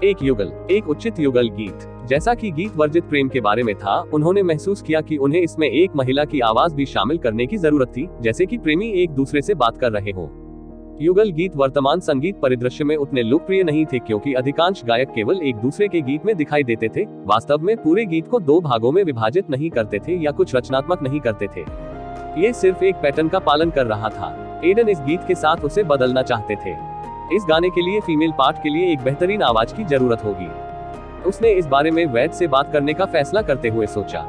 एक युगल, एक उचित युगल गीत। जैसा कि गीत वर्जित प्रेम के बारे में था, उन्होंने महसूस किया कि उन्हें इसमें एक महिला की आवाज भी शामिल करने की जरूरत थी, जैसे कि प्रेमी एक दूसरे से बात कर रहे हो। युगल गीत वर्तमान संगीत परिदृश्य में उतने लोकप्रिय नहीं थे, क्योंकि अधिकांश गायक केवल एक दूसरे के गीत में दिखाई देते थे, वास्तव में पूरे गीत को 2 भागों में विभाजित नहीं करते थे या कुछ रचनात्मक नहीं करते थे। ये सिर्फ एक पैटर्न का पालन कर रहा था। एडन इस गीत के साथ उसे बदलना चाहते थे। इस गाने के लिए फीमेल पार्ट के लिए एक बेहतरीन आवाज की जरूरत होगी। उसने इस बारे में वैड से बात करने का फैसला करते हुए सोचा।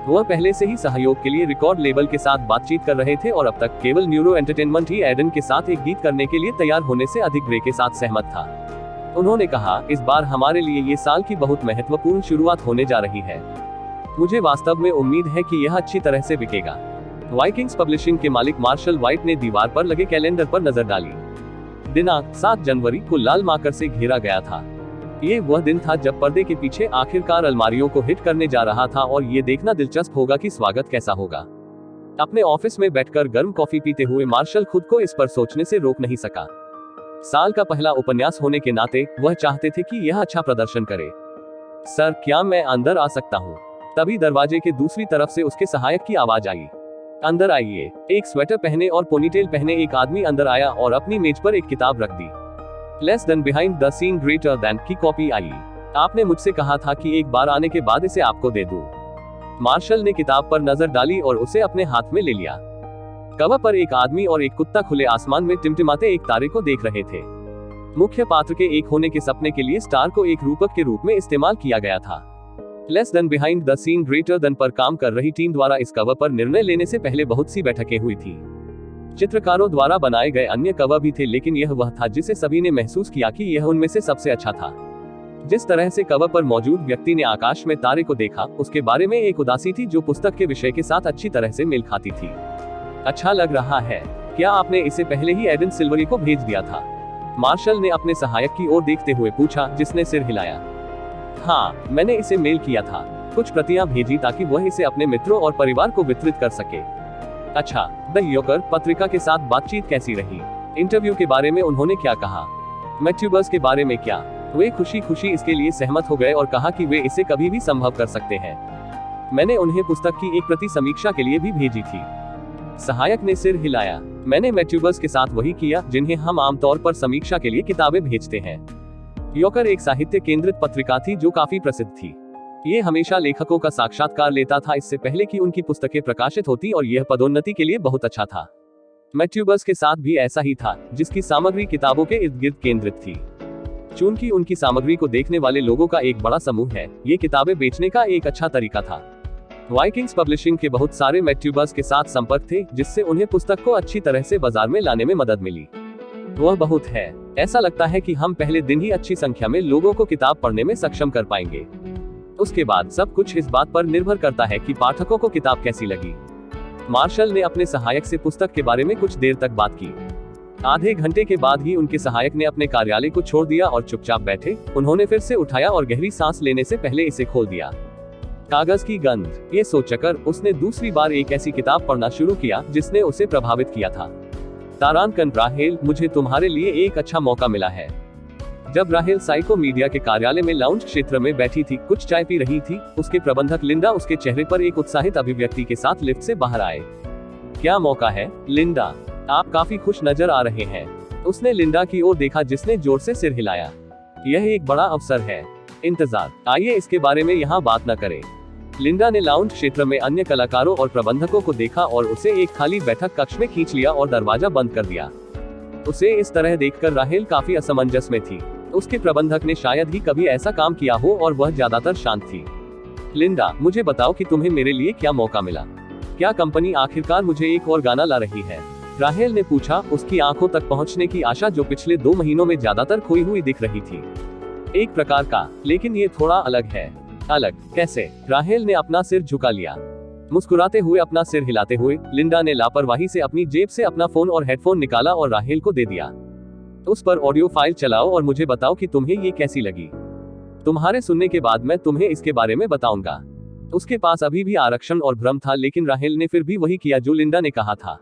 वह पहले से ही सहयोग के लिए रिकॉर्ड लेबल के साथ बातचीत कर रहे थे और अब तक केवल न्यूरो एंटरटेनमेंट ही एडन के साथ एक गीत करने के लिए तैयार होने से अधिक ग्रे के साथ सहमत था। उन्होंने कहा, इस बार हमारे लिए ये साल की बहुत महत्वपूर्ण शुरुआत होने जा रही है। मुझे वास्तव में उम्मीद है कि यह अच्छी तरह से बिकेगा। वाइकिंग्स पब्लिशिंग के मालिक मार्शल व्हाइट ने दीवार पर लगे कैलेंडर पर नजर डाली। दिनांक 7 जनवरी को लाल मार्कर से घेरा गया था। ये वह दिन था जब पर्दे के पीछे आखिरकार अलमारियों को हिट करने जा रहा था और ये देखना दिलचस्प होगा कि स्वागत कैसा होगा। अपने ऑफिस में बैठकर गर्म कॉफी पीते हुए मार्शल खुद को इस पर सोचने से रोक नहीं सका। साल का पहला उपन्यास होने के नाते वह चाहते थे कि यह अच्छा प्रदर्शन करे। सर, क्या मैं अंदर आ सकता हूँ? तभी दरवाजे के दूसरी तरफ से उसके सहायक की आवाज आई। अंदर आइए। एक स्वेटर पहने और पोनीटेल पहने एक आदमी अंदर आया और अपनी मेज पर एक किताब रख दी। Less than behind the scene greater than की कॉपी आई। आपने मुझसे कहा था कि एक बार आने के बाद इसे आपको दे दूं। मार्शल ने किताब पर नजर डाली और उसे अपने हाथ में ले लिया। कवर पर एक आदमी और एक कुत्ता खुले आसमान में टिमटिमाते एक तारे को देख रहे थे। मुख्य पात्र के एक होने के सपने के लिए स्टार को एक रूपक के रूप में इस्तेमाल किया गया था। Less than behind the scene greater than पर काम कर रही टीम द्वारा इस कवर पर निर्णय लेने से पहले बहुत सी बैठकें हुई थी। चित्रकारों द्वारा बनाए गए अन्य कवर भी थे, लेकिन यह वह था जिसे सभी ने महसूस किया कि यह उनमें से सबसे अच्छा था। जिस तरह से कवर पर मौजूद व्यक्ति ने आकाश में तारे को देखा, उसके बारे में एक उदासी थी जो पुस्तक के विषय के साथ अच्छी तरह से मेल खाती थी। अच्छा लग रहा है। क्या आपने इसे पहले ही एडन सिल्वरी को भेज दिया था? मार्शल ने अपने सहायक की ओर देखते हुए पूछा, जिसने सिर हिलाया। हाँ, मैंने इसे मेल किया था। कुछ प्रतियां भेजी ताकि वह इसे अपने मित्रों और परिवार को वितरित कर सके। अच्छा, द योकर पत्रिका के साथ बातचीत कैसी रही? इंटरव्यू के बारे में उन्होंने क्या कहा? मैथ्यूबर्स के बारे में क्या? वे खुशी खुशी इसके लिए सहमत हो गए और कहा कि वे इसे कभी भी संभव कर सकते हैं। मैंने उन्हें पुस्तक की एक प्रति समीक्षा के लिए भी भेजी थी। सहायक ने सिर हिलाया। मैंने मैथ्यूबर्स के साथ वही किया जिन्हें हम आमतौर पर समीक्षा के लिए किताबें भेजते हैं। योकर एक साहित्य केंद्रित पत्रिका थी जो काफी प्रसिद्ध थी। ये हमेशा लेखकों का साक्षात्कार लेता था इससे पहले कि उनकी पुस्तकें प्रकाशित होती और यह पदोन्नति के लिए बहुत अच्छा था। मैथ्यूबर्स के साथ भी ऐसा ही था, जिसकी सामग्री किताबों के इर्द गिर्द केंद्रित थी। चूंकि उनकी सामग्री को देखने वाले लोगों का एक बड़ा समूह है, ये किताबें बेचने का एक अच्छा तरीका था। वाइकिंग्स पब्लिशिंग के बहुत सारे मैथ्यूबर्स के साथ संपर्क थे, जिससे उन्हें पुस्तक को अच्छी तरह से बाजार में लाने में मदद मिली। वह बहुत है। ऐसा लगता है कि हम पहले दिन ही अच्छी संख्या में लोगों को किताब पढ़ने में सक्षम कर पाएंगे। उसके बाद सब कुछ इस बात पर निर्भर करता है कि पाठकों को किताब कैसी लगी। मार्शल ने अपने सहायक से पुस्तक के बारे में कुछ देर तक बात की। आधे घंटे के बाद ही उनके सहायक ने अपने कार्यालय को छोड़ दिया और चुपचाप बैठे। उन्होंने फिर से उठाया और गहरी सांस लेने से पहले इसे खोल दिया। कागज की गंध, ये सोचकर उसने दूसरी बार एक ऐसी किताब पढ़ना शुरू किया जिसने उसे प्रभावित किया था। तारांकन राहेल, मुझे तुम्हारे लिए एक अच्छा मौका मिला है। जब राहेल साइको मीडिया के कार्यालय में लाउंज क्षेत्र में बैठी थी, कुछ चाय पी रही थी, उसके प्रबंधक लिंडा उसके चेहरे पर एक उत्साहित अभिव्यक्ति के साथ लिफ्ट से बाहर आए। क्या मौका है, लिंडा? आप काफी खुश नजर आ रहे हैं। उसने लिंडा की ओर देखा जिसने जोर से सिर हिलाया। यह एक बड़ा अवसर है। इंतजार, आइए इसके बारे में यहाँ बात न करें। लिंडा ने लाउंज क्षेत्र में अन्य कलाकारों और प्रबंधकों को देखा और उसे एक खाली बैठक कक्ष में खींच लिया और दरवाजा बंद कर दिया। उसे इस तरह देखकर राहेल काफी असमंजस में थी। उसके प्रबंधक ने शायद ही कभी ऐसा काम किया हो और वह ज्यादातर शांत थी। लिंडा, मुझे बताओ कि तुम्हें मेरे लिए क्या मौका मिला? क्या कंपनी आखिरकार मुझे एक और गाना ला रही है? राहेल ने पूछा, उसकी आंखों तक पहुंचने की आशा जो पिछले 2 महीनों में ज्यादातर खोई हुई दिख रही थी। एक प्रकार का, लेकिन ये थोड़ा अलग है। अलग कैसे? राहेल ने अपना सिर झुका लिया। मुस्कुराते हुए अपना सिर हिलाते हुए लिंडा ने लापरवाही से अपनी जेब से अपना फोन और हेडफोन निकाला और राहेल को दे दिया। उस पर ऑडियो फाइल चलाओ और मुझे बताओ कि तुम्हें ये कैसी लगी। तुम्हारे सुनने के बाद मैं तुम्हें इसके बारे में बताऊंगा। उसके पास अभी भी आरक्षण और भ्रम था, लेकिन राहेल ने फिर भी वही किया जो लिंडा ने कहा था।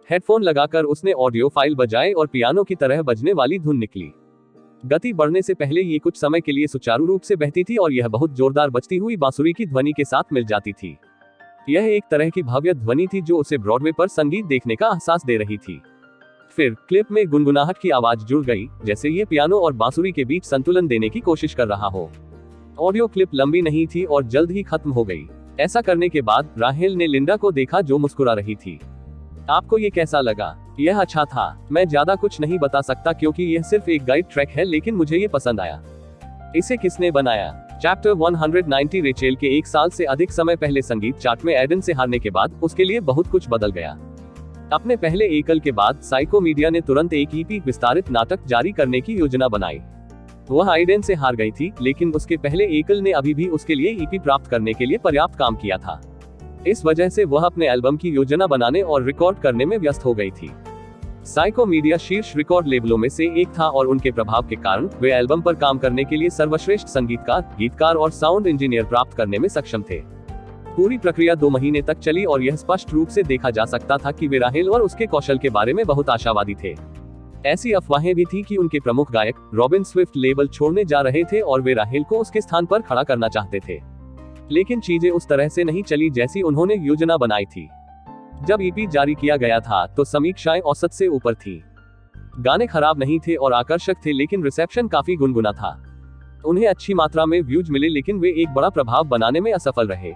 हेडफोन लगाकर उसने ऑडियो फाइल बजाए और पियानो की तरह बजने वाली धुन निकली। गति बढ़ने से पहले ये कुछ समय के लिए सुचारू रूप से बहती थी और यह बहुत जोरदार बजती हुई बांसुरी की ध्वनि के साथ मिल जाती थी। यह एक तरह की भव्य ध्वनि थी जो उसे ब्रॉडवे पर संगीत देखने का एहसास दे रही थी। फिर क्लिप में गुनगुनाहट की आवाज जुड़ गई, जैसे ये पियानो और बांसुरी के बीच संतुलन देने की कोशिश कर रहा हो। ऑडियो क्लिप लंबी नहीं थी और जल्द ही खत्म हो गई। ऐसा करने के बाद राहेल ने लिंडा को देखा जो मुस्कुरा रही थी। आपको ये कैसा लगा? यह अच्छा था। मैं ज्यादा कुछ नहीं बता सकता क्योंकि यह सिर्फ एक गाइड ट्रैक है, लेकिन मुझे ये पसंद आया। इसे किसने बनाया? चैप्टर 190 रेचेल के 1 साल से अधिक समय पहले संगीत चार्ट में एडन से हारने के बाद उसके लिए बहुत कुछ बदल गया। अपने पहले एकल के बाद साइको मीडिया ने तुरंत एक ईपी विस्तारित नाटक जारी करने की योजना बनाई। वह आइडेन से हार गई थी, लेकिन उसके पहले एकल ने अभी भी उसके लिए ईपी प्राप्त करने के लिए पर्याप्त काम किया था। इस वजह से वह अपने एल्बम की योजना बनाने और रिकॉर्ड करने में व्यस्त हो गई थी। साइको मीडिया शीर्ष रिकॉर्ड लेबलों में से एक था और उनके प्रभाव के कारण वे एल्बम पर काम करने के लिए सर्वश्रेष्ठ संगीतकार, गीतकार और साउंड इंजीनियर प्राप्त करने में सक्षम थे। पूरी प्रक्रिया 2 महीने तक चली और यह स्पष्ट रूप से देखा जा सकता था कि वे राहेल और उसके कौशल के बारे में बहुत आशावादी थे। ऐसी अफवाहें भी थी कि उनके प्रमुख गायक रॉबिन स्विफ्ट लेबल छोड़ने जा रहे थे और वे राहेल को उसके स्थान पर खड़ा करना चाहते थे। लेकिन चीजें उस तरह से नहीं चली जैसी उन्होंने योजना बनाई थी। जब ईपी जारी किया गया था तो समीक्षाएं औसत से ऊपर थी। गाने खराब नहीं थे और आकर्षक थे, लेकिन रिसेप्शन काफी गुनगुना था। उन्हें अच्छी मात्रा में व्यूज मिले, लेकिन वे एक बड़ा प्रभाव बनाने में असफल रहे।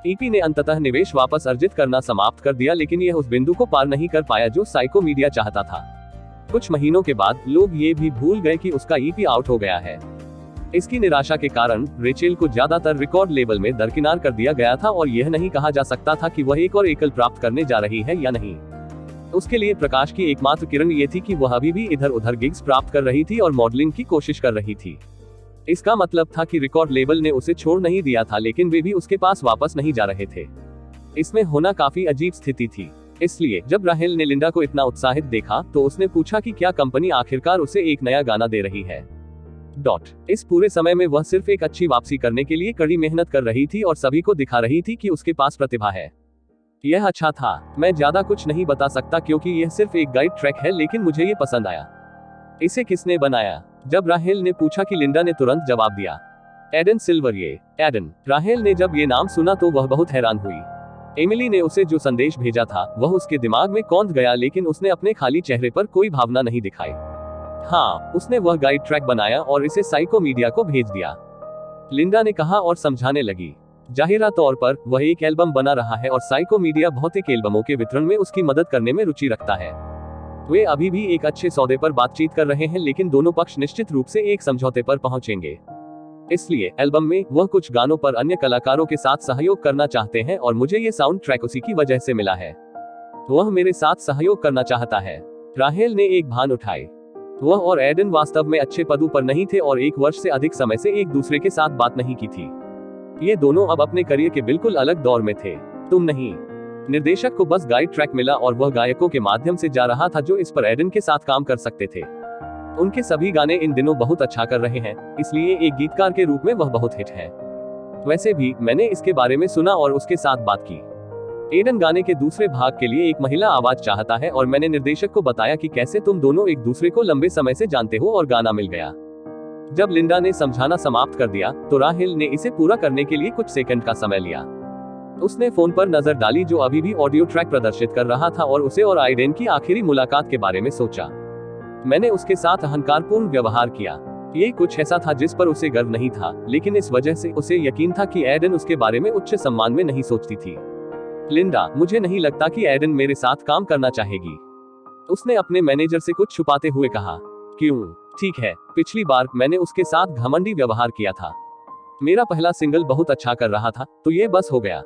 ईपी ने अंततः निवेश वापस अर्जित करना समाप्त कर दिया, लेकिन यह उस बिंदु को पार नहीं कर पाया जो साइको मीडिया चाहता था। कुछ महीनों के बाद लोग ये भी भूल गए कि उसका ईपी आउट हो गया है। इसकी निराशा के कारण रेचेल को ज्यादातर रिकॉर्ड लेबल में दरकिनार कर दिया गया था और यह नहीं कहा जा सकता था कि वह एक और एकल प्राप्त करने जा रही है या नहीं। उसके लिए प्रकाश की एकमात्र किरण ये थी कि वह अभी भी इधर उधर गिग्स प्राप्त कर रही थी और मॉडलिंग की कोशिश कर रही थी। इसका मतलब था कि रिकॉर्ड लेबल ने उसे छोड़ नहीं दिया था, लेकिन वे भी उसके पास वापस नहीं जा रहे थे। इसमें होना काफी अजीब स्थिति थी। इसलिए जब राहेल ने लिंडा को इतना उत्साहित देखा तो उसने पूछा कि क्या कंपनी आखिरकार उसे एक नया गाना दे रही है। इस पूरे समय में वह सिर्फ एक अच्छी वापसी करने के लिए कड़ी मेहनत कर रही थी और सभी को दिखा रही थी कि उसके पास प्रतिभा है। यह अच्छा था। मैं ज्यादा कुछ नहीं बता सकता क्योंकि यह सिर्फ एक गाइड ट्रैक है, लेकिन मुझे ये पसंद आया। इसे किसने बनाया? जब राहेल ने पूछा कि लिंडा ने तुरंत जवाब दिया, एडन सिल्वरिए। एडन। राहेल ने जब ये नाम सुना तो वह बहुत हैरान हुई। एमिली ने उसे जो संदेश भेजा था वह उसके दिमाग में कौंध गया, लेकिन उसने अपने खाली चेहरे पर कोई भावना नहीं दिखाई। हाँ, उसने वह गाइड ट्रैक बनाया और इसे साइको मीडिया को भेज दिया। लिंडा ने कहा और समझाने लगी। जाहिरा तौर पर वह एक एल्बम बना रहा है और साइको मीडिया भौतिक एल्बमों के वितरण में उसकी मदद करने में रुचि रखता है। वे अभी भी एक अच्छे सौदे पर बातचीत कर रहे हैं, लेकिन दोनों पक्ष निश्चित रूप से एक समझौते पर पहुंचेंगे। इसलिए एल्बम में वह कुछ गानों पर अन्य कलाकारों के साथ सहयोग करना चाहते हैं और मुझे ये साउंड ट्रैक उसी की वजह से मिला है। वह मेरे साथ सहयोग करना चाहता है। राहेल ने एक भान उठाई। वह और एडन वास्तव में अच्छे पदों पर नहीं थे और 1 वर्ष से अधिक समय से एक दूसरे के साथ बात नहीं की थी। ये दोनों अब अपने करियर के बिल्कुल अलग दौर में थे। तुम नहीं। निर्देशक को बस गाइड ट्रैक मिला और वह गायकों के माध्यम से जा रहा था जो इस पर एडन के साथ काम कर सकते थे। उनके सभी गाने इन दिनों बहुत अच्छा कर रहे हैं, इसलिए एक गीतकार के रूप में वह बहुत हिट है। वैसे भी मैंने इसके बारे में सुना और उसके साथ बात की। एडन गाने के दूसरे भाग के लिए एक महिला आवाज चाहता है और मैंने निर्देशक को बताया कि कैसे तुम दोनों एक दूसरे को लंबे समय से जानते हो और गाना मिल गया। जब लिंडा ने समझाना समाप्त कर दिया तो राहेल ने इसे पूरा करने के लिए कुछ सेकंड का समय लिया। उसने फोन पर नजर डाली जो अभी भी ऑडियो ट्रैक प्रदर्शित कर रहा था और उसे और आइडेन की आखिरी मुलाकात के बारे में सोचा। मैंने उसके साथ अहंकारपूर्ण व्यवहार किया। ये कुछ ऐसा था जिस पर उसे गर्व नहीं था, लेकिन इस वजह से उसे यकीन था कि एडन उसके बारे में उच्च सम्मान में नहीं सोचती थी। लिंडा, मुझे नहीं लगता कि एडन मेरे साथ काम करना चाहेगी। उसने अपने मैनेजर से कुछ छुपाते हुए कहा। क्यों? ठीक है, पिछली बार मैंने उसके साथ घमंडी व्यवहार किया था। मेरा पहला सिंगल बहुत अच्छा कर रहा था, तो ये बस हो गया।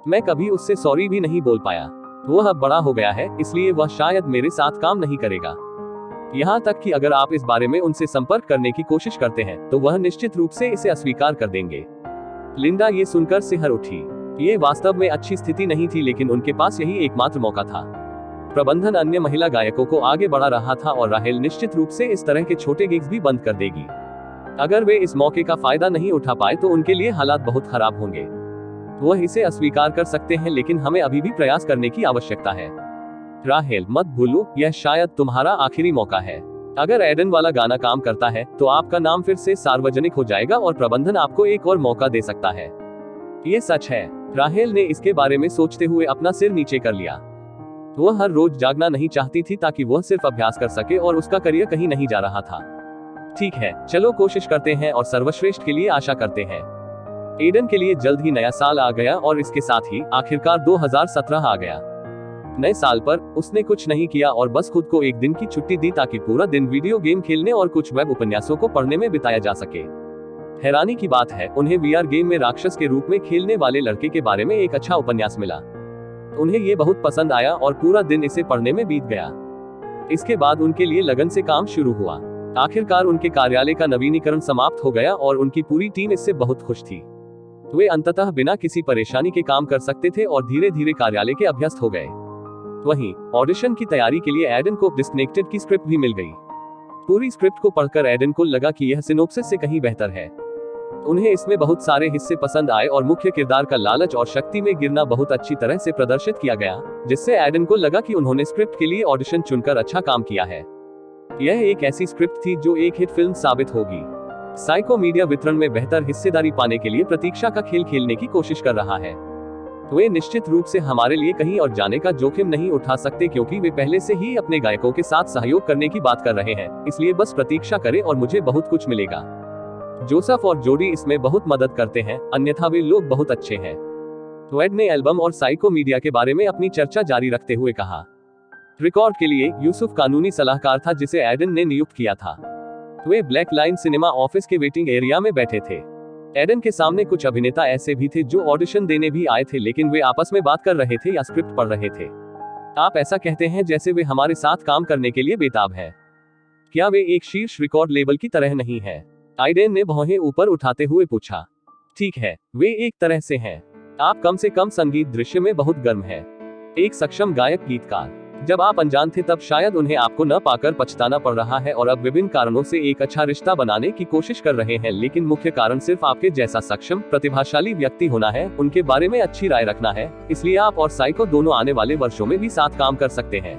मैं कभी उससे सॉरी भी नहीं बोल पाया। वह अब बड़ा हो गया है, इसलिए वह शायद मेरे साथ काम नहीं करेगा। यहाँ तक कि अगर आप इस बारे में उनसे संपर्क करने की कोशिश करते हैं तो वह निश्चित रूप से इसे अस्वीकार कर देंगे। लिंडा ये सुनकर सिहर उठी। ये वास्तव में अच्छी स्थिति नहीं थी, लेकिन उनके पास यही एकमात्र मौका था। प्रबंधन अन्य महिला गायकों को आगे बढ़ा रहा था और राहेल निश्चित रूप से इस तरह के छोटे गिग्स भी बंद कर देगी। अगर वे इस मौके का फायदा नहीं उठा पाए तो उनके लिए हालात बहुत खराब होंगे। वह इसे अस्वीकार कर सकते हैं, लेकिन हमें अभी भी प्रयास करने की आवश्यकता है। राहेल, मत भूलो, यह शायद तुम्हारा आखिरी मौका है। अगर एडन वाला गाना काम करता है तो आपका नाम फिर से सार्वजनिक हो जाएगा और प्रबंधन आपको एक और मौका दे सकता है। ये सच है। राहेल ने इसके बारे में सोचते हुए अपना सिर नीचे कर लिया। वह हर रोज जागना नहीं चाहती थी ताकि वह सिर्फ अभ्यास कर सके और उसका करियर कहीं नहीं जा रहा था। ठीक है, चलो कोशिश करते हैं और सर्वश्रेष्ठ के लिए आशा करते हैं। एडन के लिए जल्द ही नया साल आ गया और इसके साथ ही आखिरकार 2017 आ गया। नए साल पर उसने कुछ नहीं किया और बस खुद को एक दिन की छुट्टी दी ताकि पूरा दिन वीडियो गेम खेलने और कुछ वेब उपन्यासों को पढ़ने में बिताया जा सके। हैरानी की बात है, उन्हें वीआर गेम में राक्षस के रूप में खेलने वाले लड़के के बारे में एक अच्छा उपन्यास मिला। उन्हें ये बहुत पसंद आया और पूरा दिन इसे पढ़ने में बीत गया। इसके बाद उनके लिए लगन से काम शुरू हुआ। आखिरकार उनके कार्यालय का नवीनीकरण समाप्त हो गया और उनकी पूरी टीम इससे बहुत खुश थी। वे अंततः बिना किसी परेशानी के काम कर सकते थे और धीरे धीरे कार्यालय के अभ्यस्त हो गए। वहीं ऑडिशन की तैयारी के लिए एडन को डिस्कनेक्टेड की स्क्रिप्ट भी मिल गई। पूरी स्क्रिप्ट को पढ़कर एडन को लगा कि यह सिनोप्सिस से कहीं बेहतर है। उन्हें इसमें बहुत सारे हिस्से पसंद आए और मुख्य किरदार का लालच और शक्ति में गिरना बहुत अच्छी तरह से प्रदर्शित किया गया, जिससे एडन को लगा कि उन्होंने स्क्रिप्ट के लिए ऑडिशन चुनकर अच्छा काम किया है। यह एक ऐसी स्क्रिप्ट थी जो एक हिट फिल्म साबित होगी। साइको मीडिया वितरण में बेहतर हिस्सेदारी पाने के लिए प्रतीक्षा का खेल खेलने की कोशिश कर रहा है। वे निश्चित रूप से हमारे लिए कहीं और जाने का जोखिम नहीं उठा सकते क्योंकि वे पहले से ही अपने गायकों के साथ सहयोग करने की बात कर रहे हैं, इसलिए बस प्रतीक्षा करें और मुझे बहुत कुछ मिलेगा। जोसेफ और जोडी इसमें बहुत मदद करते हैं, अन्यथा वे लोग बहुत अच्छे हैं। ट्वेड ने एल्बम और साइको मीडिया के बारे में अपनी चर्चा जारी रखते हुए कहा, रिकॉर्ड के लिए यूसुफ कानूनी सलाहकार था जिसे एडन ने नियुक्त किया था। वे ब्लैक लाइन सिनेमा ऑफिस के वेटिंग एरिया में बैठे थे। एडन के सामने कुछ अभिनेता ऐसे भी थे जो ऑडिशन देने भी आए थे, लेकिन वे आपस में बात कर रहे थे या स्क्रिप्ट पढ़ रहे थे। आप ऐसा कहते हैं जैसे वे हमारे साथ काम करने के लिए बेताब हैं। क्या वे एक शीर्ष रिकॉर्ड लेबल की तरह नहीं है? आइडेन ने भौहें ऊपर उठाते हुए पूछा। ठीक है, वे एक तरह से हैं। आप कम से कम संगीत दृश्य में बहुत गर्म है। एक सक्षम गायक गीतकार। जब आप अनजान थे तब शायद उन्हें आपको न पाकर पछताना पड़ रहा है और अब विभिन्न कारणों से एक अच्छा रिश्ता बनाने की कोशिश कर रहे हैं, लेकिन मुख्य कारण सिर्फ आपके जैसा सक्षम प्रतिभाशाली व्यक्ति होना है, उनके बारे में अच्छी राय रखना है। इसलिए आप और साइको दोनों आने वाले वर्षों में भी साथ काम कर सकते हैं।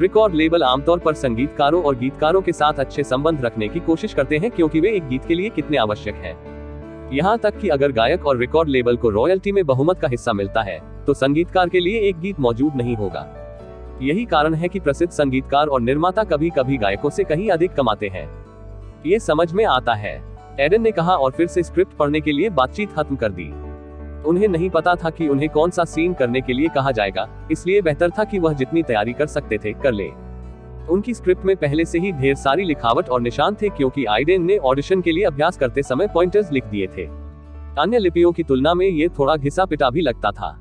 रिकॉर्ड लेबल आमतौर पर संगीतकारों और गीतकारों के साथ अच्छे संबंध रखने की कोशिश करते हैं क्योंकि वे एक गीत के लिए कितने आवश्यक हैं। यहाँ तक कि अगर गायक और रिकॉर्ड लेबल को रॉयल्टी में बहुमत का हिस्सा मिलता है तो संगीतकार के लिए एक गीत मौजूद नहीं होगा। यही कारण है कि प्रसिद्ध संगीतकार और निर्माता कभी कभी गायकों से कहीं अधिक कमाते हैं। ये समझ में आता है, एडन ने कहा और फिर से स्क्रिप्ट पढ़ने के लिए बातचीत खत्म कर दी। उन्हें नहीं पता था कि उन्हें कौन सा सीन करने के लिए कहा जाएगा, इसलिए बेहतर था कि वह जितनी तैयारी कर सकते थे कर ले। उनकी स्क्रिप्ट में पहले से ही ढेर सारी लिखावट और निशान थे क्योंकि आइडेन ने ऑडिशन के लिए अभ्यास करते समय पॉइंटर्स लिख दिए थे। अन्य लिपियों की तुलना में ये थोड़ा घिसा पिटा भी लगता था।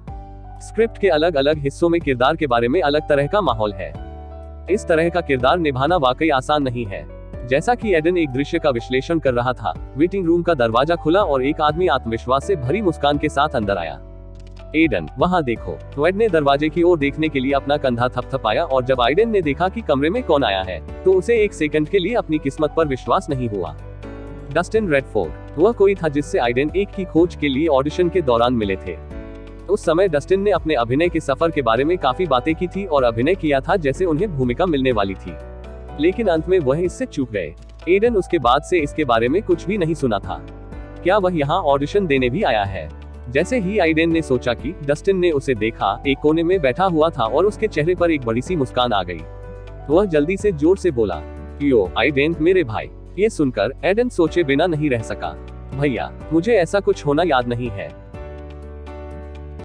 स्क्रिप्ट के अलग अलग हिस्सों में किरदार के बारे में अलग तरह का माहौल है। इस तरह का किरदार निभाना वाकई आसान नहीं है। जैसा कि एडन एक दृश्य का विश्लेषण कर रहा था, वेटिंग रूम का दरवाजा खुला और एक आदमी आत्मविश्वास से भरी मुस्कान के साथ अंदर आया। एडन, वहां देखो। ट्वेड ने दरवाजे की ओर देखने के लिए अपना कंधा थपथपाया और जब आइडेन ने देखा कि कमरे में कौन आया है तो उसे एक सेकंड के लिए अपनी किस्मत पर विश्वास नहीं हुआ। डस्टिन रेडफोर्ड, वह कोई था जिससे आइडेन एक की खोज के लिए ऑडिशन के दौरान मिले थे। उस समय डस्टिन ने अपने अभिनय के सफर के बारे में काफी बातें की थी और अभिनय किया था जैसे उन्हें भूमिका मिलने वाली थी, लेकिन अंत में वह इससे चूक गए। एडन उसके बाद से इसके बारे में कुछ भी नहीं सुना था। क्या वह यहाँ ऑडिशन देने भी आया है? जैसे ही आइडेन ने सोचा कि डस्टिन ने उसे देखा, एक कोने में बैठा हुआ था और उसके चेहरे पर एक बड़ी सी मुस्कान आ गई। वह जल्दी से जोर से बोला, यो आइडेन, मेरे भाई। ये सुनकर एडन सोचे बिना नहीं रह सका। भैया, मुझे ऐसा कुछ होना याद नहीं है।